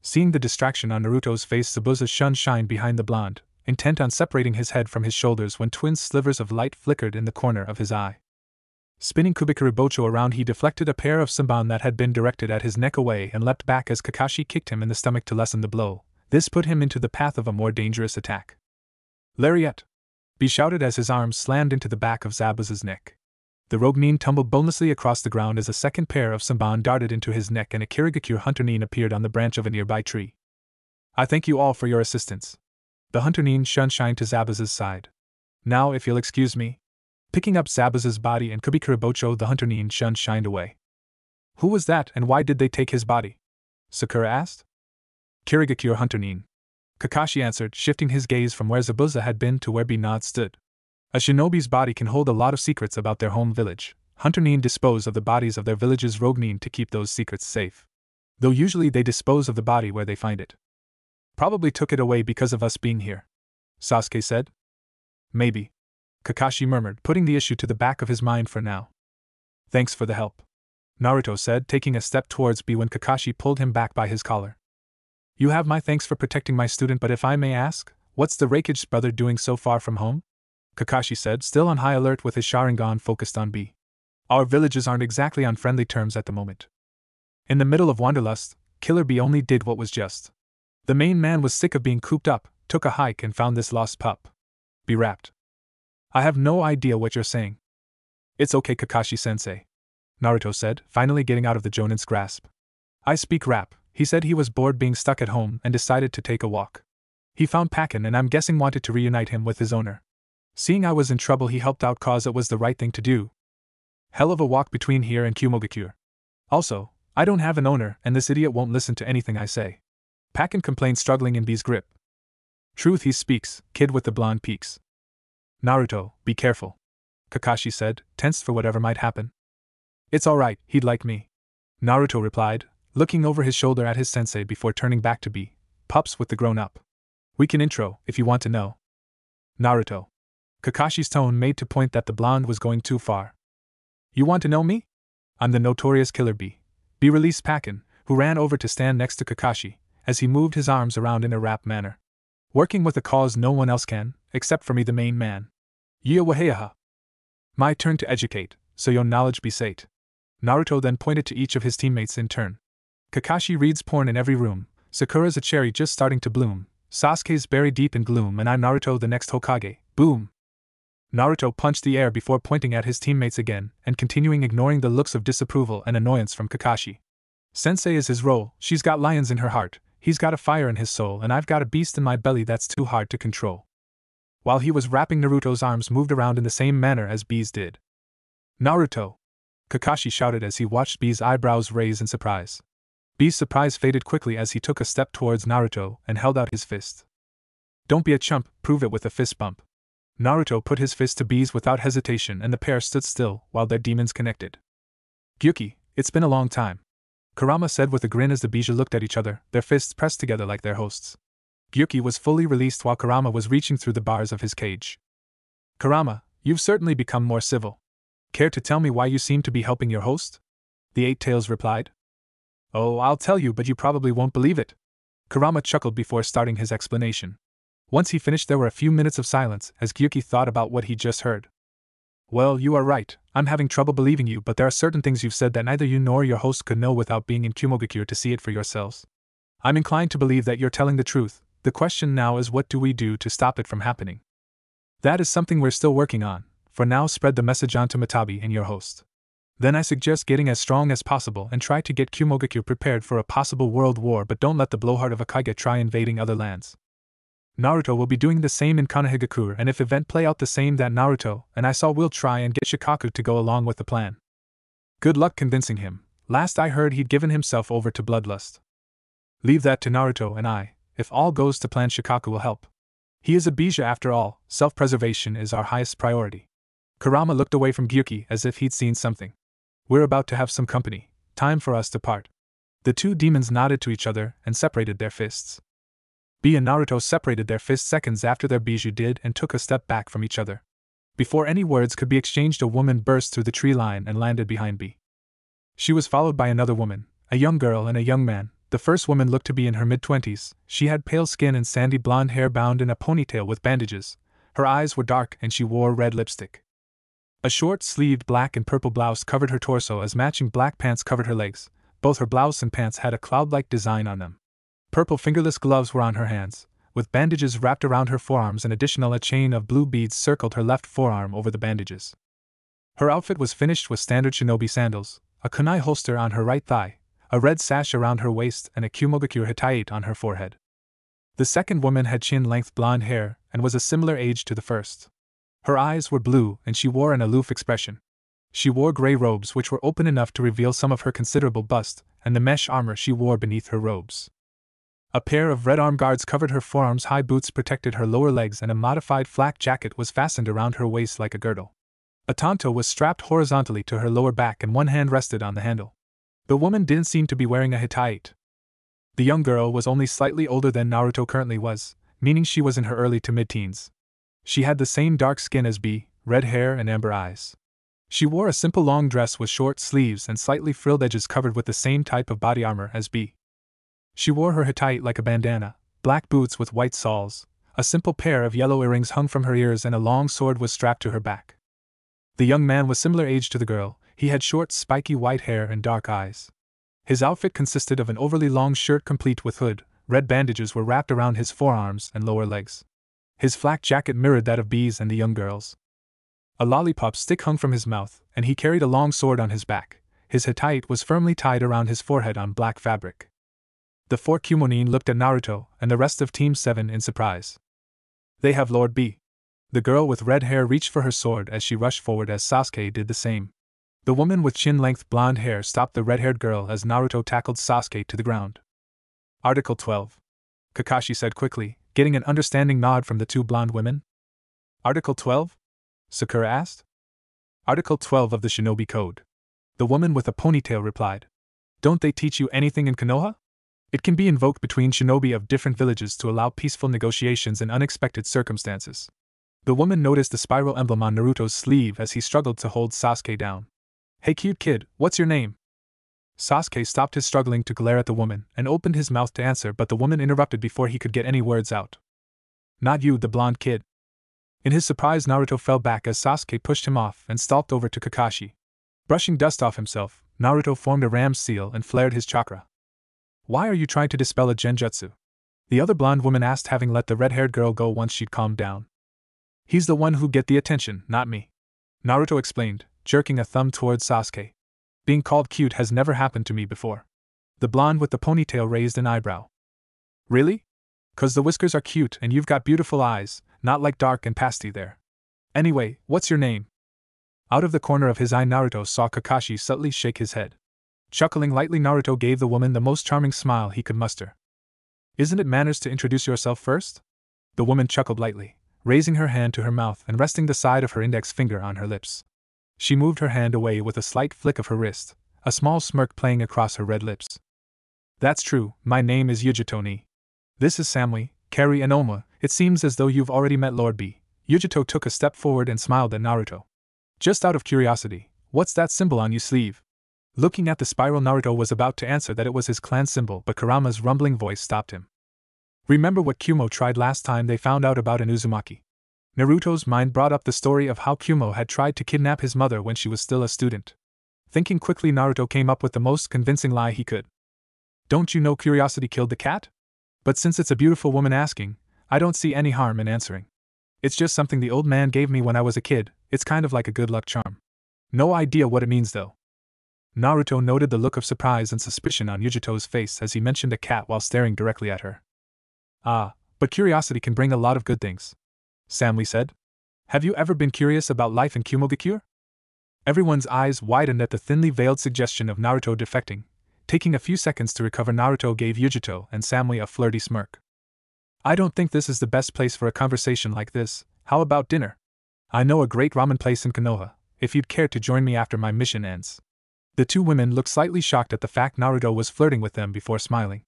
Seeing the distraction on Naruto's face, Zabuza shined behind the blonde, intent on separating his head from his shoulders when twin slivers of light flickered in the corner of his eye. Spinning Kubikuribocho around, he deflected a pair of sanban that had been directed at his neck away and leapt back as Kakashi kicked him in the stomach to lessen the blow. This put him into the path of a more dangerous attack. Lariat! Be shouted as his arms slammed into the back of Zabuza's neck. The rogue nin tumbled bonelessly across the ground as a second pair of sanban darted into his neck and a Kirigakure hunter nin appeared on the branch of a nearby tree. I thank you all for your assistance. The hunter nin shined to Zabuza's side. Now, if you'll excuse me. Picking up Zabuza's body and Kubikuribocho, the hunter nin shined away. Who was that and why did they take his body? Sakura asked. Kirigakure hunter nin. Kakashi answered, shifting his gaze from where Zabuza had been to where Binod stood. A shinobi's body can hold a lot of secrets about their home village. Hunter nin dispose of the bodies of their village's rogue nin to keep those secrets safe. Though usually they dispose of the body where they find it. Probably took it away because of us being here, Sasuke said. Maybe, Kakashi murmured, putting the issue to the back of his mind for now. Thanks for the help, Naruto said, taking a step towards B when Kakashi pulled him back by his collar. You have my thanks for protecting my student, but if I may ask, what's the Raikage brother doing so far from home? Kakashi said, still on high alert with his Sharingan focused on B. Our villages aren't exactly on friendly terms at the moment. In the middle of Wanderlust, Killer B only did what was just. The main man was sick of being cooped up, took a hike and found this lost pup. Be wrapped. I have no idea what you're saying. It's okay, Kakashi-sensei, Naruto said, finally getting out of the Jonin's grasp. I speak rap. He said he was bored being stuck at home and decided to take a walk. He found Pakin and I'm guessing wanted to reunite him with his owner. Seeing I was in trouble, he helped out cause it was the right thing to do. Hell of a walk between here and Kumogakure. Also, I don't have an owner and this idiot won't listen to anything I say. Pakin complained, struggling in B's grip. Truth he speaks, kid with the blonde peaks. Naruto, be careful, Kakashi said, tensed for whatever might happen. It's alright, he'd like me, Naruto replied, looking over his shoulder at his sensei before turning back to B. Pups with the grown-up. We can intro, if you want to know. Naruto. Kakashi's tone made to point that the blonde was going too far. You want to know me? I'm the notorious Killer B. B released Pakin, who ran over to stand next to Kakashi, as he moved his arms around in a rap manner. Working with a cause no one else can, except for me, the main man. Yia waheyaha. My turn to educate, so your knowledge be sate. Naruto then pointed to each of his teammates in turn. Kakashi reads porn in every room, Sakura's a cherry just starting to bloom, Sasuke's buried deep in gloom, and I'm Naruto, the next Hokage. Boom! Naruto punched the air before pointing at his teammates again and continuing ignoring the looks of disapproval and annoyance from Kakashi. Sensei is his role, she's got lions in her heart, he's got a fire in his soul, and I've got a beast in my belly that's too hard to control. While he was rapping, Naruto's arms moved around in the same manner as B's did. Naruto! Kakashi shouted as he watched B's eyebrows raise in surprise. B's surprise faded quickly as he took a step towards Naruto and held out his fist. Don't be a chump, prove it with a fist bump. Naruto put his fist to B's without hesitation and the pair stood still while their demons connected. Gyuki, it's been a long time, Kurama said with a grin as the Bija looked at each other, their fists pressed together like their hosts. Gyuki was fully released while Kurama was reaching through the bars of his cage. Kurama, you've certainly become more civil. Care to tell me why you seem to be helping your host? The Eight Tails replied. Oh, I'll tell you, but you probably won't believe it. Kurama chuckled before starting his explanation. Once he finished, there were a few minutes of silence as Gyuki thought about what he just heard. Well, you are right, I'm having trouble believing you, but there are certain things you've said that neither you nor your host could know without being in Kumogakure to see it for yourselves. I'm inclined to believe that you're telling the truth. The question now is, what do we do to stop it from happening? That is something we're still working on. For now, spread the message on to Matabi and your host. Then I suggest getting as strong as possible and try to get Kumogakure prepared for a possible world war, but don't let the blowhard of Akage try invading other lands. Naruto will be doing the same in Konohagakure, and if event play out the same that Naruto and I saw, we'll try and get Shikaku to go along with the plan. Good luck convincing him. Last I heard, he'd given himself over to bloodlust. Leave that to Naruto and I. If all goes to plan, Shikaku will help. He is a Bija after all. Self-preservation is our highest priority. Kurama looked away from Gyuki as if he'd seen something. We're about to have some company. Time for us to part. The two demons nodded to each other and separated their fists. B and Naruto separated their fists seconds after their Biju did and took a step back from each other. Before any words could be exchanged, a woman burst through the tree line and landed behind B. She was followed by another woman, a young girl and a young man. The first woman looked to be in her mid-20s. She had pale skin and sandy blonde hair bound in a ponytail with bandages. Her eyes were dark and she wore red lipstick. A short-sleeved black and purple blouse covered her torso as matching black pants covered her legs. Both her blouse and pants had a cloud-like design on them. Purple fingerless gloves were on her hands, with bandages wrapped around her forearms, and additional a chain of blue beads circled her left forearm over the bandages. Her outfit was finished with standard shinobi sandals, a kunai holster on her right thigh, a red sash around her waist, and a Kumogakure hitaite on her forehead. The second woman had chin-length blonde hair and was a similar age to the first. Her eyes were blue and she wore an aloof expression. She wore gray robes which were open enough to reveal some of her considerable bust, and the mesh armor she wore beneath her robes. A pair of red arm guards covered her forearms, high boots protected her lower legs, and a modified flak jacket was fastened around her waist like a girdle. A tanto was strapped horizontally to her lower back and one hand rested on the handle. The woman didn't seem to be wearing a hitaite. The young girl was only slightly older than Naruto currently was, meaning she was in her early to mid-teens. She had the same dark skin as B, red hair and amber eyes. She wore a simple long dress with short sleeves and slightly frilled edges covered with the same type of body armor as B. She wore her tight like a bandana, black boots with white soles, a simple pair of yellow earrings hung from her ears, and a long sword was strapped to her back. The young man was similar age to the girl. He had short, spiky white hair and dark eyes. His outfit consisted of an overly long shirt complete with hood. Red bandages were wrapped around his forearms and lower legs. His flak jacket mirrored that of B's and the young girl's. A lollipop stick hung from his mouth, and he carried a long sword on his back. His hatite was firmly tied around his forehead on black fabric. The four Kumonin looked at Naruto and the rest of Team 7 in surprise. They have Lord B. The girl with red hair reached for her sword as she rushed forward as Sasuke did the same. The woman with chin-length blonde hair stopped the red-haired girl as Naruto tackled Sasuke to the ground. Article 12. Kakashi said quickly, getting an understanding nod from the two blonde women. Article 12? Sakura asked. Article 12 of the Shinobi Code. The woman with a ponytail replied. Don't they teach you anything in Konoha? It can be invoked between shinobi of different villages to allow peaceful negotiations in unexpected circumstances. The woman noticed the spiral emblem on Naruto's sleeve as he struggled to hold Sasuke down. Hey cute kid, what's your name? Sasuke stopped his struggling to glare at the woman and opened his mouth to answer, but the woman interrupted before he could get any words out. Not you, the blonde kid. In his surprise, Naruto fell back as Sasuke pushed him off and stalked over to Kakashi. Brushing dust off himself, Naruto formed a ram's seal and flared his chakra. Why are you trying to dispel a genjutsu? The other blonde woman asked, having let the red-haired girl go once she'd calmed down. He's the one who get the attention, not me. Naruto explained, jerking a thumb towards Sasuke. Being called cute has never happened to me before. The blonde with the ponytail raised an eyebrow. Really? 'Cause the whiskers are cute and you've got beautiful eyes, not like dark and pasty there. Anyway, what's your name? Out of the corner of his eye, Naruto saw Kakashi subtly shake his head. Chuckling lightly, Naruto gave the woman the most charming smile he could muster. Isn't it manners to introduce yourself first? The woman chuckled lightly, raising her hand to her mouth and resting the side of her index finger on her lips. She moved her hand away with a slight flick of her wrist, a small smirk playing across her red lips. That's true, my name is Yujito. This is Samui, Kari and Oma. It seems as though you've already met Lord B. Yujito took a step forward and smiled at Naruto. Just out of curiosity, what's that symbol on your sleeve? Looking at the spiral, Naruto was about to answer that it was his clan symbol, but Kurama's rumbling voice stopped him. Remember what Kumo tried last time they found out about an Uzumaki? Naruto's mind brought up the story of how Kumo had tried to kidnap his mother when she was still a student. Thinking quickly, Naruto came up with the most convincing lie he could. Don't you know curiosity killed the cat? But since it's a beautiful woman asking, I don't see any harm in answering. It's just something the old man gave me when I was a kid. It's kind of like a good luck charm. No idea what it means though. Naruto noted the look of surprise and suspicion on Yujito's face as he mentioned a cat while staring directly at her. Ah, but curiosity can bring a lot of good things, Samui said. Have you ever been curious about life in Kumogakure? Everyone's eyes widened at the thinly veiled suggestion of Naruto defecting. Taking a few seconds to recover, Naruto gave Yujito and Samui a flirty smirk. I don't think this is the best place for a conversation like this. How about dinner? I know a great ramen place in Konoha, if you'd care to join me after my mission ends. The two women looked slightly shocked at the fact Naruto was flirting with them before smiling.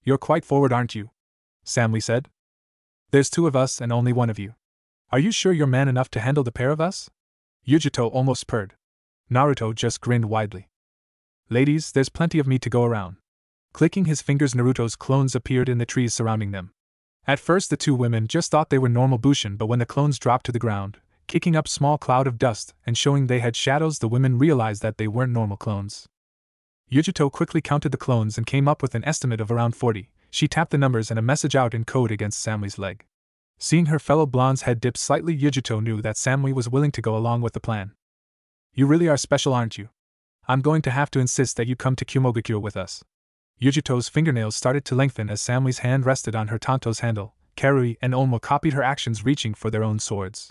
You're quite forward, aren't you? Samui said. There's two of us and only one of you. Are you sure you're man enough to handle the pair of us? Yujito almost purred. Naruto just grinned widely. Ladies, there's plenty of meat to go around. Clicking his fingers, Naruto's clones appeared in the trees surrounding them. At first the two women just thought they were normal Bushin, but when the clones dropped to the ground, kicking up small cloud of dust and showing they had shadows, the women realized that they weren't normal clones. Yujito quickly counted the clones and came up with an estimate of around 40. She tapped the numbers and a message out in code against Samui's leg. Seeing her fellow blonde's head dip slightly, Yujito knew that Samui was willing to go along with the plan. You really are special, aren't you? I'm going to have to insist that you come to Kumogakure with us. Yujito's fingernails started to lengthen as Samui's hand rested on her Tanto's handle. Karui and Oma copied her actions, reaching for their own swords.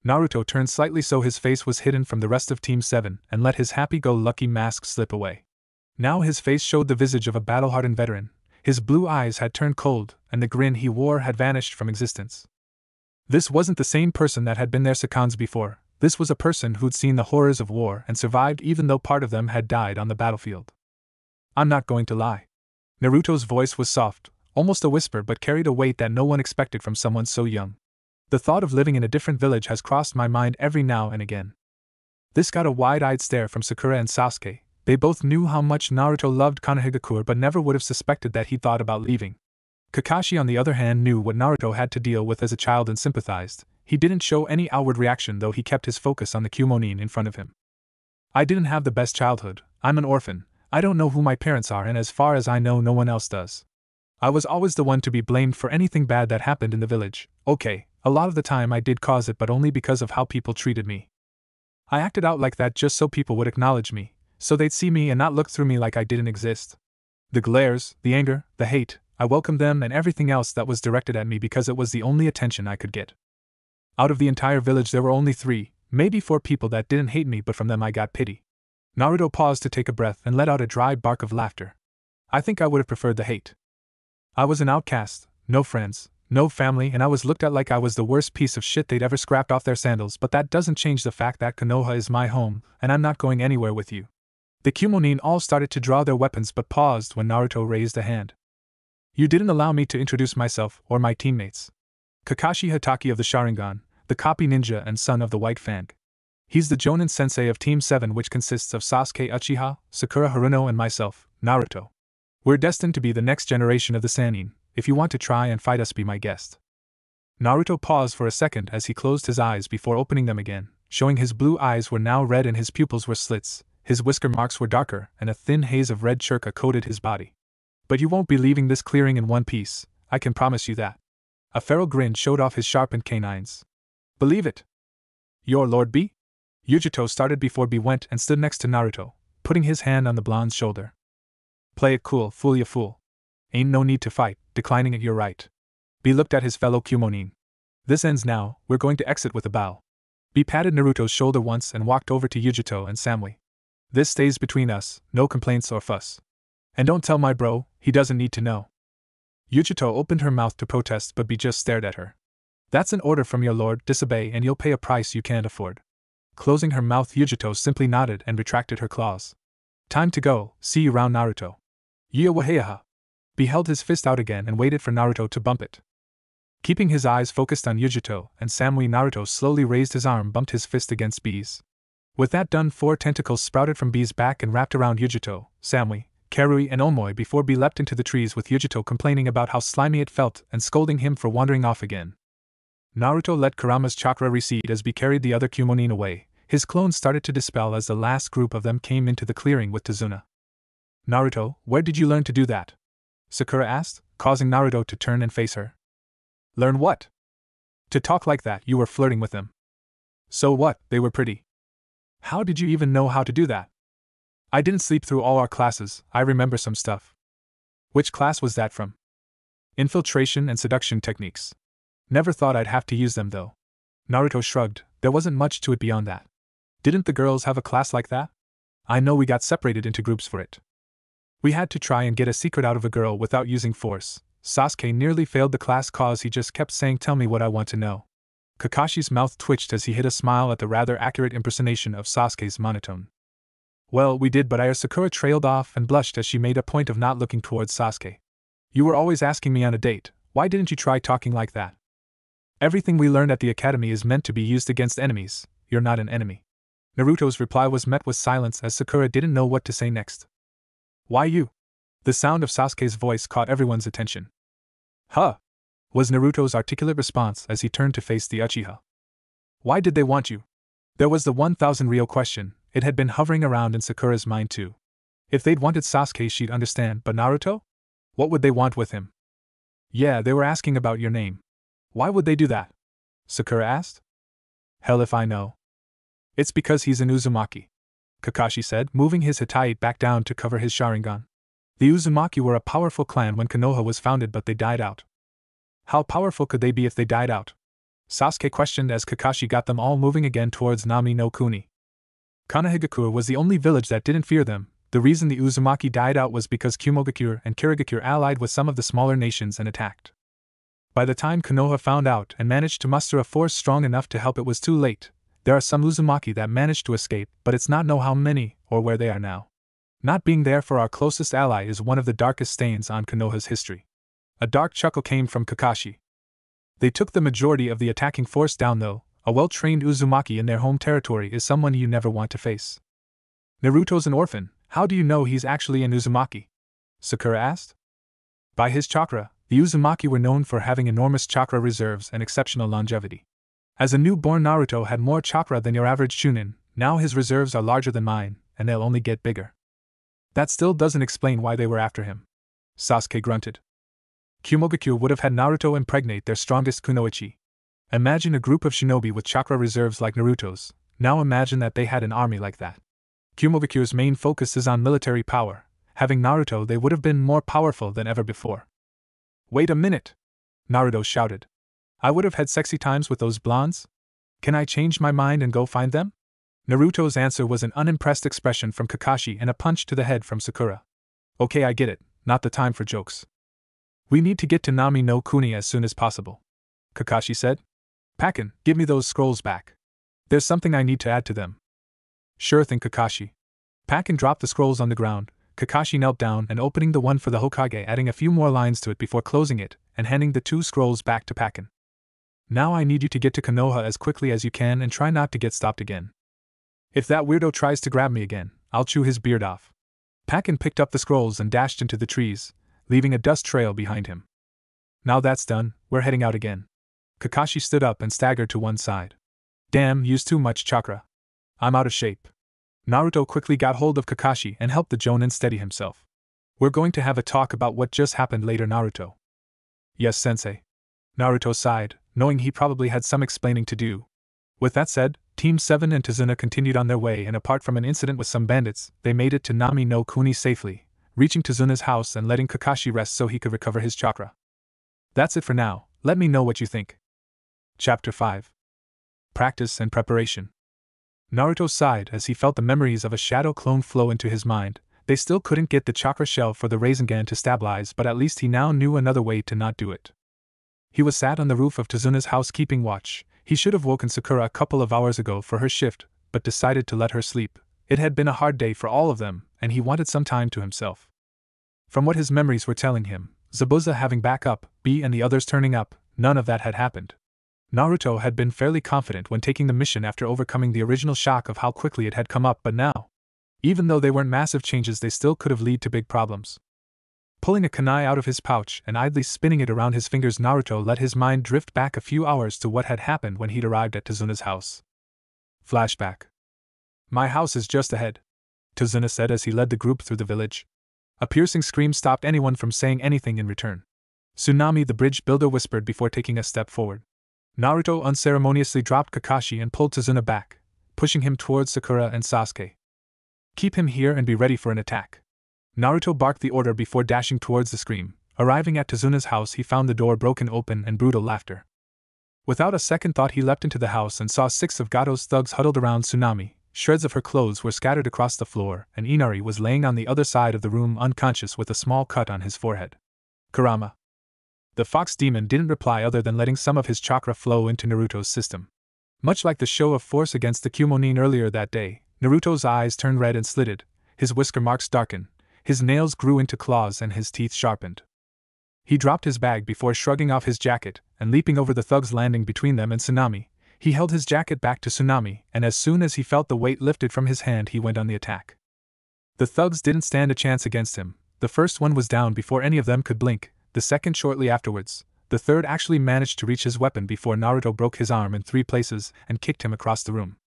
Naruto turned slightly so his face was hidden from the rest of Team 7 and let his happy-go-lucky mask slip away. Now his face showed the visage of a battle-hardened veteran. His blue eyes had turned cold, and the grin he wore had vanished from existence. This wasn't the same person that had been their seconds before. This was a person who'd seen the horrors of war and survived, even though part of them had died on the battlefield. I'm not going to lie. Naruto's voice was soft, almost a whisper, but carried a weight that no one expected from someone so young. The thought of living in a different village has crossed my mind every now and again. This got a wide-eyed stare from Sakura and Sasuke. They both knew how much Naruto loved Konohagakure but never would have suspected that he thought about leaving. Kakashi, on the other hand, knew what Naruto had to deal with as a child and sympathized. He didn't show any outward reaction, though he kept his focus on the chunin in front of him. I didn't have the best childhood. I'm an orphan. I don't know who my parents are, and as far as I know, no one else does. I was always the one to be blamed for anything bad that happened in the village. Okay, a lot of the time I did cause it, but only because of how people treated me. I acted out like that just so people would acknowledge me, so they'd see me and not look through me like I didn't exist. The glares, the anger, the hate, I welcomed them and everything else that was directed at me because it was the only attention I could get. Out of the entire village there were only 3, maybe 4 people that didn't hate me, but from them I got pity. Naruto paused to take a breath and let out a dry bark of laughter. I think I would have preferred the hate. I was an outcast, no friends, no family, and I was looked at like I was the worst piece of shit they'd ever scrapped off their sandals, but that doesn't change the fact that Konoha is my home, and I'm not going anywhere with you. The chunin all started to draw their weapons but paused when Naruto raised a hand. You didn't allow me to introduce myself or my teammates. Kakashi Hatake of the Sharingan, the copy ninja and son of the White Fang. He's the Jonin sensei of Team 7, which consists of Sasuke Uchiha, Sakura Haruno and myself, Naruto. We're destined to be the next generation of the Sannin. If you want to try and fight us, be my guest. Naruto paused for a second as he closed his eyes before opening them again, showing his blue eyes were now red and his pupils were slits, his whisker marks were darker, and a thin haze of red churka coated his body. But you won't be leaving this clearing in one piece, I can promise you that. A feral grin showed off his sharpened canines. Believe it. Your Lord B? Yujito started before B went and stood next to Naruto, putting his hand on the blonde's shoulder. Play it cool, fool ya fool. Ain't no need to fight, declining it, you're right. B looked at his fellow chunin. This ends now, we're going to exit with a bow. B patted Naruto's shoulder once and walked over to Yujito and Samui. This stays between us, no complaints or fuss. And don't tell my bro, he doesn't need to know. Yujito opened her mouth to protest, but B just stared at her. That's an order from your lord, disobey and you'll pay a price you can't afford. Closing her mouth, Yujito simply nodded and retracted her claws. Time to go, see you round, Naruto. Yeah waheaha. B held his fist out again and waited for Naruto to bump it. Keeping his eyes focused on Yujito and Samui, Naruto slowly raised his arm, bumped his fist against B's. With that done, 4 tentacles sprouted from B's back and wrapped around Yujito, Samui, Karui and Omoi before B leapt into the trees, with Yujito complaining about how slimy it felt and scolding him for wandering off again. Naruto let Kurama's chakra recede as B carried the other chunin away. His clones started to dispel as the last group of them came into the clearing with Tazuna. Naruto, where did you learn to do that? Sakura asked, causing Naruto to turn and face her. Learn what? To talk like that, you were flirting with them. So what, they were pretty. How did you even know how to do that? I didn't sleep through all our classes, I remember some stuff. Which class was that from? Infiltration and seduction techniques. Never thought I'd have to use them though. Naruto shrugged, there wasn't much to it beyond that. Didn't the girls have a class like that? I know we got separated into groups for it. We had to try and get a secret out of a girl without using force. Sasuke nearly failed the class cause he just kept saying, tell me what I want to know. Kakashi's mouth twitched as he hid a smile at the rather accurate impersonation of Sasuke's monotone. Well, we did, but Sakura trailed off and blushed as she made a point of not looking towards Sasuke. You were always asking me on a date, why didn't you try talking like that? Everything we learned at the academy is meant to be used against enemies, you're not an enemy. Naruto's reply was met with silence as Sakura didn't know what to say next. Why you? The sound of Sasuke's voice caught everyone's attention. Huh? Was Naruto's articulate response as he turned to face the Uchiha. Why did they want you? There was the 1,000 real question, it had been hovering around in Sakura's mind too. If they'd wanted Sasuke, she'd understand, but Naruto? What would they want with him? Yeah, they were asking about your name. Why would they do that? Sakura asked. Hell if I know. It's because he's an Uzumaki, Kakashi said, moving his Hittite back down to cover his Sharingan. The Uzumaki were a powerful clan when Konoha was founded, but they died out. How powerful could they be if they died out? Sasuke questioned as Kakashi got them all moving again towards Nami no Kuni. Konohagakure was the only village that didn't fear them. The reason the Uzumaki died out was because Kumogakure and Kirigakure allied with some of the smaller nations and attacked. By the time Konoha found out and managed to muster a force strong enough to help, it was too late. There are some Uzumaki that managed to escape, but it's not known how many or where they are now. Not being there for our closest ally is one of the darkest stains on Konoha's history. A dark chuckle came from Kakashi. They took the majority of the attacking force down though. A well-trained Uzumaki in their home territory is someone you never want to face. Naruto's an orphan, how do you know he's actually an Uzumaki? Sakura asked. By his chakra, the Uzumaki were known for having enormous chakra reserves and exceptional longevity. As a newborn Naruto had more chakra than your average chunin, now his reserves are larger than mine, and they'll only get bigger. That still doesn't explain why they were after him. Sasuke grunted. Kumogakure would have had Naruto impregnate their strongest kunoichi. Imagine a group of shinobi with chakra reserves like Naruto's, now imagine that they had an army like that. Kumogakure's main focus is on military power. Having Naruto, they would have been more powerful than ever before. Wait a minute! Naruto shouted. I would have had sexy times with those blondes? Can I change my mind and go find them? Naruto's answer was an unimpressed expression from Kakashi and a punch to the head from Sakura. Okay, I get it, not the time for jokes. We need to get to Nami no Kuni as soon as possible, Kakashi said. Pakken, give me those scrolls back. There's something I need to add to them. Sure thing, Kakashi. Pakken dropped the scrolls on the ground. Kakashi knelt down and opening the one for the Hokage, adding a few more lines to it before closing it and handing the 2 scrolls back to Pakken. Now I need you to get to Konoha as quickly as you can and try not to get stopped again. If that weirdo tries to grab me again, I'll chew his beard off. Pakken picked up the scrolls and dashed into the trees, leaving a dust trail behind him. Now that's done, we're heading out again. Kakashi stood up and staggered to one side. Damn, used too much chakra. I'm out of shape. Naruto quickly got hold of Kakashi and helped the Jonin steady himself. We're going to have a talk about what just happened later, Naruto. Yes, sensei. Naruto sighed, knowing he probably had some explaining to do. With that said, Team 7 and Tazuna continued on their way, and apart from an incident with some bandits, they made it to Nami no Kuni safely, reaching Tazuna's house and letting Kakashi rest so he could recover his chakra. That's it for now, let me know what you think. Chapter 5. Practice and Preparation. Naruto sighed as he felt the memories of a shadow clone flow into his mind. They still couldn't get the chakra shell for the Rasengan to stabilize, but at least he now knew another way to not do it. He was sat on the roof of Tazuna's house keeping watch. He should have woken Sakura a couple of hours ago for her shift, but decided to let her sleep. It had been a hard day for all of them, and he wanted some time to himself. From what his memories were telling him, Zabuza having backup, B and the others turning up, none of that had happened. Naruto had been fairly confident when taking the mission after overcoming the original shock of how quickly it had come up, but now, even though they weren't massive changes, they still could have led to big problems. Pulling a kunai out of his pouch and idly spinning it around his fingers, Naruto let his mind drift back a few hours to what had happened when he'd arrived at Tazuna's house. Flashback. My house is just ahead, Tazuna said as he led the group through the village. A piercing scream stopped anyone from saying anything in return. Tsunami, the bridge builder, whispered before taking a step forward. Naruto unceremoniously dropped Kakashi and pulled Tazuna back, pushing him towards Sakura and Sasuke. Keep him here and be ready for an attack. Naruto barked the order before dashing towards the scream. Arriving at Tazuna's house, he found the door broken open and brutal laughter. Without a second thought, he leapt into the house and saw 6 of Gato's thugs huddled around Tsunami. Shreds of her clothes were scattered across the floor, and Inari was laying on the other side of the room unconscious with a small cut on his forehead. Kurama. The fox demon didn't reply other than letting some of his chakra flow into Naruto's system. Much like the show of force against the Kumonin earlier that day, Naruto's eyes turned red and slitted, his whisker marks darkened, his nails grew into claws and his teeth sharpened. He dropped his bag before shrugging off his jacket, and leaping over the thugs landing between them and Tsunami, he held his jacket back to Tsunami, and as soon as he felt the weight lifted from his hand, he went on the attack. The thugs didn't stand a chance against him. The first one was down before any of them could blink, the second shortly afterwards. The third actually managed to reach his weapon before Naruto broke his arm in 3 places and kicked him across the room.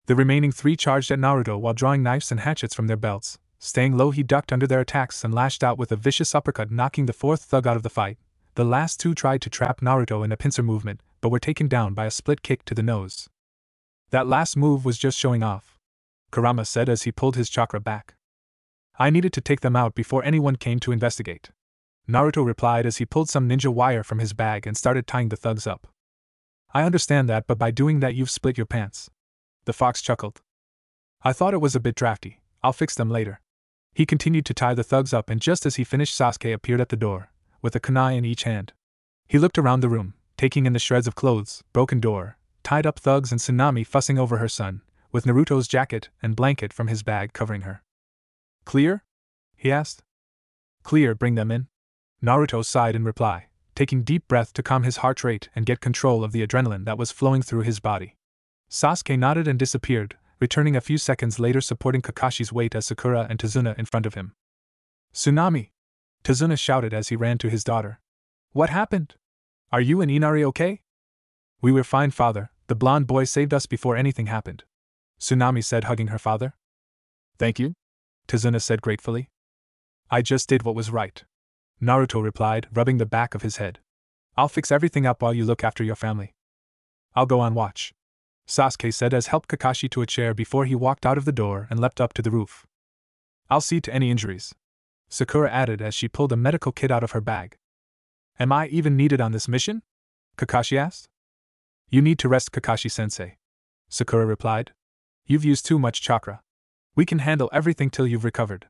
The remaining 3 charged at Naruto while drawing knives and hatchets from their belts. Staying low, he ducked under their attacks and lashed out with a vicious uppercut, knocking the 4th thug out of the fight. The last 2 tried to trap Naruto in a pincer movement, but were taken down by a split kick to the nose. That last move was just showing off, Kurama said as he pulled his chakra back. I needed to take them out before anyone came to investigate, Naruto replied as he pulled some ninja wire from his bag and started tying the thugs up. I understand that, but by doing that you've split your pants. The fox chuckled. I thought it was a bit drafty. I'll fix them later. He continued to tie the thugs up, and just as he finished, Sasuke appeared at the door, with a kunai in each hand. He looked around the room, taking in the shreds of clothes, broken door, tied up thugs, and Tsunami fussing over her son, with Naruto's jacket and blanket from his bag covering her. Clear? He asked. Clear, bring them in. Naruto sighed in reply, taking deep breath to calm his heart rate and get control of the adrenaline that was flowing through his body. Sasuke nodded and disappeared, returning a few seconds later supporting Kakashi's weight as Sakura and Tazuna in front of him. Tsunami! Tazuna shouted as he ran to his daughter. What happened? Are you and Inari okay? We were fine, father. The blonde boy saved us before anything happened. Tsunami said, hugging her father. Thank you, Tazuna said gratefully. I just did what was right, Naruto replied, rubbing the back of his head. I'll fix everything up while you look after your family. I'll go on watch, Sasuke said as helped Kakashi to a chair before he walked out of the door and leapt up to the roof. I'll see to any injuries, Sakura added as she pulled a medical kit out of her bag. Am I even needed on this mission? Kakashi asked. You need to rest, Kakashi-sensei, Sakura replied. You've used too much chakra. We can handle everything till you've recovered.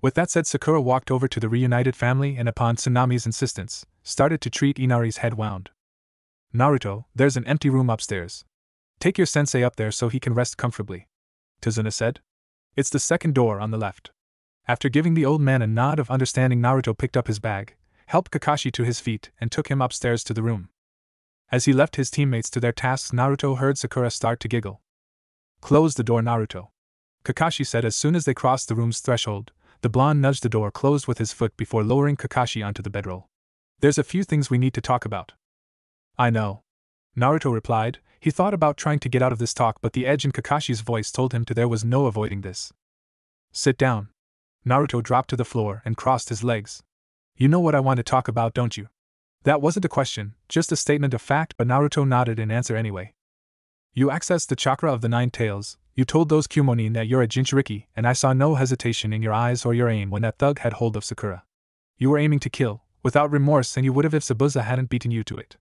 With that said, Sakura walked over to the reunited family and upon Tsunami's insistence, started to treat Inari's head wound. Naruto, there's an empty room upstairs. Take your sensei up there so he can rest comfortably, Tazuna said. It's the second door on the left. After giving the old man a nod of understanding, Naruto picked up his bag, helped Kakashi to his feet, and took him upstairs to the room. As he left his teammates to their tasks, Naruto heard Sakura start to giggle. Close the door, Naruto, Kakashi said as soon as they crossed the room's threshold. The blonde nudged the door closed with his foot before lowering Kakashi onto the bedroll. There's a few things we need to talk about. I know, Naruto replied. He thought about trying to get out of this talk, but the edge in Kakashi's voice told him there was no avoiding this. Sit down. Naruto dropped to the floor and crossed his legs. You know what I want to talk about, don't you? That wasn't a question, just a statement of fact, but Naruto nodded in answer anyway. You accessed the chakra of the Nine Tails. You told those Kumonin that you're a Jinchuriki, and I saw no hesitation in your eyes or your aim when that thug had hold of Sakura. You were aiming to kill, without remorse, and you would have if Zabuza hadn't beaten you to it.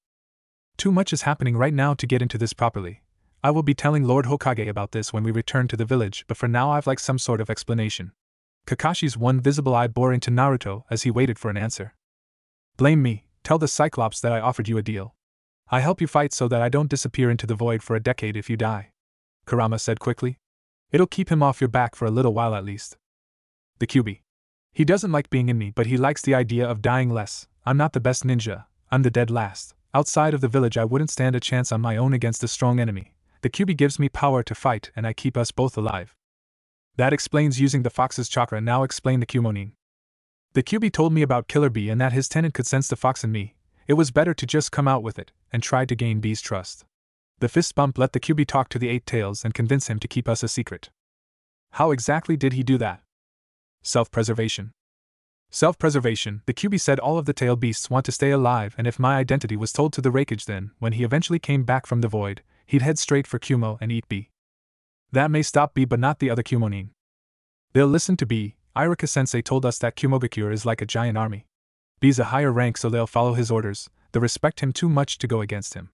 Too much is happening right now to get into this properly. I will be telling Lord Hokage about this when we return to the village, but for now I've like some sort of explanation. Kakashi's one visible eye bore into Naruto as he waited for an answer. Blame me, tell the Cyclops that I offered you a deal. I help you fight so that I don't disappear into the void for a decade if you die, Kurama said quickly. It'll keep him off your back for a little while at least. The QB. He doesn't like being in me, but he likes the idea of dying less. I'm not the best ninja, I'm the dead last. Outside of the village I wouldn't stand a chance on my own against a strong enemy. The QB gives me power to fight and I keep us both alive. That explains using the fox's chakra. Now explain the Kumonin. The QB told me about Killer Bee and that his tenant could sense the fox in me. It was better to just come out with it, and try to gain B's trust. The fist bump let the QB talk to the Eight Tails and convince him to keep us a secret. How exactly did he do that? Self-preservation. Self-preservation, the QB said. All of the tail beasts want to stay alive, and if my identity was told to the Raikage, then, when he eventually came back from the void, he'd head straight for Kumo and eat B. That may stop B but not the other Kumonin. They'll listen to B. Iruka-sensei told us that Kumogakure is like a giant army. B's a higher rank, so they'll follow his orders. They'll respect him too much to go against him.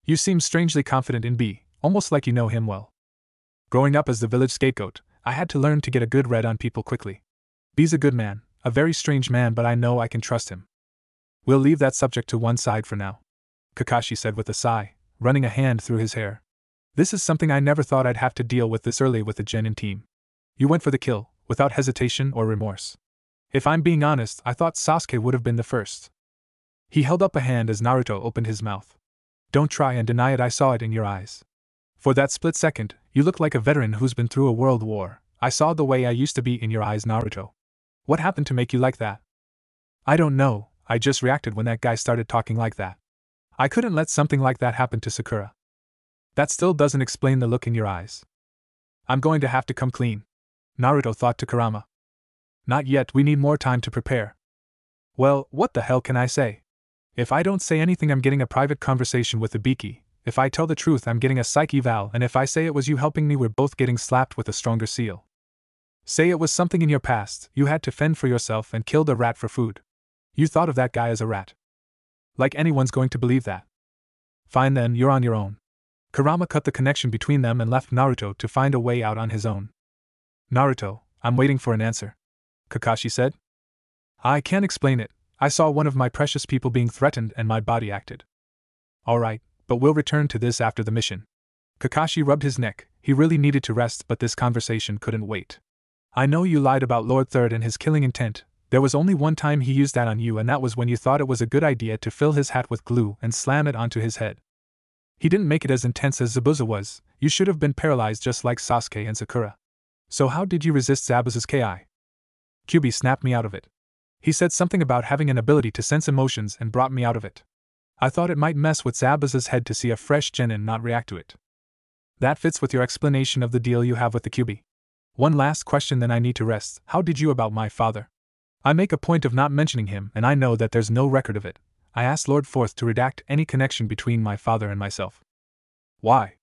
You seem strangely confident in B, almost like you know him well. Growing up as the village scapegoat, I had to learn to get a good read on people quickly. B's a good man, a very strange man, but I know I can trust him. We'll leave that subject to one side for now, Kakashi said with a sigh, running a hand through his hair. This is something I never thought I'd have to deal with this early with the Genin team. You went for the kill, without hesitation or remorse. If I'm being honest, I thought Sasuke would have been the first. He held up a hand as Naruto opened his mouth. Don't try and deny it, I saw it in your eyes. For that split second, you look like a veteran who's been through a world war. I saw the way I used to be in your eyes, Naruto. What happened to make you like that? I don't know, I just reacted when that guy started talking like that. I couldn't let something like that happen to Sakura. That still doesn't explain the look in your eyes. I'm going to have to come clean, Naruto thought to Kurama. Not yet, we need more time to prepare. Well, what the hell can I say? If I don't say anything, I'm getting a private conversation with the Biki. If I tell the truth, I'm getting a psyche eval, and if I say it was you helping me, we're both getting slapped with a stronger seal. Say it was something in your past, you had to fend for yourself and killed a rat for food. You thought of that guy as a rat. Like anyone's going to believe that. Fine then, you're on your own. Kurama cut the connection between them and left Naruto to find a way out on his own. Naruto, I'm waiting for an answer, Kakashi said. I can't explain it. I saw one of my precious people being threatened and my body acted. Alright, but we'll return to this after the mission. Kakashi rubbed his neck. He really needed to rest, but this conversation couldn't wait. I know you lied about Lord Third and his killing intent. There was only one time he used that on you, and that was when you thought it was a good idea to fill his hat with glue and slam it onto his head. He didn't make it as intense as Zabuza was. You should have been paralyzed just like Sasuke and Sakura. So how did you resist Zabuza's Ki? Kyuubi snapped me out of it. He said something about having an ability to sense emotions and brought me out of it. I thought it might mess with Zabuza's head to see a fresh genin not react to it. That fits with your explanation of the deal you have with the Kyuubi. One last question, then I need to rest. How did you about my father? I make a point of not mentioning him, and I know that there's no record of it. I asked Lord Fourth to redact any connection between my father and myself. Why?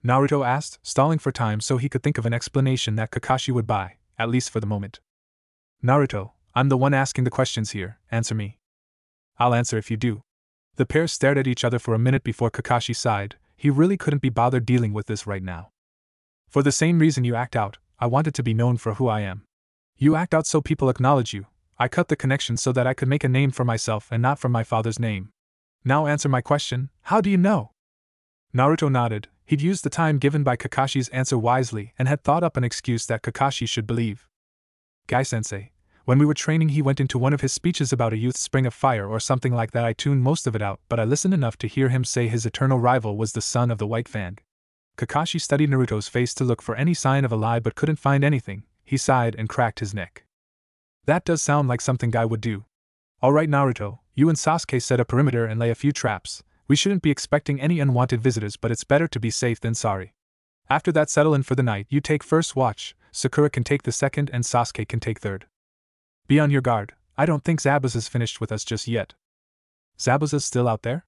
Naruto asked, stalling for time so he could think of an explanation that Kakashi would buy, at least for the moment. Naruto, I'm the one asking the questions here, answer me. I'll answer if you do. The pair stared at each other for a minute before Kakashi sighed. He really couldn't be bothered dealing with this right now. For the same reason you act out, I wanted to be known for who I am. You act out so people acknowledge you. I cut the connection so that I could make a name for myself and not for my father's name. Now answer my question, how do you know? Naruto nodded. He'd used the time given by Kakashi's answer wisely and had thought up an excuse that Kakashi should believe. Gai-sensei, when we were training he went into one of his speeches about a youth's spring of fire or something like that. I tuned most of it out, but I listened enough to hear him say his eternal rival was the son of the White Fang. Kakashi studied Naruto's face to look for any sign of a lie but couldn't find anything. He sighed and cracked his neck. That does sound like something Guy would do. Alright Naruto, you and Sasuke set a perimeter and lay a few traps. We shouldn't be expecting any unwanted visitors, but it's better to be safe than sorry. After that, settle in for the night. You take first watch, Sakura can take the second and Sasuke can take third. Be on your guard. I don't think Zabuza's finished with us just yet. Zabuza's still out there?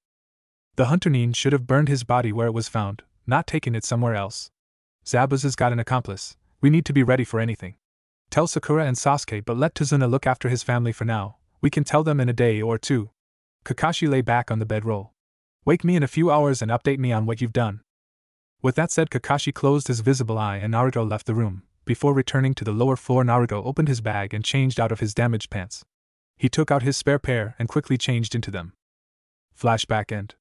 The hunter Nin should have burned his body where it was found, not taken it somewhere else. Zabuza's got an accomplice. We need to be ready for anything. Tell Sakura and Sasuke, but let Tazuna look after his family for now. We can tell them in a day or two. Kakashi lay back on the bedroll. Wake me in a few hours and update me on what you've done. With that said, Kakashi closed his visible eye and Naruto left the room. Before returning to the lower floor, Naruto opened his bag and changed out of his damaged pants. He took out his spare pair and quickly changed into them. Flashback end.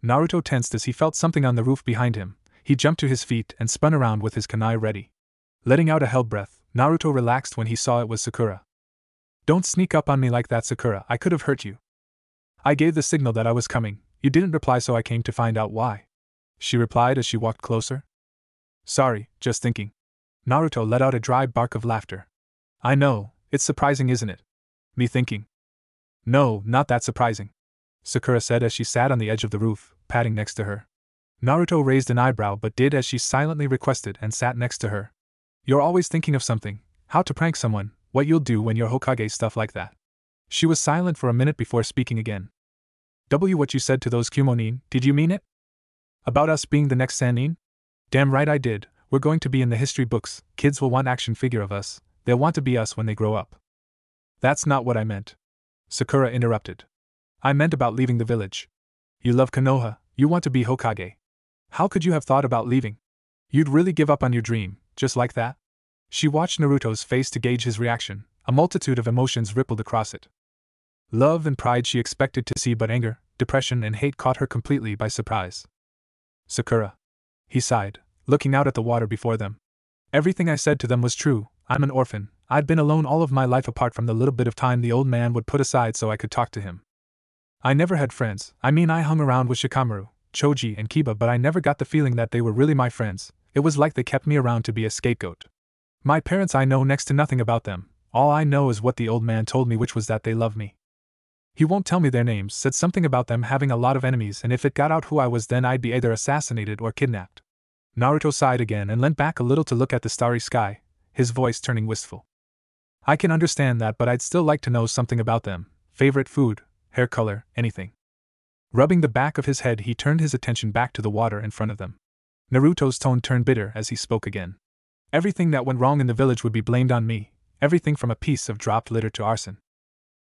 Naruto tensed as he felt something on the roof behind him. He jumped to his feet and spun around with his kunai ready. Letting out a hell breath, Naruto relaxed when he saw it was Sakura. Don't sneak up on me like that, Sakura, I could have hurt you. I gave the signal that I was coming. You didn't reply, so I came to find out why. She replied as she walked closer. Sorry, just thinking. Naruto let out a dry bark of laughter. I know, it's surprising, isn't it? Me thinking. No, not that surprising, Sakura said as she sat on the edge of the roof, padding next to her. Naruto raised an eyebrow but did as she silently requested and sat next to her. You're always thinking of something, how to prank someone, what you'll do when you're Hokage, stuff like that. She was silent for a minute before speaking again. What you said to those Kumonin, did you mean it? About us being the next Sannin? Damn right I did. We're going to be in the history books. Kids will want action figure of us. They'll want to be us when they grow up. That's not what I meant, Sakura interrupted. I meant about leaving the village. You love Konoha, you want to be Hokage. How could you have thought about leaving? You'd really give up on your dream, just like that? She watched Naruto's face to gauge his reaction. A multitude of emotions rippled across it. Love and pride she expected to see, but anger, depression and hate caught her completely by surprise. Sakura. He sighed, looking out at the water before them. Everything I said to them was true. I'm an orphan. I'd been alone all of my life apart from the little bit of time the old man would put aside so I could talk to him. I never had friends. I mean, I hung around with Shikamaru, Choji and Kiba, but I never got the feeling that they were really my friends. It was like they kept me around to be a scapegoat. My parents, I know next to nothing about them. All I know is what the old man told me, which was that they love me. He won't tell me their names, said something about them having a lot of enemies, and if it got out who I was, then I'd be either assassinated or kidnapped. Naruto sighed again and leant back a little to look at the starry sky, his voice turning wistful. I can understand that, but I'd still like to know something about them. Favorite food, hair color, anything. Rubbing the back of his head, he turned his attention back to the water in front of them. Naruto's tone turned bitter as he spoke again. Everything that went wrong in the village would be blamed on me, everything from a piece of dropped litter to arson.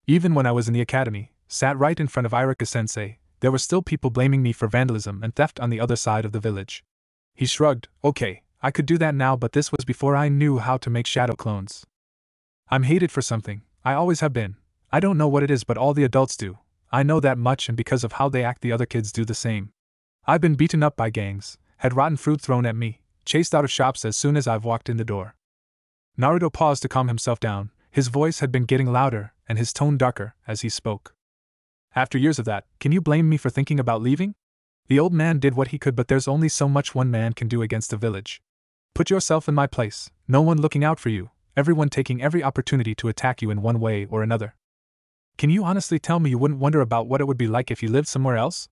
Even when I was in the academy, sat right in front of Iruka-sensei, there were still people blaming me for vandalism and theft on the other side of the village. He shrugged. Okay, I could do that now, but this was before I knew how to make shadow clones. I'm hated for something. I always have been. I don't know what it is, but all the adults do. I know that much, and because of how they act, the other kids do the same. I've been beaten up by gangs, had rotten fruit thrown at me, chased out of shops as soon as I've walked in the door. Naruto paused to calm himself down. His voice had been getting louder, and his tone darker, as he spoke. After years of that, can you blame me for thinking about leaving? The old man did what he could, but there's only so much one man can do against a village. Put yourself in my place, no one looking out for you, everyone taking every opportunity to attack you in one way or another. Can you honestly tell me you wouldn't wonder about what it would be like if you lived somewhere else?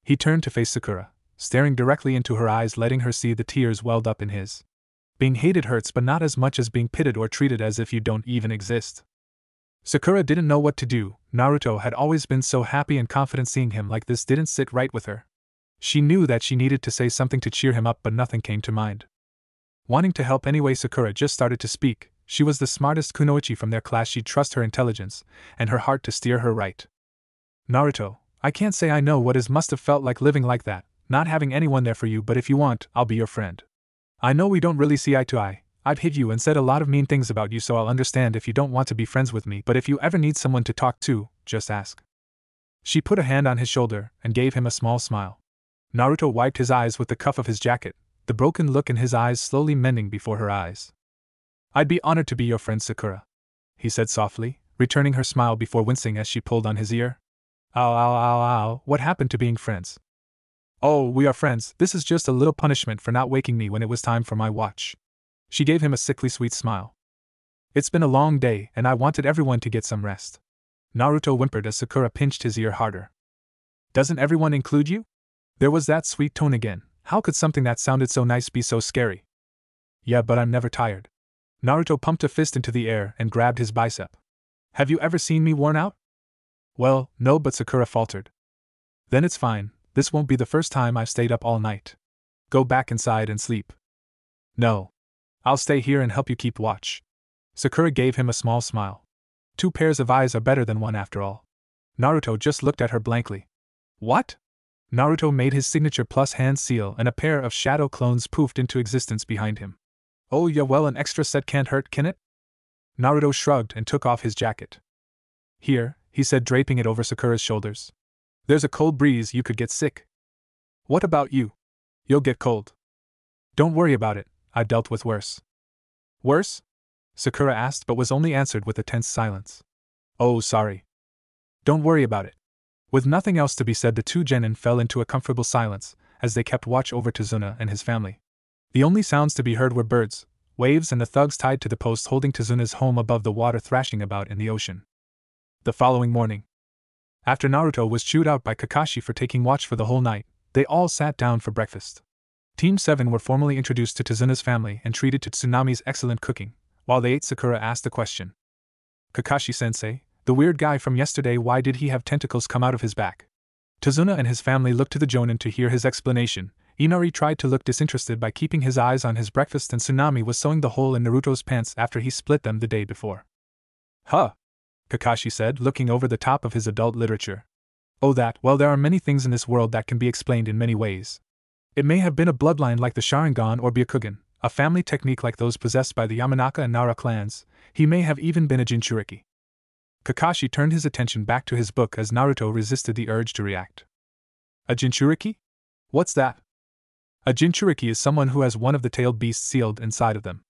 He turned to face Sakura, staring directly into her eyes, letting her see the tears welled up in his. Being hated hurts, but not as much as being pitied or treated as if you don't even exist. Sakura didn't know what to do. Naruto had always been so happy and confident, seeing him like this didn't sit right with her. She knew that she needed to say something to cheer him up, but nothing came to mind. Wanting to help anyway, Sakura just started to speak. She was the smartest kunoichi from their class. She'd trust her intelligence and her heart to steer her right. Naruto, I can't say I know what it must have felt like living like that, not having anyone there for you, but if you want, I'll be your friend. I know we don't really see eye to eye. I've hit you and said a lot of mean things about you, so I'll understand if you don't want to be friends with me, but if you ever need someone to talk to, just ask. She put a hand on his shoulder and gave him a small smile. Naruto wiped his eyes with the cuff of his jacket, the broken look in his eyes slowly mending before her eyes. I'd be honored to be your friend, Sakura, he said softly, returning her smile before wincing as she pulled on his ear. Ow, ow, ow, ow, what happened to being friends? Oh, we are friends. This is just a little punishment for not waking me when it was time for my watch. She gave him a sickly sweet smile. It's been a long day, and I wanted everyone to get some rest. Naruto whimpered as Sakura pinched his ear harder. Doesn't everyone include you? There was that sweet tone again. How could something that sounded so nice be so scary? Yeah, but I'm never tired. Naruto pumped a fist into the air and grabbed his bicep. Have you ever seen me worn out? Well, no, but Sakura faltered. Then it's fine. This won't be the first time I've stayed up all night. Go back inside and sleep. No. I'll stay here and help you keep watch. Sakura gave him a small smile. 2 pairs of eyes are better than 1 after all. Naruto just looked at her blankly. What? Naruto made his signature plus hand seal and a pair of shadow clones poofed into existence behind him. Oh yeah, well, an extra set can't hurt, can it? Naruto shrugged and took off his jacket. Here, he said, draping it over Sakura's shoulders. There's a cold breeze, you could get sick. What about you? You'll get cold. Don't worry about it, I dealt with worse. Worse? Sakura asked, but was only answered with a tense silence. Oh, sorry. Don't worry about it. With nothing else to be said, the 2 genin fell into a comfortable silence, as they kept watch over Tazuna and his family. The only sounds to be heard were birds, waves, and the thugs tied to the post holding Tazuna's home above the water thrashing about in the ocean. The following morning, after Naruto was chewed out by Kakashi for taking watch for the whole night, they all sat down for breakfast. Team 7 were formally introduced to Tazuna's family and treated to Tsunami's excellent cooking. While they ate, Sakura asked a question. Kakashi-sensei, the weird guy from yesterday, why did he have tentacles come out of his back? Tazuna and his family looked to the Jonin to hear his explanation. Inari tried to look disinterested by keeping his eyes on his breakfast, and Tsunami was sewing the hole in Naruto's pants after he split them the day before. Huh? Kakashi said, looking over the top of his adult literature. Oh, that, well, there are many things in this world that can be explained in many ways. It may have been a bloodline like the Sharingan or Byakugan, a family technique like those possessed by the Yamanaka and Nara clans. He may have even been a Jinchuriki. Kakashi turned his attention back to his book as Naruto resisted the urge to react. A Jinchuriki? What's that? A Jinchuriki is someone who has one of the tailed beasts sealed inside of them.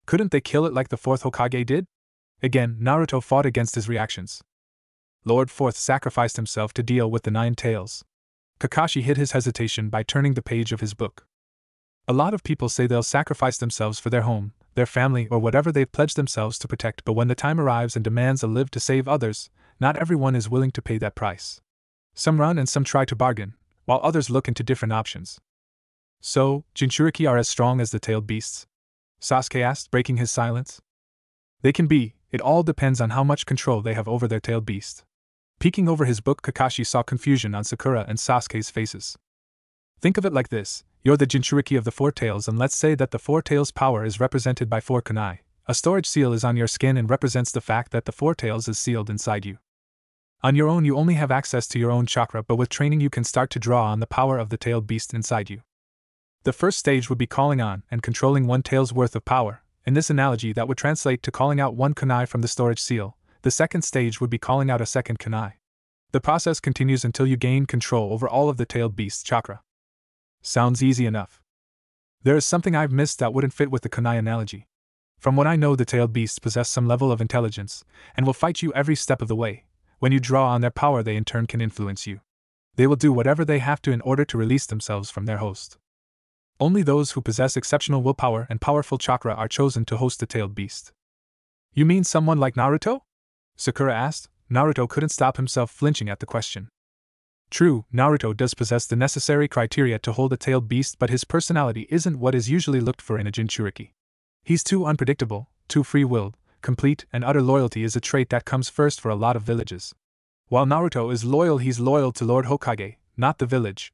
Couldn't they kill it like the 4th Hokage did? Again, Naruto fought against his reactions. Lord 4th sacrificed himself to deal with the 9 tails. Kakashi hid his hesitation by turning the page of his book. A lot of people say they'll sacrifice themselves for their home, their family, or whatever they've pledged themselves to protect, but when the time arrives and demands a live to save others, not everyone is willing to pay that price. Some run and some try to bargain, while others look into different options. So, Jinchuriki are as strong as the tailed beasts? Sasuke asked, breaking his silence. They can be. It all depends on how much control they have over their tailed beast. Peeking over his book, Kakashi saw confusion on Sakura and Sasuke's faces. Think of it like this. You're the Jinchuriki of the 4 tails, and let's say that the 4 tails' power is represented by 4 kunai. A storage seal is on your skin and represents the fact that the 4 tails is sealed inside you. On your own, you only have access to your own chakra, but with training you can start to draw on the power of the tailed beast inside you. The first stage would be calling on and controlling 1 tail's worth of power. In this analogy, that would translate to calling out 1 kunai from the storage seal. The second stage would be calling out a second kunai. The process continues until you gain control over all of the tailed beast's chakra. Sounds easy enough. There is something I've missed that wouldn't fit with the kunai analogy. From what I know, the tailed beasts possess some level of intelligence, and will fight you every step of the way. When you draw on their power, they in turn can influence you. They will do whatever they have to in order to release themselves from their host. Only those who possess exceptional willpower and powerful chakra are chosen to host the tailed beast. You mean someone like Naruto? Sakura asked. Naruto couldn't stop himself flinching at the question. True, Naruto does possess the necessary criteria to hold a tailed beast, but his personality isn't what is usually looked for in a Jinchuriki. He's too unpredictable, too free-willed. Complete and utter loyalty is a trait that comes first for a lot of villages. While Naruto is loyal, he's loyal to Lord Hokage, not the village.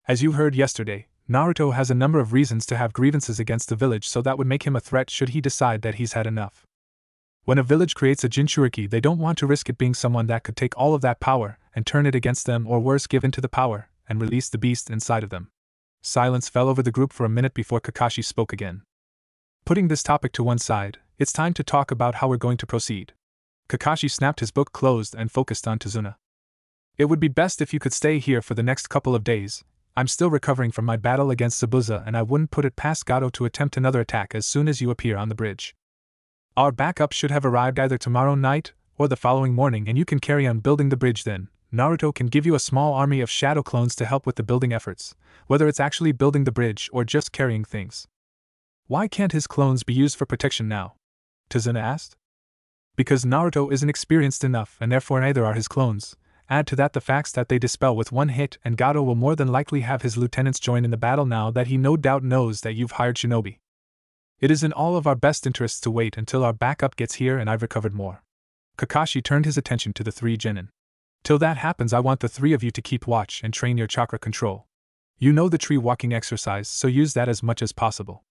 As you heard yesterday, Naruto has a number of reasons to have grievances against the village, so that would make him a threat should he decide that he's had enough. When a village creates a Jinchuriki, they don't want to risk it being someone that could take all of that power and turn it against them, or worse, give in to the power and release the beast inside of them. Silence fell over the group for a minute before Kakashi spoke again. Putting this topic to one side, it's time to talk about how we're going to proceed. Kakashi snapped his book closed and focused on Tazuna. It would be best if you could stay here for the next couple of days. I'm still recovering from my battle against Zabuza, and I wouldn't put it past Gato to attempt another attack as soon as you appear on the bridge. Our backup should have arrived either tomorrow night or the following morning, and you can carry on building the bridge then. Naruto can give you a small army of shadow clones to help with the building efforts, whether it's actually building the bridge or just carrying things. Why can't his clones be used for protection now? Tazuna asked. Because Naruto isn't experienced enough, and therefore neither are his clones. Add to that the facts that they dispel with one hit, and Gato will more than likely have his lieutenants join in the battle now that he no doubt knows that you've hired shinobi. It is in all of our best interests to wait until our backup gets here and I've recovered more. Kakashi turned his attention to the three genin. Till that happens, I want the three of you to keep watch and train your chakra control. You know the tree walking exercise, so use that as much as possible.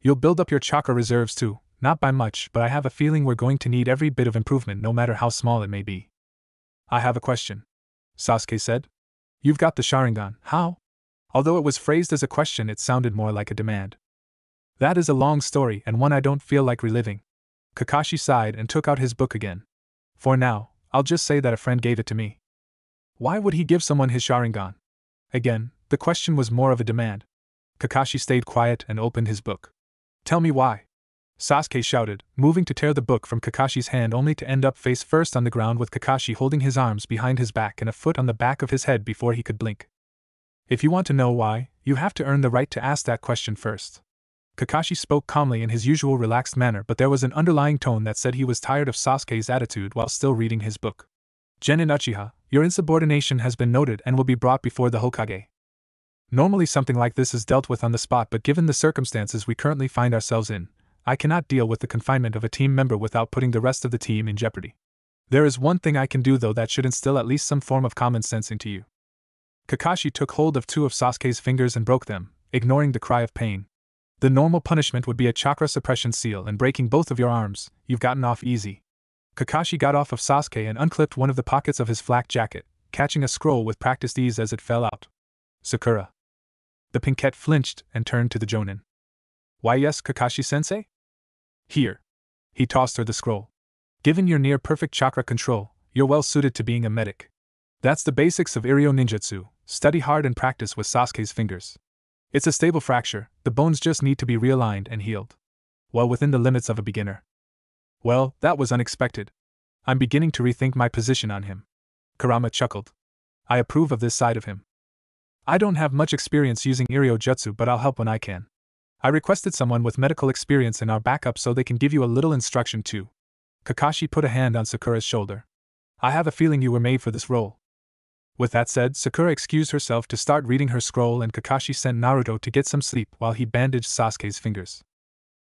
You'll build up your chakra reserves too, not by much, but I have a feeling we're going to need every bit of improvement, no matter how small it may be. I have a question, Sasuke said. You've got the Sharingan, how? Although it was phrased as a question, it sounded more like a demand. That is a long story and one I don't feel like reliving. Kakashi sighed and took out his book again. For now, I'll just say that a friend gave it to me. Why would he give someone his Sharingan? Again, the question was more of a demand. Kakashi stayed quiet and opened his book. Tell me why, Sasuke shouted, moving to tear the book from Kakashi's hand only to end up face first on the ground with Kakashi holding his arms behind his back and a foot on the back of his head before he could blink. If you want to know why, you have to earn the right to ask that question first. Kakashi spoke calmly in his usual relaxed manner, but there was an underlying tone that said he was tired of Sasuke's attitude while still reading his book. Genin Uchiha, your insubordination has been noted and will be brought before the Hokage. Normally something like this is dealt with on the spot, but given the circumstances we currently find ourselves in, I cannot deal with the confinement of a team member without putting the rest of the team in jeopardy. There is one thing I can do though that should instill at least some form of common sense into you. Kakashi took hold of two of Sasuke's fingers and broke them, ignoring the cry of pain. The normal punishment would be a chakra suppression seal and breaking both of your arms. You've gotten off easy. Kakashi got off of Sasuke and unclipped one of the pockets of his flak jacket, catching a scroll with practiced ease as it fell out. Sakura. The pinkette flinched and turned to the Jonin. Why yes, Kakashi-sensei? Here. He tossed her the scroll. Given your near-perfect chakra control, you're well suited to being a medic. That's the basics of Iryo Ninjutsu. Study hard and practice with Sasuke's fingers. It's a stable fracture, the bones just need to be realigned and healed. Well within the limits of a beginner. Well, that was unexpected. I'm beginning to rethink my position on him. Kurama chuckled. I approve of this side of him. I don't have much experience using Iryo Jutsu, but I'll help when I can. I requested someone with medical experience in our backup so they can give you a little instruction too. Kakashi put a hand on Sakura's shoulder. I have a feeling you were made for this role. With that said, Sakura excused herself to start reading her scroll, and Kakashi sent Naruto to get some sleep while he bandaged Sasuke's fingers.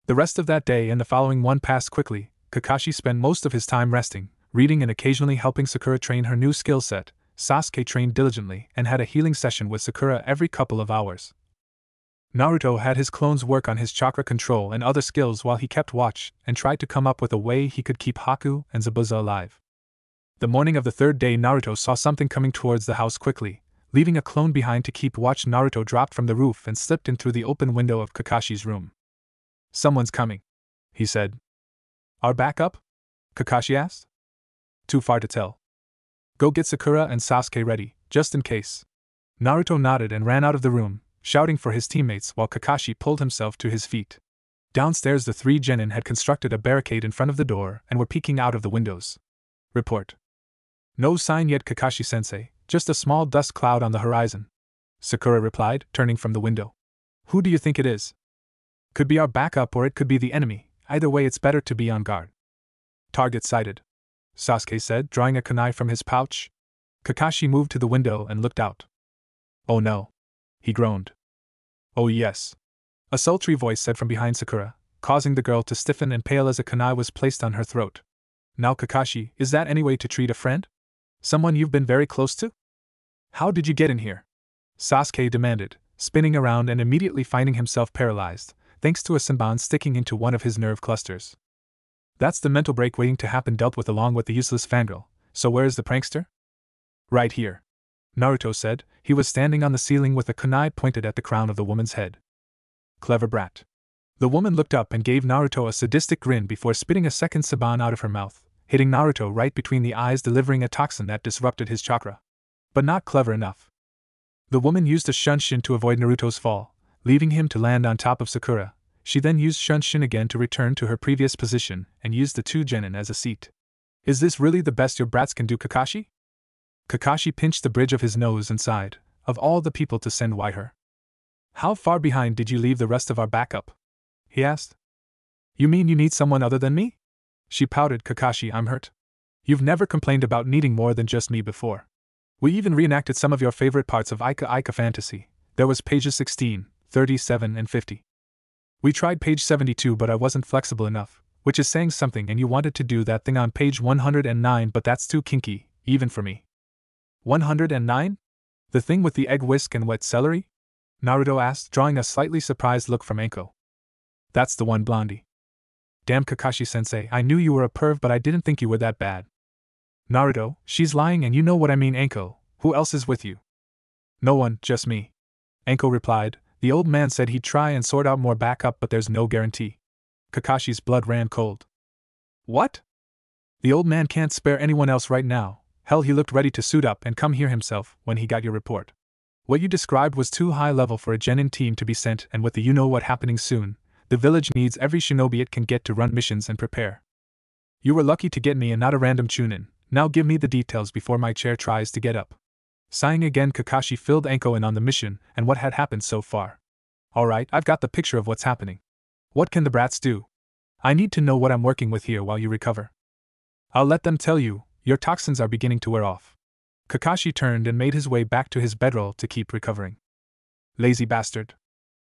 The rest of that day and the following one passed quickly. Kakashi spent most of his time resting, reading and occasionally helping Sakura train her new skill set. Sasuke trained diligently and had a healing session with Sakura every couple of hours. Naruto had his clones work on his chakra control and other skills while he kept watch and tried to come up with a way he could keep Haku and Zabuza alive. The morning of the third day, Naruto saw something coming towards the house quickly. Leaving a clone behind to keep watch, Naruto dropped from the roof and slipped in through the open window of Kakashi's room. Someone's coming, he said. Our backup? Kakashi asked. Too far to tell. Go get Sakura and Sasuke ready, just in case. Naruto nodded and ran out of the room, shouting for his teammates while Kakashi pulled himself to his feet. Downstairs, the three genin had constructed a barricade in front of the door and were peeking out of the windows. Report. No sign yet, Kakashi-sensei, just a small dust cloud on the horizon. Sakura replied, turning from the window. Who do you think it is? Could be our backup or it could be the enemy. Either way, it's better to be on guard. Target sighted, Sasuke said, drawing a kunai from his pouch. Kakashi moved to the window and looked out. Oh no. He groaned. Oh yes. A sultry voice said from behind Sakura, causing the girl to stiffen and pale as a kunai was placed on her throat. Now Kakashi, is that any way to treat a friend? Someone you've been very close to? How did you get in here? Sasuke demanded, spinning around and immediately finding himself paralyzed, thanks to a senbon sticking into one of his nerve clusters. That's the mental break waiting to happen, dealt with along with the useless fangirl. So where is the prankster? Right here, Naruto said. He was standing on the ceiling with a kunai pointed at the crown of the woman's head. Clever brat. The woman looked up and gave Naruto a sadistic grin before spitting a second senbon out of her mouth, hitting Naruto right between the eyes, delivering a toxin that disrupted his chakra. But not clever enough. The woman used a shunshin to avoid Naruto's fall, leaving him to land on top of Sakura. She then used shunshin again to return to her previous position and used the two genin as a seat. Is this really the best your brats can do, Kakashi? Kakashi pinched the bridge of his nose and sighed. Of all the people to send, why her? How far behind did you leave the rest of our backup? He asked. You mean you need someone other than me? She pouted. Kakashi, I'm hurt. You've never complained about needing more than just me before. We even reenacted some of your favorite parts of Ika Fantasy. There was pages 16, 37 and 50. We tried page 72 but I wasn't flexible enough, which is saying something, and you wanted to do that thing on page 109 but that's too kinky, even for me. 109? The thing with the egg whisk and wet celery? Naruto asked, drawing a slightly surprised look from Anko. That's the one, Blondie. Damn, Kakashi-sensei, I knew you were a perv but I didn't think you were that bad. Naruto, she's lying and you know what I mean. Anko, who else is with you? No one, just me. Anko replied. The old man said he'd try and sort out more backup but there's no guarantee. Kakashi's blood ran cold. What? The old man can't spare anyone else right now. Hell, he looked ready to suit up and come here himself when he got your report. What you described was too high level for a genin team to be sent, and with the you-know-what happening soon, the village needs every shinobi it can get to run missions and prepare. You were lucky to get me and not a random chunin. Now give me the details before my chair tries to get up. Sighing again, Kakashi filled Anko in on the mission and what had happened so far. Alright, I've got the picture of what's happening. What can the brats do? I need to know what I'm working with here while you recover. I'll let them tell you. Your toxins are beginning to wear off. Kakashi turned and made his way back to his bedroll to keep recovering. Lazy bastard.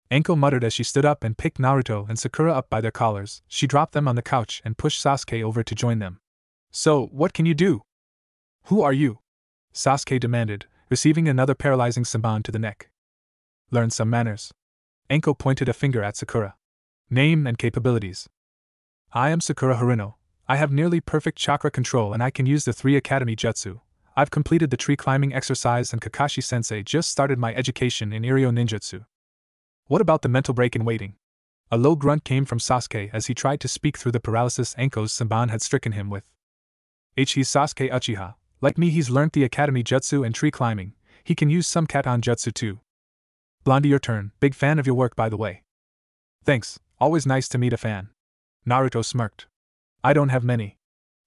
Anko muttered as she stood up and picked Naruto and Sakura up by their collars. She dropped them on the couch and pushed Sasuke over to join them. So, what can you do? Who are you? Sasuke demanded, receiving another paralyzing senbon to the neck. Learn some manners. Anko pointed a finger at Sakura. Name and capabilities. I am Sakura Haruno. I have nearly perfect chakra control and I can use the 3 Academy Jutsu. I've completed the tree climbing exercise and Kakashi-sensei just started my education in Iryo Ninjutsu. What about the mental break in waiting? A low grunt came from Sasuke as he tried to speak through the paralysis Anko's senbon had stricken him with. He's Sasuke Uchiha. Like me, he's learnt the Academy Jutsu and tree climbing. He can use some Katon Jutsu too. Blondie, your turn. Big fan of your work, by the way. Thanks, always nice to meet a fan. Naruto smirked. I don't have many.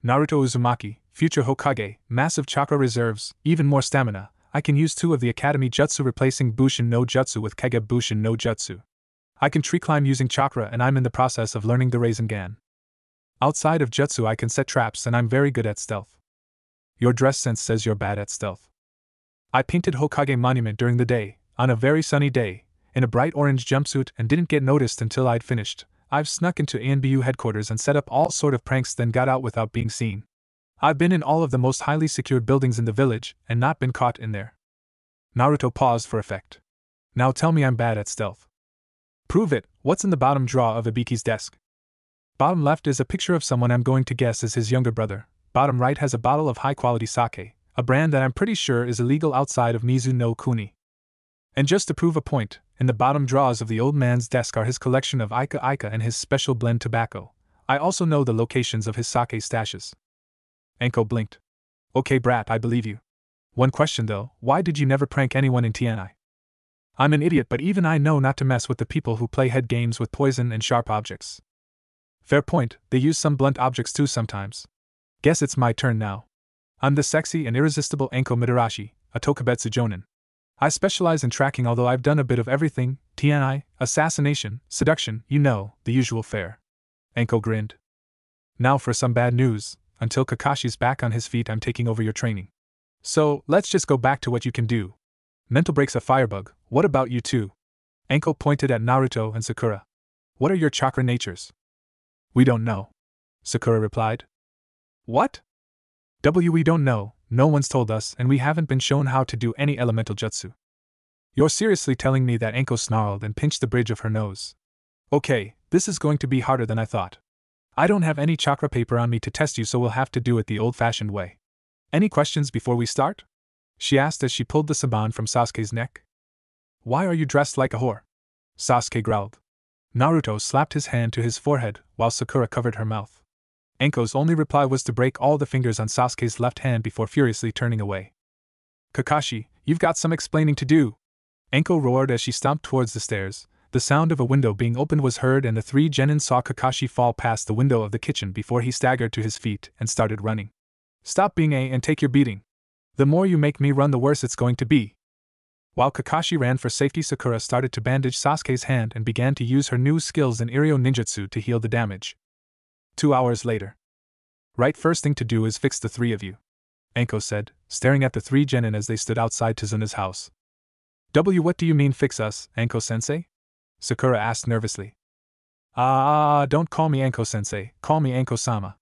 Naruto Uzumaki, future Hokage, massive chakra reserves, even more stamina. I can use 2 of the Academy Jutsu, replacing Bushin no Jutsu with Kage Bushin no Jutsu. I can tree climb using chakra and I'm in the process of learning the Rasengan. Outside of Jutsu I can set traps and I'm very good at stealth. Your dress sense says you're bad at stealth. I painted Hokage Monument during the day, on a very sunny day, in a bright orange jumpsuit and didn't get noticed until I'd finished. I've snuck into ANBU headquarters and set up all sort of pranks, then got out without being seen. I've been in all of the most highly secured buildings in the village and not been caught in there. Naruto paused for effect. Now tell me I'm bad at stealth. Prove it. What's in the bottom drawer of Ibiki's desk? Bottom left is a picture of someone I'm going to guess is his younger brother. Bottom right has a bottle of high-quality sake, a brand that I'm pretty sure is illegal outside of Mizu no Kuni. And just to prove a point, in the bottom drawers of the old man's desk are his collection of Ika and his special blend tobacco. I also know the locations of his sake stashes. Anko blinked. Okay, brat, I believe you. One question though, why did you never prank anyone in TNI? I'm an idiot, but even I know not to mess with the people who play head games with poison and sharp objects. Fair point, they use some blunt objects too sometimes. Guess it's my turn now. I'm the sexy and irresistible Enko Midarashi, a Tokubetsu Jonin. I specialize in tracking, although I've done a bit of everything: TNI, assassination, seduction, you know, the usual fare. Enko grinned. Now for some bad news. Until Kakashi's back on his feet, I'm taking over your training. So, let's just go back to what you can do. Mental break's a firebug, what about you two? Enko pointed at Naruto and Sakura. What are your chakra natures? We don't know. Sakura replied. What? We don't know, no one's told us, and we haven't been shown how to do any elemental jutsu. You're seriously telling me that? Enko snarled and pinched the bridge of her nose. Okay, this is going to be harder than I thought. I don't have any chakra paper on me to test you, so we'll have to do it the old-fashioned way. Any questions before we start? She asked as she pulled the saban from Sasuke's neck. Why are you dressed like a whore? Sasuke growled. Naruto slapped his hand to his forehead while Sakura covered her mouth. Enko's only reply was to break all the fingers on Sasuke's left hand before furiously turning away. Kakashi, you've got some explaining to do! Enko roared as she stomped towards the stairs. The sound of a window being opened was heard, and the three genin saw Kakashi fall past the window of the kitchen before he staggered to his feet and started running. Stop being a and take your beating. The more you make me run, the worse it's going to be. While Kakashi ran for safety, Sakura started to bandage Sasuke's hand and began to use her new skills in Iryo ninjutsu to heal the damage. 2 hours later. Right, first thing to do is fix the three of you, Enko said, staring at the three genin as they stood outside Tazuna's house. What do you mean fix us, Enko-sensei? Sakura asked nervously. Don't call me Enko-sensei, call me Enko-sama.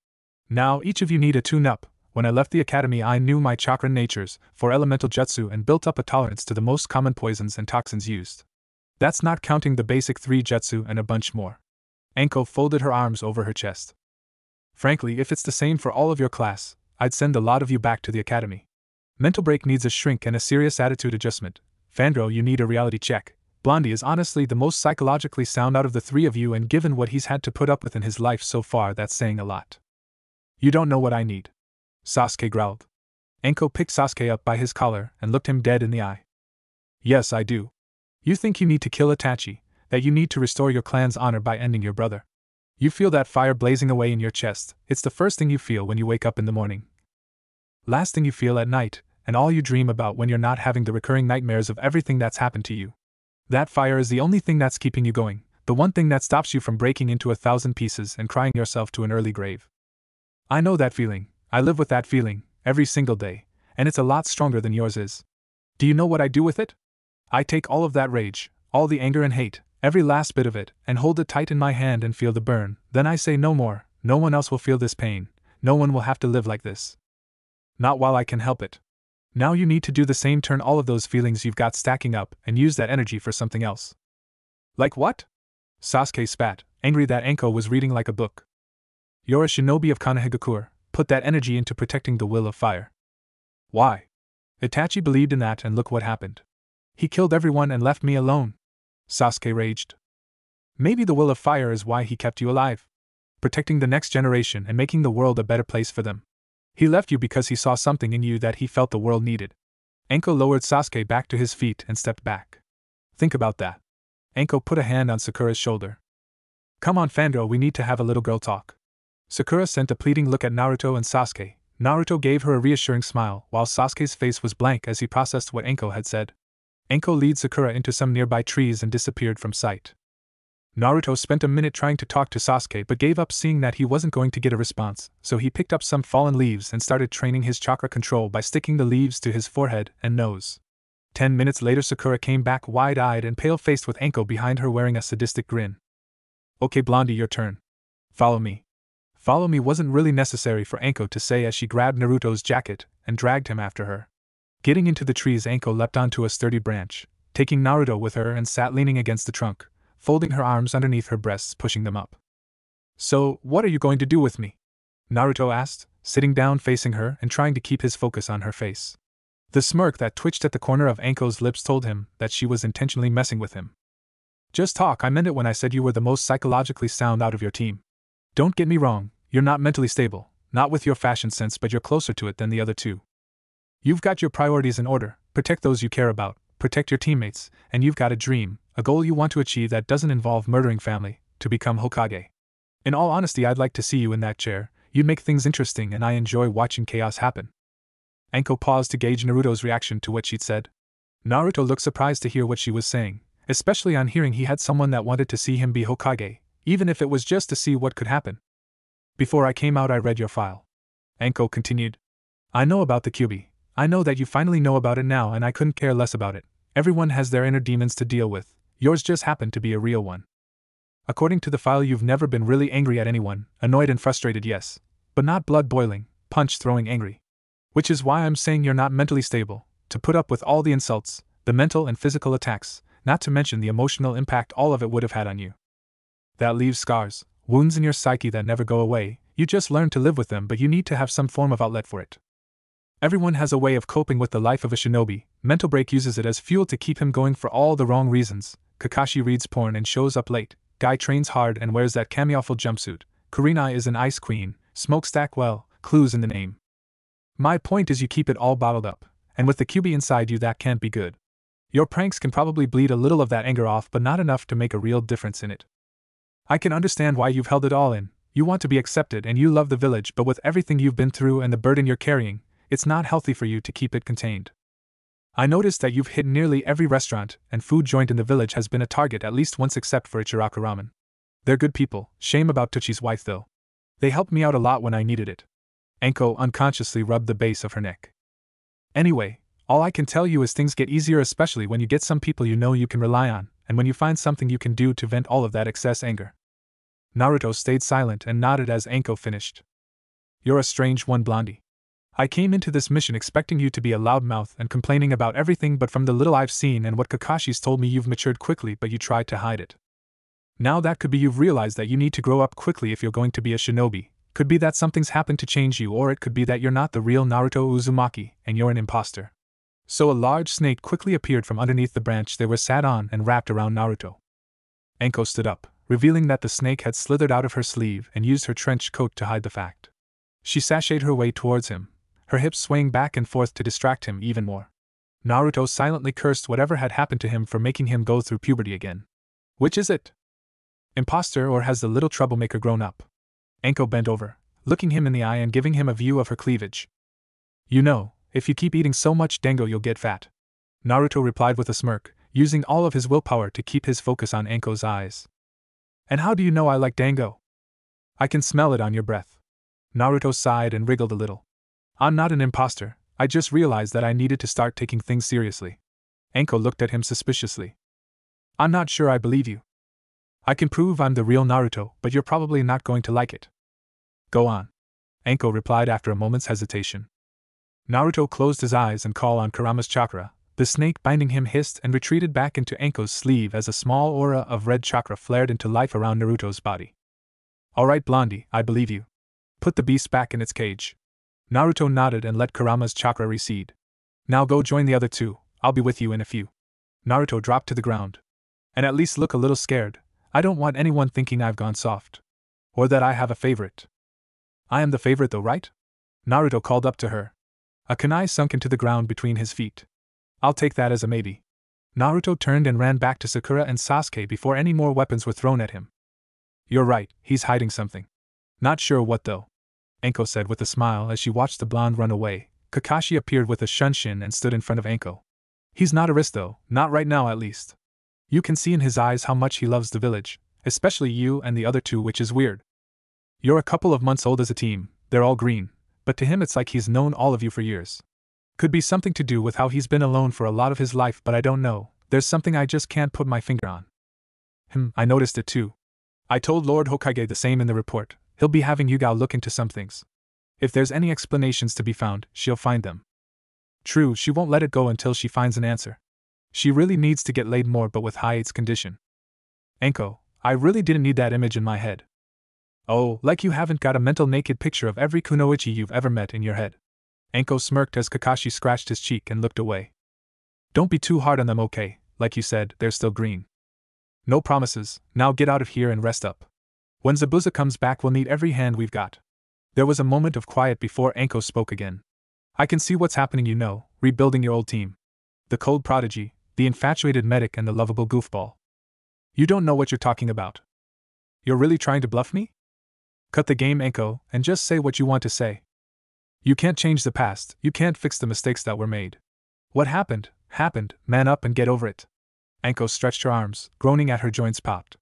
Now each of you need a tune-up. When I left the academy, I knew my chakra natures for elemental jutsu and built up a tolerance to the most common poisons and toxins used. That's not counting the basic 3 jutsu and a bunch more. Enko folded her arms over her chest. Frankly, if it's the same for all of your class, I'd send a lot of you back to the academy. Mental break needs a shrink and a serious attitude adjustment. Fandro, you need a reality check. Blondie is honestly the most psychologically sound out of the 3 of you, and given what he's had to put up with in his life so far, that's saying a lot. You don't know what I need, Sasuke growled. Enko picked Sasuke up by his collar and looked him dead in the eye. Yes, I do. You think you need to kill Itachi, that you need to restore your clan's honor by ending your brother. You feel that fire blazing away in your chest. It's the first thing you feel when you wake up in the morning. Last thing you feel at night, and all you dream about when you're not having the recurring nightmares of everything that's happened to you. That fire is the only thing that's keeping you going, the one thing that stops you from breaking into 1,000 pieces and crying yourself to an early grave. I know that feeling. I live with that feeling, every single day, and it's a lot stronger than yours is. Do you know what I do with it? I take all of that rage, all the anger and hate, every last bit of it, and hold it tight in my hand and feel the burn. Then I say no more, no one else will feel this pain, no one will have to live like this. Not while I can help it. Now you need to do the same, turn all of those feelings you've got stacking up and use that energy for something else. Like what? Sasuke spat, angry that Enko was reading like a book. You're a shinobi of Konohagakure, put that energy into protecting the will of fire. Why? Itachi believed in that, and look what happened. He killed everyone and left me alone. Sasuke raged. Maybe the will of fire is why he kept you alive. Protecting the next generation and making the world a better place for them. He left you because he saw something in you that he felt the world needed. Enko lowered Sasuke back to his feet and stepped back. Think about that. Enko put a hand on Sakura's shoulder. Come on, Fandro, we need to have a little girl talk. Sakura sent a pleading look at Naruto and Sasuke. Naruto gave her a reassuring smile, while Sasuke's face was blank as he processed what Enko had said. Enko led Sakura into some nearby trees and disappeared from sight. Naruto spent a minute trying to talk to Sasuke but gave up, seeing that he wasn't going to get a response, so he picked up some fallen leaves and started training his chakra control by sticking the leaves to his forehead and nose. 10 minutes later, Sakura came back wide-eyed and pale-faced with Enko behind her wearing a sadistic grin. Okay, Blondie, your turn. Follow me. Follow me wasn't really necessary for Enko to say as she grabbed Naruto's jacket and dragged him after her. Getting into the trees, Enko leapt onto a sturdy branch, taking Naruto with her, and sat leaning against the trunk, folding her arms underneath her breasts, pushing them up. So, what are you going to do with me? Naruto asked, sitting down facing her and trying to keep his focus on her face. The smirk that twitched at the corner of Enko's lips told him that she was intentionally messing with him. Just talk, I meant it when I said you were the most psychologically sound out of your team. Don't get me wrong, you're not mentally stable, not with your fashion sense, but you're closer to it than the other two. You've got your priorities in order, protect those you care about, protect your teammates, and you've got a dream, a goal you want to achieve that doesn't involve murdering family, to become Hokage. In all honesty, I'd like to see you in that chair. You'd make things interesting and I enjoy watching chaos happen. Anko paused to gauge Naruto's reaction to what she'd said. Naruto looked surprised to hear what she was saying, especially on hearing he had someone that wanted to see him be Hokage, even if it was just to see what could happen. Before I came out I read your file. Anko continued. I know about the Kyuubi. I know that you finally know about it now and I couldn't care less about it. Everyone has their inner demons to deal with. Yours just happened to be a real one. According to the file, you've never been really angry at anyone, annoyed and frustrated, yes, but not blood-boiling, punch-throwing angry. Which is why I'm saying you're not mentally stable, to put up with all the insults, the mental and physical attacks, not to mention the emotional impact all of it would have had on you. That leaves scars, wounds in your psyche that never go away. You just learn to live with them, but you need to have some form of outlet for it. Everyone has a way of coping with the life of a shinobi. Mental break uses it as fuel to keep him going for all the wrong reasons. Kakashi reads porn and shows up late. Guy trains hard and wears that camouflage jumpsuit. Kurenai is an ice queen. Smokestack, well, clues in the name. My point is you keep it all bottled up, and with the Kyuubi inside you that can't be good. Your pranks can probably bleed a little of that anger off, but not enough to make a real difference in it. I can understand why you've held it all in. You want to be accepted and you love the village, but with everything you've been through and the burden you're carrying, it's not healthy for you to keep it contained. I noticed that you've hit nearly every restaurant and food joint in the village has been a target at least once except for Ichiraku Ramen. They're good people, shame about Tuchi's wife though. They helped me out a lot when I needed it. Anko unconsciously rubbed the base of her neck. Anyway, all I can tell you is things get easier, especially when you get some people you know you can rely on, and when you find something you can do to vent all of that excess anger. Naruto stayed silent and nodded as Anko finished. You're a strange one, Blondie. I came into this mission expecting you to be a loudmouth and complaining about everything, but from the little I've seen and what Kakashi's told me, you've matured quickly, but you tried to hide it. Now that could be you've realized that you need to grow up quickly if you're going to be a shinobi. Could be that something's happened to change you, or it could be that you're not the real Naruto Uzumaki and you're an imposter. So a large snake quickly appeared from underneath the branch they were sat on and wrapped around Naruto. Anko stood up, revealing that the snake had slithered out of her sleeve and used her trench coat to hide the fact. She sashayed her way towards him, her hips swaying back and forth to distract him even more. Naruto silently cursed whatever had happened to him for making him go through puberty again. Which is it? Imposter, or has the little troublemaker grown up? Anko bent over, looking him in the eye and giving him a view of her cleavage. You know, if you keep eating so much dango you'll get fat. Naruto replied with a smirk, using all of his willpower to keep his focus on Anko's eyes. And how do you know I like dango? I can smell it on your breath. Naruto sighed and wriggled a little. I'm not an imposter, I just realized that I needed to start taking things seriously. Anko looked at him suspiciously. I'm not sure I believe you. I can prove I'm the real Naruto, but you're probably not going to like it. Go on. Anko replied after a moment's hesitation. Naruto closed his eyes and called on Kurama's chakra. The snake binding him hissed and retreated back into Anko's sleeve as a small aura of red chakra flared into life around Naruto's body. Alright, Blondie, I believe you. Put the beast back in its cage. Naruto nodded and let Kurama's chakra recede. Now go join the other two, I'll be with you in a few. Naruto dropped to the ground. And at least look a little scared. I don't want anyone thinking I've gone soft. Or that I have a favorite. I am the favorite though, right? Naruto called up to her. A kunai sunk into the ground between his feet. I'll take that as a maybe. Naruto turned and ran back to Sakura and Sasuke before any more weapons were thrown at him. You're right, he's hiding something. Not sure what though. Anko said with a smile as she watched the blonde run away. Kakashi appeared with a shunshin and stood in front of Anko. He's not a risk though, not right now at least. You can see in his eyes how much he loves the village, especially you and the other two, which is weird. You're a couple of months old as a team, they're all green, but to him it's like he's known all of you for years. Could be something to do with how he's been alone for a lot of his life, but I don't know, there's something I just can't put my finger on. I noticed it too. I told Lord Hokage the same in the report. He'll be having Yugao look into some things. If there's any explanations to be found, she'll find them. True, she won't let it go until she finds an answer. She really needs to get laid more, but with Hyate's condition. Anko, I really didn't need that image in my head. Oh, like you haven't got a mental naked picture of every kunoichi you've ever met in your head. Anko smirked as Kakashi scratched his cheek and looked away. Don't be too hard on them, okay? Like you said, they're still green. No promises, now get out of here and rest up. When Zabuza comes back we'll need every hand we've got. There was a moment of quiet before Anko spoke again. I can see what's happening, you know, rebuilding your old team. The cold prodigy, the infatuated medic and the lovable goofball. You don't know what you're talking about. You're really trying to bluff me? Cut the game, Enko, and just say what you want to say. You can't change the past, you can't fix the mistakes that were made. What happened, man up and get over it. Enko stretched her arms, groaning at her joints popped.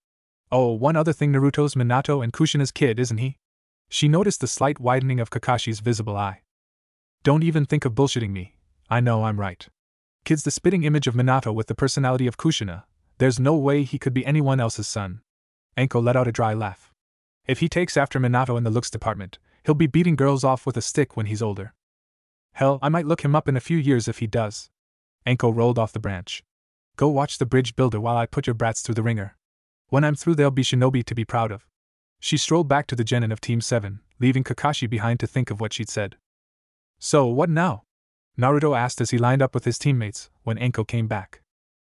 Oh, one other thing, Naruto's Minato and Kushina's kid, isn't he? She noticed the slight widening of Kakashi's visible eye. Don't even think of bullshitting me. I know I'm right. Kid's the spitting image of Minato with the personality of Kushina. There's no way he could be anyone else's son. Enko let out a dry laugh. If he takes after Minato in the looks department, he'll be beating girls off with a stick when he's older. Hell, I might look him up in a few years if he does. Enko rolled off the branch. Go watch the bridge builder while I put your brats through the ringer. When I'm through, they'll be shinobi to be proud of. She strolled back to the genin of Team 7, leaving Kakashi behind to think of what she'd said. So, what now? Naruto asked as he lined up with his teammates, when Enko came back.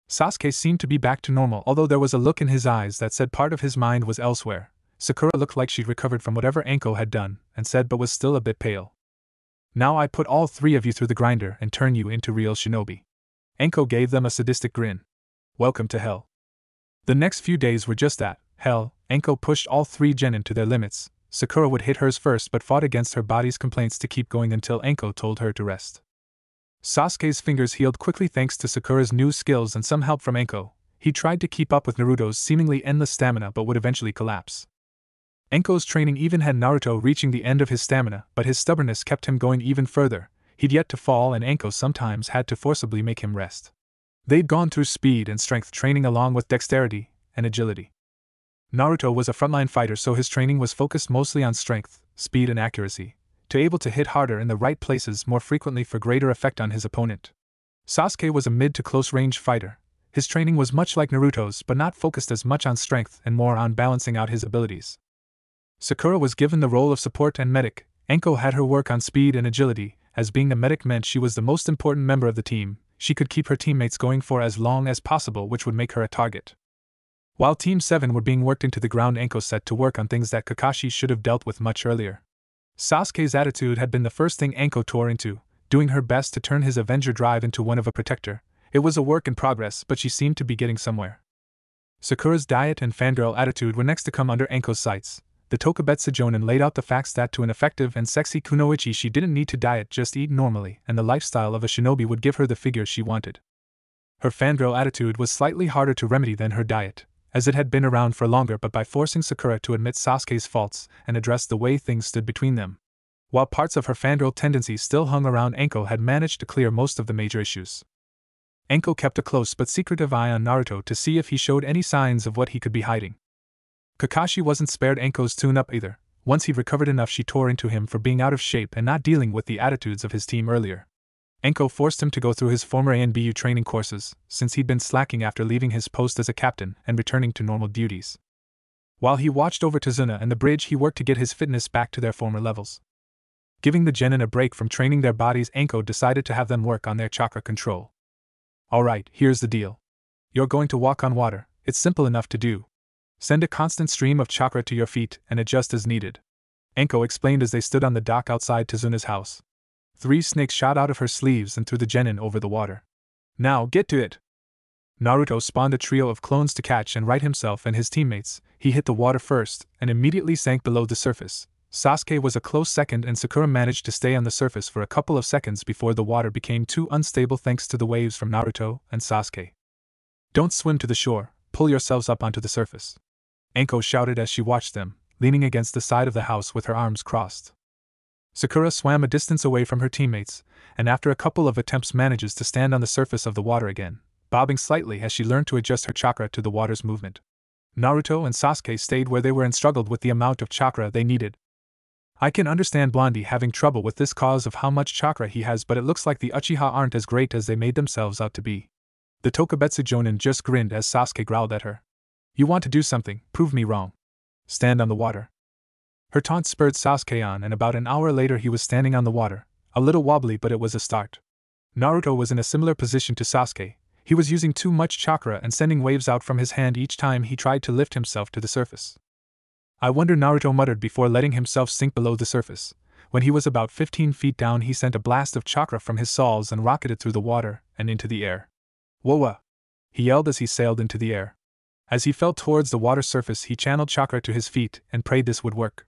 Sasuke seemed to be back to normal, although there was a look in his eyes that said part of his mind was elsewhere. Sakura looked like she'd recovered from whatever Enko had done, and said but was still a bit pale. Now I put all three of you through the grinder and turn you into real shinobi. Enko gave them a sadistic grin. Welcome to hell. The next few days were just that, hell. Enko pushed all three genin to their limits. Sakura would hit hers first but fought against her body's complaints to keep going until Enko told her to rest. Sasuke's fingers healed quickly thanks to Sakura's new skills and some help from Enko. He tried to keep up with Naruto's seemingly endless stamina but would eventually collapse. Enko's training even had Naruto reaching the end of his stamina, but his stubbornness kept him going even further. He'd yet to fall and Enko sometimes had to forcibly make him rest. They'd gone through speed and strength training along with dexterity and agility. Naruto was a frontline fighter, so his training was focused mostly on strength, speed and accuracy, to able to hit harder in the right places more frequently for greater effect on his opponent. Sasuke was a mid to close range fighter. His training was much like Naruto's but not focused as much on strength and more on balancing out his abilities. Sakura was given the role of support and medic. Enko had her work on speed and agility, as being the medic meant she was the most important member of the team. She could keep her teammates going for as long as possible, which would make her a target. While Team 7 were being worked into the ground, Enko set to work on things that Kakashi should have dealt with much earlier. Sasuke's attitude had been the first thing Enko tore into, doing her best to turn his Avenger drive into one of a protector. It was a work in progress, but she seemed to be getting somewhere. Sakura's diet and fangirl attitude were next to come under Enko's sights. The Tokubetsu Jonin laid out the facts that to an effective and sexy kunoichi she didn't need to diet, just eat normally, and the lifestyle of a shinobi would give her the figure she wanted. Her fangirl attitude was slightly harder to remedy than her diet, as it had been around for longer, but by forcing Sakura to admit Sasuke's faults and address the way things stood between them. While parts of her fangirl tendencies still hung around, Enko had managed to clear most of the major issues. Enko kept a close but secretive eye on Naruto to see if he showed any signs of what he could be hiding. Kakashi wasn't spared Enko's tune-up either. Once he'd recovered enough, she tore into him for being out of shape and not dealing with the attitudes of his team earlier. Enko forced him to go through his former ANBU training courses, since he'd been slacking after leaving his post as a captain and returning to normal duties. While he watched over Tazuna and the bridge, he worked to get his fitness back to their former levels. Giving the genin a break from training their bodies, Enko decided to have them work on their chakra control. Alright, here's the deal. You're going to walk on water. It's simple enough to do. Send a constant stream of chakra to your feet and adjust as needed. Enko explained as they stood on the dock outside Tazuna's house. 3 snakes shot out of her sleeves and threw the genin over the water. Now, get to it! Naruto spawned a trio of clones to catch and right himself and his teammates. He hit the water first and immediately sank below the surface. Sasuke was a close second and Sakura managed to stay on the surface for a couple of seconds before the water became too unstable thanks to the waves from Naruto and Sasuke. Don't swim to the shore, pull yourselves up onto the surface. Enko shouted as she watched them, leaning against the side of the house with her arms crossed. Sakura swam a distance away from her teammates, and after a couple of attempts manages to stand on the surface of the water again, bobbing slightly as she learned to adjust her chakra to the water's movement. Naruto and Sasuke stayed where they were and struggled with the amount of chakra they needed. I can understand Blondie having trouble with this cause of how much chakra he has, but it looks like the Uchiha aren't as great as they made themselves out to be. The Tokubetsu Jonin just grinned as Sasuke growled at her. You want to do something, prove me wrong. Stand on the water. Her taunt spurred Sasuke on, and about an hour later he was standing on the water, a little wobbly, but it was a start. Naruto was in a similar position to Sasuke. He was using too much chakra and sending waves out from his hand each time he tried to lift himself to the surface. I wonder, Naruto muttered before letting himself sink below the surface. When he was about 15 feet down, he sent a blast of chakra from his saws and rocketed through the water and into the air. Whoa! he yelled as he sailed into the air. As he fell towards the water surface, he channeled chakra to his feet and prayed this would work.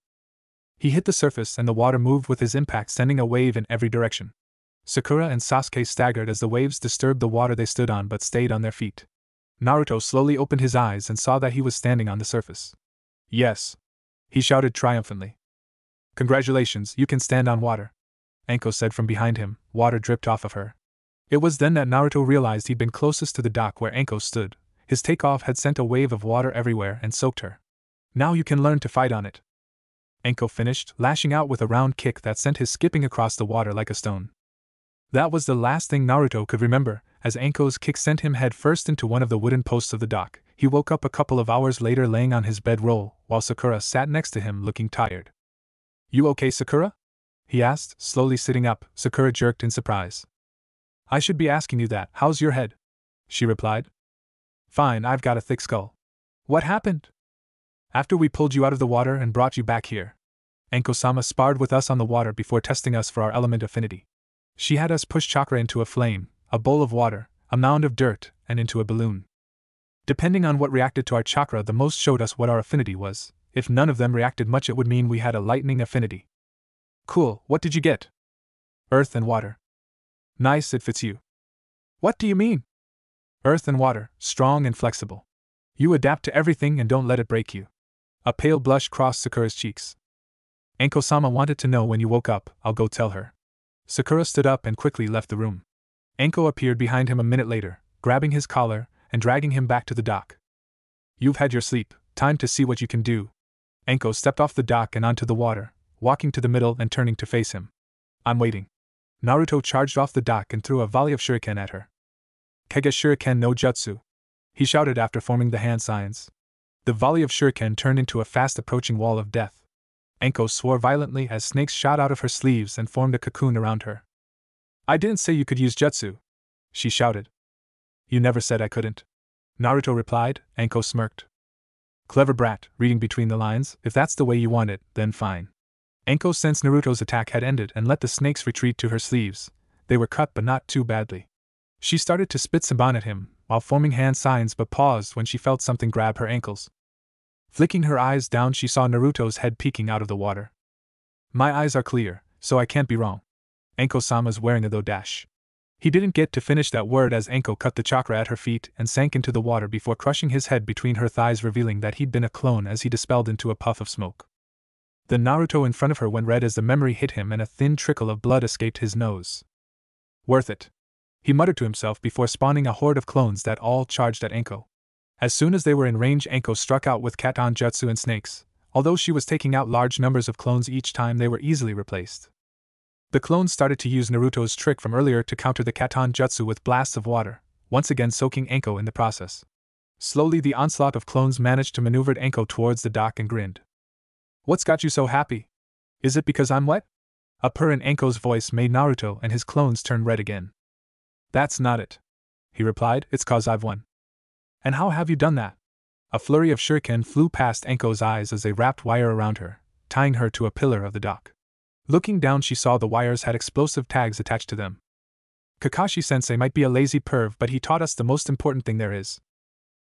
He hit the surface and the water moved with his impact, sending a wave in every direction. Sakura and Sasuke staggered as the waves disturbed the water they stood on but stayed on their feet. Naruto slowly opened his eyes and saw that he was standing on the surface. Yes! He shouted triumphantly. Congratulations, you can stand on water, Anko said from behind him. Water dripped off of her. It was then that Naruto realized he'd been closest to the dock where Anko stood. His takeoff had sent a wave of water everywhere and soaked her. Now you can learn to fight on it, Anko finished, lashing out with a round kick that sent his skipping across the water like a stone. That was the last thing Naruto could remember, as Anko's kick sent him head first into one of the wooden posts of the dock. He woke up a couple of hours later laying on his bedroll, while Sakura sat next to him looking tired. You okay, Sakura? He asked, slowly sitting up. Sakura jerked in surprise. I should be asking you that. How's your head? She replied. Fine, I've got a thick skull. What happened? After we pulled you out of the water and brought you back here, Anko-sama sparred with us on the water before testing us for our element affinity. She had us push chakra into a flame, a bowl of water, a mound of dirt, and into a balloon. Depending on what reacted to our chakra the most showed us what our affinity was. If none of them reacted much, it would mean we had a lightning affinity. Cool, what did you get? Earth and water. Nice, it fits you. What do you mean? Earth and water, strong and flexible. You adapt to everything and don't let it break you. A pale blush crossed Sakura's cheeks. Anko-sama wanted to know when you woke up. I'll go tell her. Sakura stood up and quickly left the room. Anko appeared behind him a minute later, grabbing his collar and dragging him back to the dock. You've had your sleep, time to see what you can do. Anko stepped off the dock and onto the water, walking to the middle and turning to face him. I'm waiting. Naruto charged off the dock and threw a volley of shuriken at her. Kage shuriken no jutsu, he shouted after forming the hand signs. The volley of shuriken turned into a fast-approaching wall of death. Anko swore violently as snakes shot out of her sleeves and formed a cocoon around her. I didn't say you could use jutsu, she shouted. You never said I couldn't, Naruto replied. Anko smirked. Clever brat, reading between the lines. If that's the way you want it, then fine. Anko sensed Naruto's attack had ended and let the snakes retreat to her sleeves. They were cut but not too badly. She started to spit Senbon at him, while forming hand signs, but paused when she felt something grab her ankles. Flicking her eyes down, she saw Naruto's head peeking out of the water. My eyes are clear, so I can't be wrong. Anko-sama's wearing a though dash. He didn't get to finish that word as Anko cut the chakra at her feet and sank into the water before crushing his head between her thighs, revealing that he'd been a clone as he dispelled into a puff of smoke. The Naruto in front of her went red as the memory hit him and a thin trickle of blood escaped his nose. Worth it, he muttered to himself before spawning a horde of clones that all charged at Anko. As soon as they were in range, Anko struck out with Katon Jutsu and snakes. Although she was taking out large numbers of clones each time, they were easily replaced. The clones started to use Naruto's trick from earlier to counter the Katon Jutsu with blasts of water, once again soaking Anko in the process. Slowly the onslaught of clones managed to maneuver Anko towards the dock and grinned. What's got you so happy? Is it because I'm wet? A purr in Anko's voice made Naruto and his clones turn red again. That's not it, he replied, it's 'cause I've won. And how have you done that? A flurry of shuriken flew past Anko's eyes as they wrapped wire around her, tying her to a pillar of the dock. Looking down, she saw the wires had explosive tags attached to them. Kakashi-sensei might be a lazy perv, but he taught us the most important thing there is.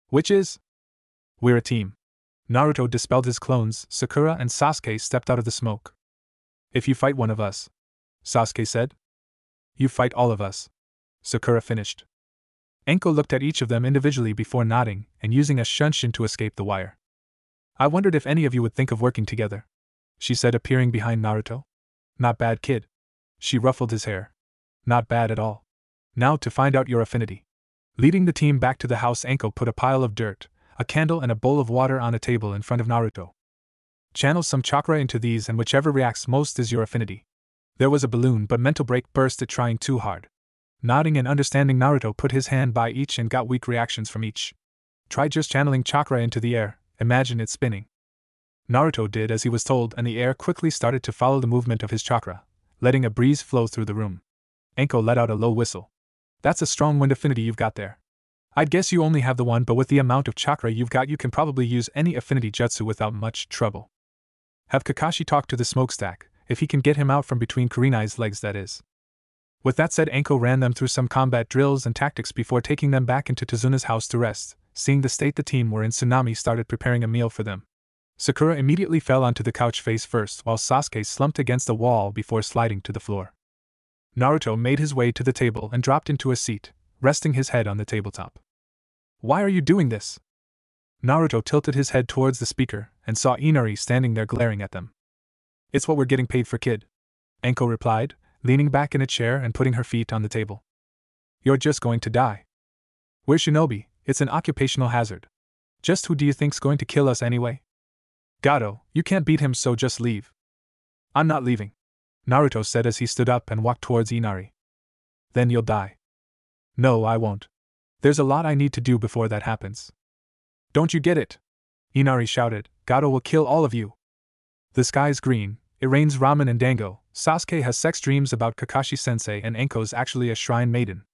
Which is? We're a team. Naruto dispelled his clones. Sakura and Sasuke stepped out of the smoke. If you fight one of us, Sasuke said. You fight all of us, Sakura finished. Anko looked at each of them individually before nodding and using a shunshin to escape the wire. I wondered if any of you would think of working together, she said, appearing behind Naruto. Not bad, kid. She ruffled his hair. Not bad at all. Now to find out your affinity. Leading the team back to the house, Anko put a pile of dirt, a candle and a bowl of water on a table in front of Naruto. Channel some chakra into these and whichever reacts most is your affinity. There was a balloon, but mental break burst it trying too hard. Nodding and understanding, Naruto put his hand by each and got weak reactions from each. Try just channeling chakra into the air, imagine it spinning. Naruto did as he was told and the air quickly started to follow the movement of his chakra, letting a breeze flow through the room. Anko let out a low whistle. That's a strong wind affinity you've got there. I'd guess you only have the one, but with the amount of chakra you've got you can probably use any affinity jutsu without much trouble. Have Kakashi talk to the smokestack, if he can get him out from between Kurenai's legs, that is. With that said, Anko ran them through some combat drills and tactics before taking them back into Tazuna's house to rest. Seeing the state the team were in, Tsunami started preparing a meal for them. Sakura immediately fell onto the couch face first, while Sasuke slumped against the wall before sliding to the floor. Naruto made his way to the table and dropped into a seat, resting his head on the tabletop. "Why are you doing this?" Naruto tilted his head towards the speaker and saw Inari standing there glaring at them. "It's what we're getting paid for, kid," Anko replied, leaning back in a chair and putting her feet on the table. "You're just going to die. We're shinobi, it's an occupational hazard. Just who do you think's going to kill us anyway? Gato, you can't beat him, so just leave." "I'm not leaving," Naruto said as he stood up and walked towards Inari. "Then you'll die." "No, I won't. There's a lot I need to do before that happens." "Don't you get it?" Inari shouted. "Gato will kill all of you." The sky's green, it rains ramen and dango. Sasuke has sex dreams about Kakashi-sensei, and Anko's actually a shrine maiden.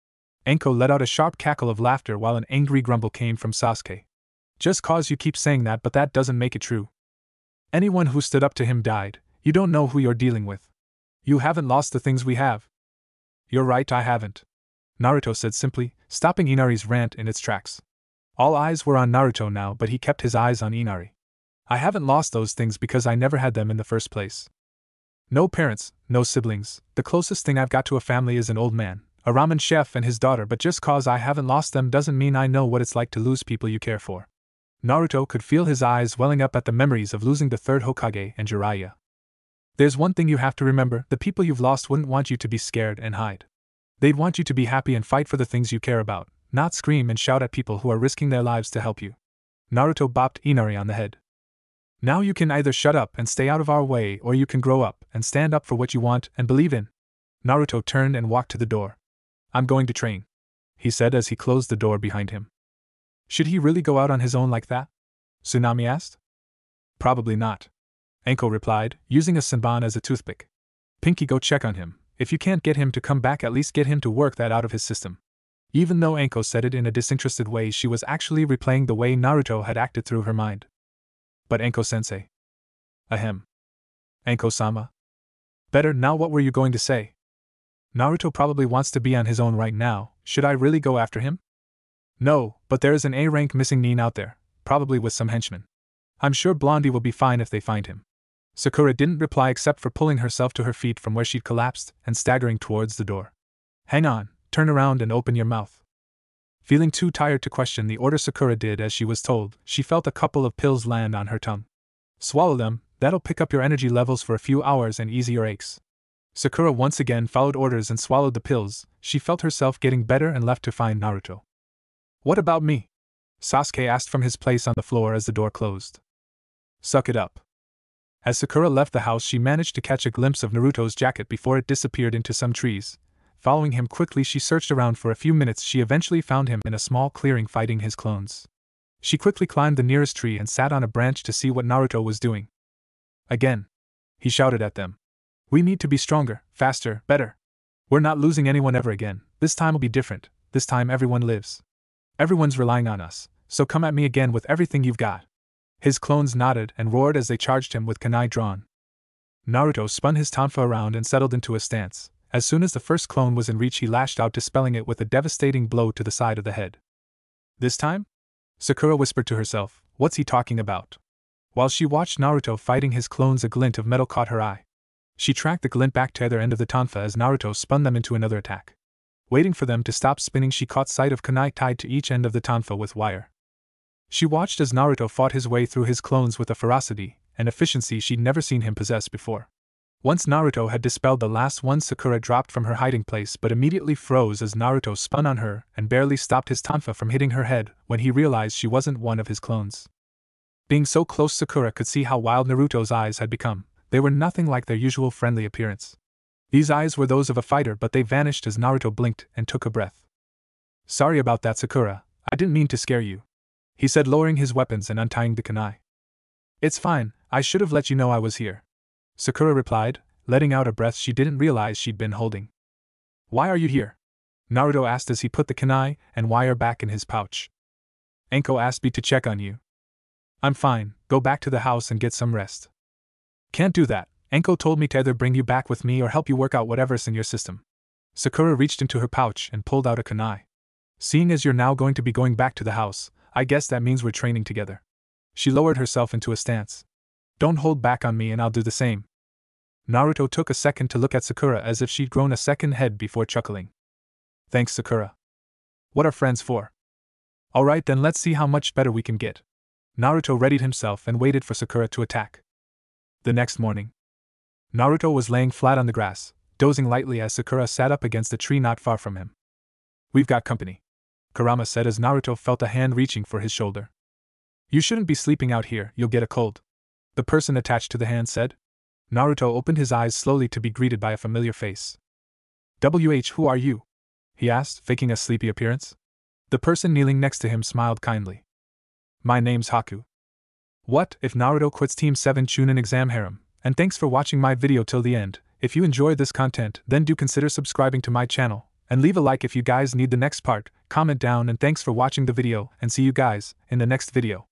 Anko let out a sharp cackle of laughter while an angry grumble came from Sasuke. "Just cause you keep saying that, but that doesn't make it true. Anyone who stood up to him died. You don't know who you're dealing with. You haven't lost the things we have." "You're right, I haven't," Naruto said simply, stopping Inari's rant in its tracks. All eyes were on Naruto now, but he kept his eyes on Inari. "I haven't lost those things because I never had them in the first place. No parents, no siblings. The closest thing I've got to a family is an old man, a ramen chef, and his daughter, but just cause I haven't lost them doesn't mean I know what it's like to lose people you care for." Naruto could feel his eyes welling up at the memories of losing the third Hokage and Jiraiya. "There's one thing you have to remember, the people you've lost wouldn't want you to be scared and hide. They'd want you to be happy and fight for the things you care about, not scream and shout at people who are risking their lives to help you." Naruto bopped Inari on the head. "Now you can either shut up and stay out of our way, or you can grow up and stand up for what you want and believe in." Naruto turned and walked to the door. "I'm going to train," he said as he closed the door behind him. "Should he really go out on his own like that?" Tsunami asked. "Probably not," Anko replied, using a senbon as a toothpick. "Pinky, go check on him. If you can't get him to come back, at least get him to work that out of his system." Even though Anko said it in a disinterested way, she was actually replaying the way Naruto had acted through her mind. "But Anko-sensei." "Ahem. Anko-sama." "Better, now what were you going to say?" "Naruto probably wants to be on his own right now. Should I really go after him?" "No, but there is an A-rank missing nin out there, probably with some henchmen. I'm sure Blondie will be fine if they find him." Sakura didn't reply except for pulling herself to her feet from where she'd collapsed and staggering towards the door. "Hang on, turn around and open your mouth." Feeling too tired to question the order, Sakura did as she was told. She felt a couple of pills land on her tongue. "Swallow them, that'll pick up your energy levels for a few hours and ease your aches." Sakura once again followed orders and swallowed the pills. She felt herself getting better and left to find Naruto. "What about me?" Sasuke asked from his place on the floor as the door closed. "Suck it up." As Sakura left the house, she managed to catch a glimpse of Naruto's jacket before it disappeared into some trees. Following him quickly, she searched around for a few minutes. She eventually found him in a small clearing fighting his clones. She quickly climbed the nearest tree and sat on a branch to see what Naruto was doing. "Again," he shouted at them. "We need to be stronger, faster, better. We're not losing anyone ever again. This time will be different. This time everyone lives. Everyone's relying on us, so come at me again with everything you've got." His clones nodded and roared as they charged him with kunai drawn. Naruto spun his tonfa around and settled into a stance. As soon as the first clone was in reach, he lashed out, dispelling it with a devastating blow to the side of the head. "This time?" Sakura whispered to herself. "What's he talking about?" While she watched Naruto fighting his clones, a glint of metal caught her eye. She tracked the glint back to the other end of the tonfa as Naruto spun them into another attack. Waiting for them to stop spinning, she caught sight of kunai tied to each end of the tonfa with wire. She watched as Naruto fought his way through his clones with a ferocity and efficiency she'd never seen him possess before. Once Naruto had dispelled the last one, Sakura dropped from her hiding place but immediately froze as Naruto spun on her and barely stopped his tonfa from hitting her head when he realized she wasn't one of his clones. Being so close, Sakura could see how wild Naruto's eyes had become. They were nothing like their usual friendly appearance. These eyes were those of a fighter, but they vanished as Naruto blinked and took a breath. "Sorry about that, Sakura. I didn't mean to scare you," he said, lowering his weapons and untying the kunai. "It's fine, I should have let you know I was here," Sakura replied, letting out a breath she didn't realize she'd been holding. "Why are you here?" Naruto asked as he put the kunai and wire back in his pouch. "Anko asked me to check on you." "I'm fine, go back to the house and get some rest." "Can't do that. Anko told me to either bring you back with me or help you work out whatever's in your system." Sakura reached into her pouch and pulled out a kunai. Seeing as you're now going to be going back to the house, I guess that means we're training together. She lowered herself into a stance. Don't hold back on me and I'll do the same. Naruto took a second to look at Sakura as if she'd grown a second head before chuckling. Thanks, Sakura. What are friends for? Alright then, let's see how much better we can get. Naruto readied himself and waited for Sakura to attack. The next morning, Naruto was laying flat on the grass, dozing lightly as Sakura sat up against a tree not far from him. We've got company, Kurama said as Naruto felt a hand reaching for his shoulder. You shouldn't be sleeping out here, you'll get a cold, the person attached to the hand said. Naruto opened his eyes slowly to be greeted by a familiar face. Who are you? He asked, faking a sleepy appearance. The person kneeling next to him smiled kindly. My name's Haku. What if Naruto quits Team 7 Chunin Exam Harem? And thanks for watching my video till the end. If you enjoyed this content, then do consider subscribing to my channel, and leave a like if you guys need the next part, comment down, and thanks for watching the video, and see you guys in the next video.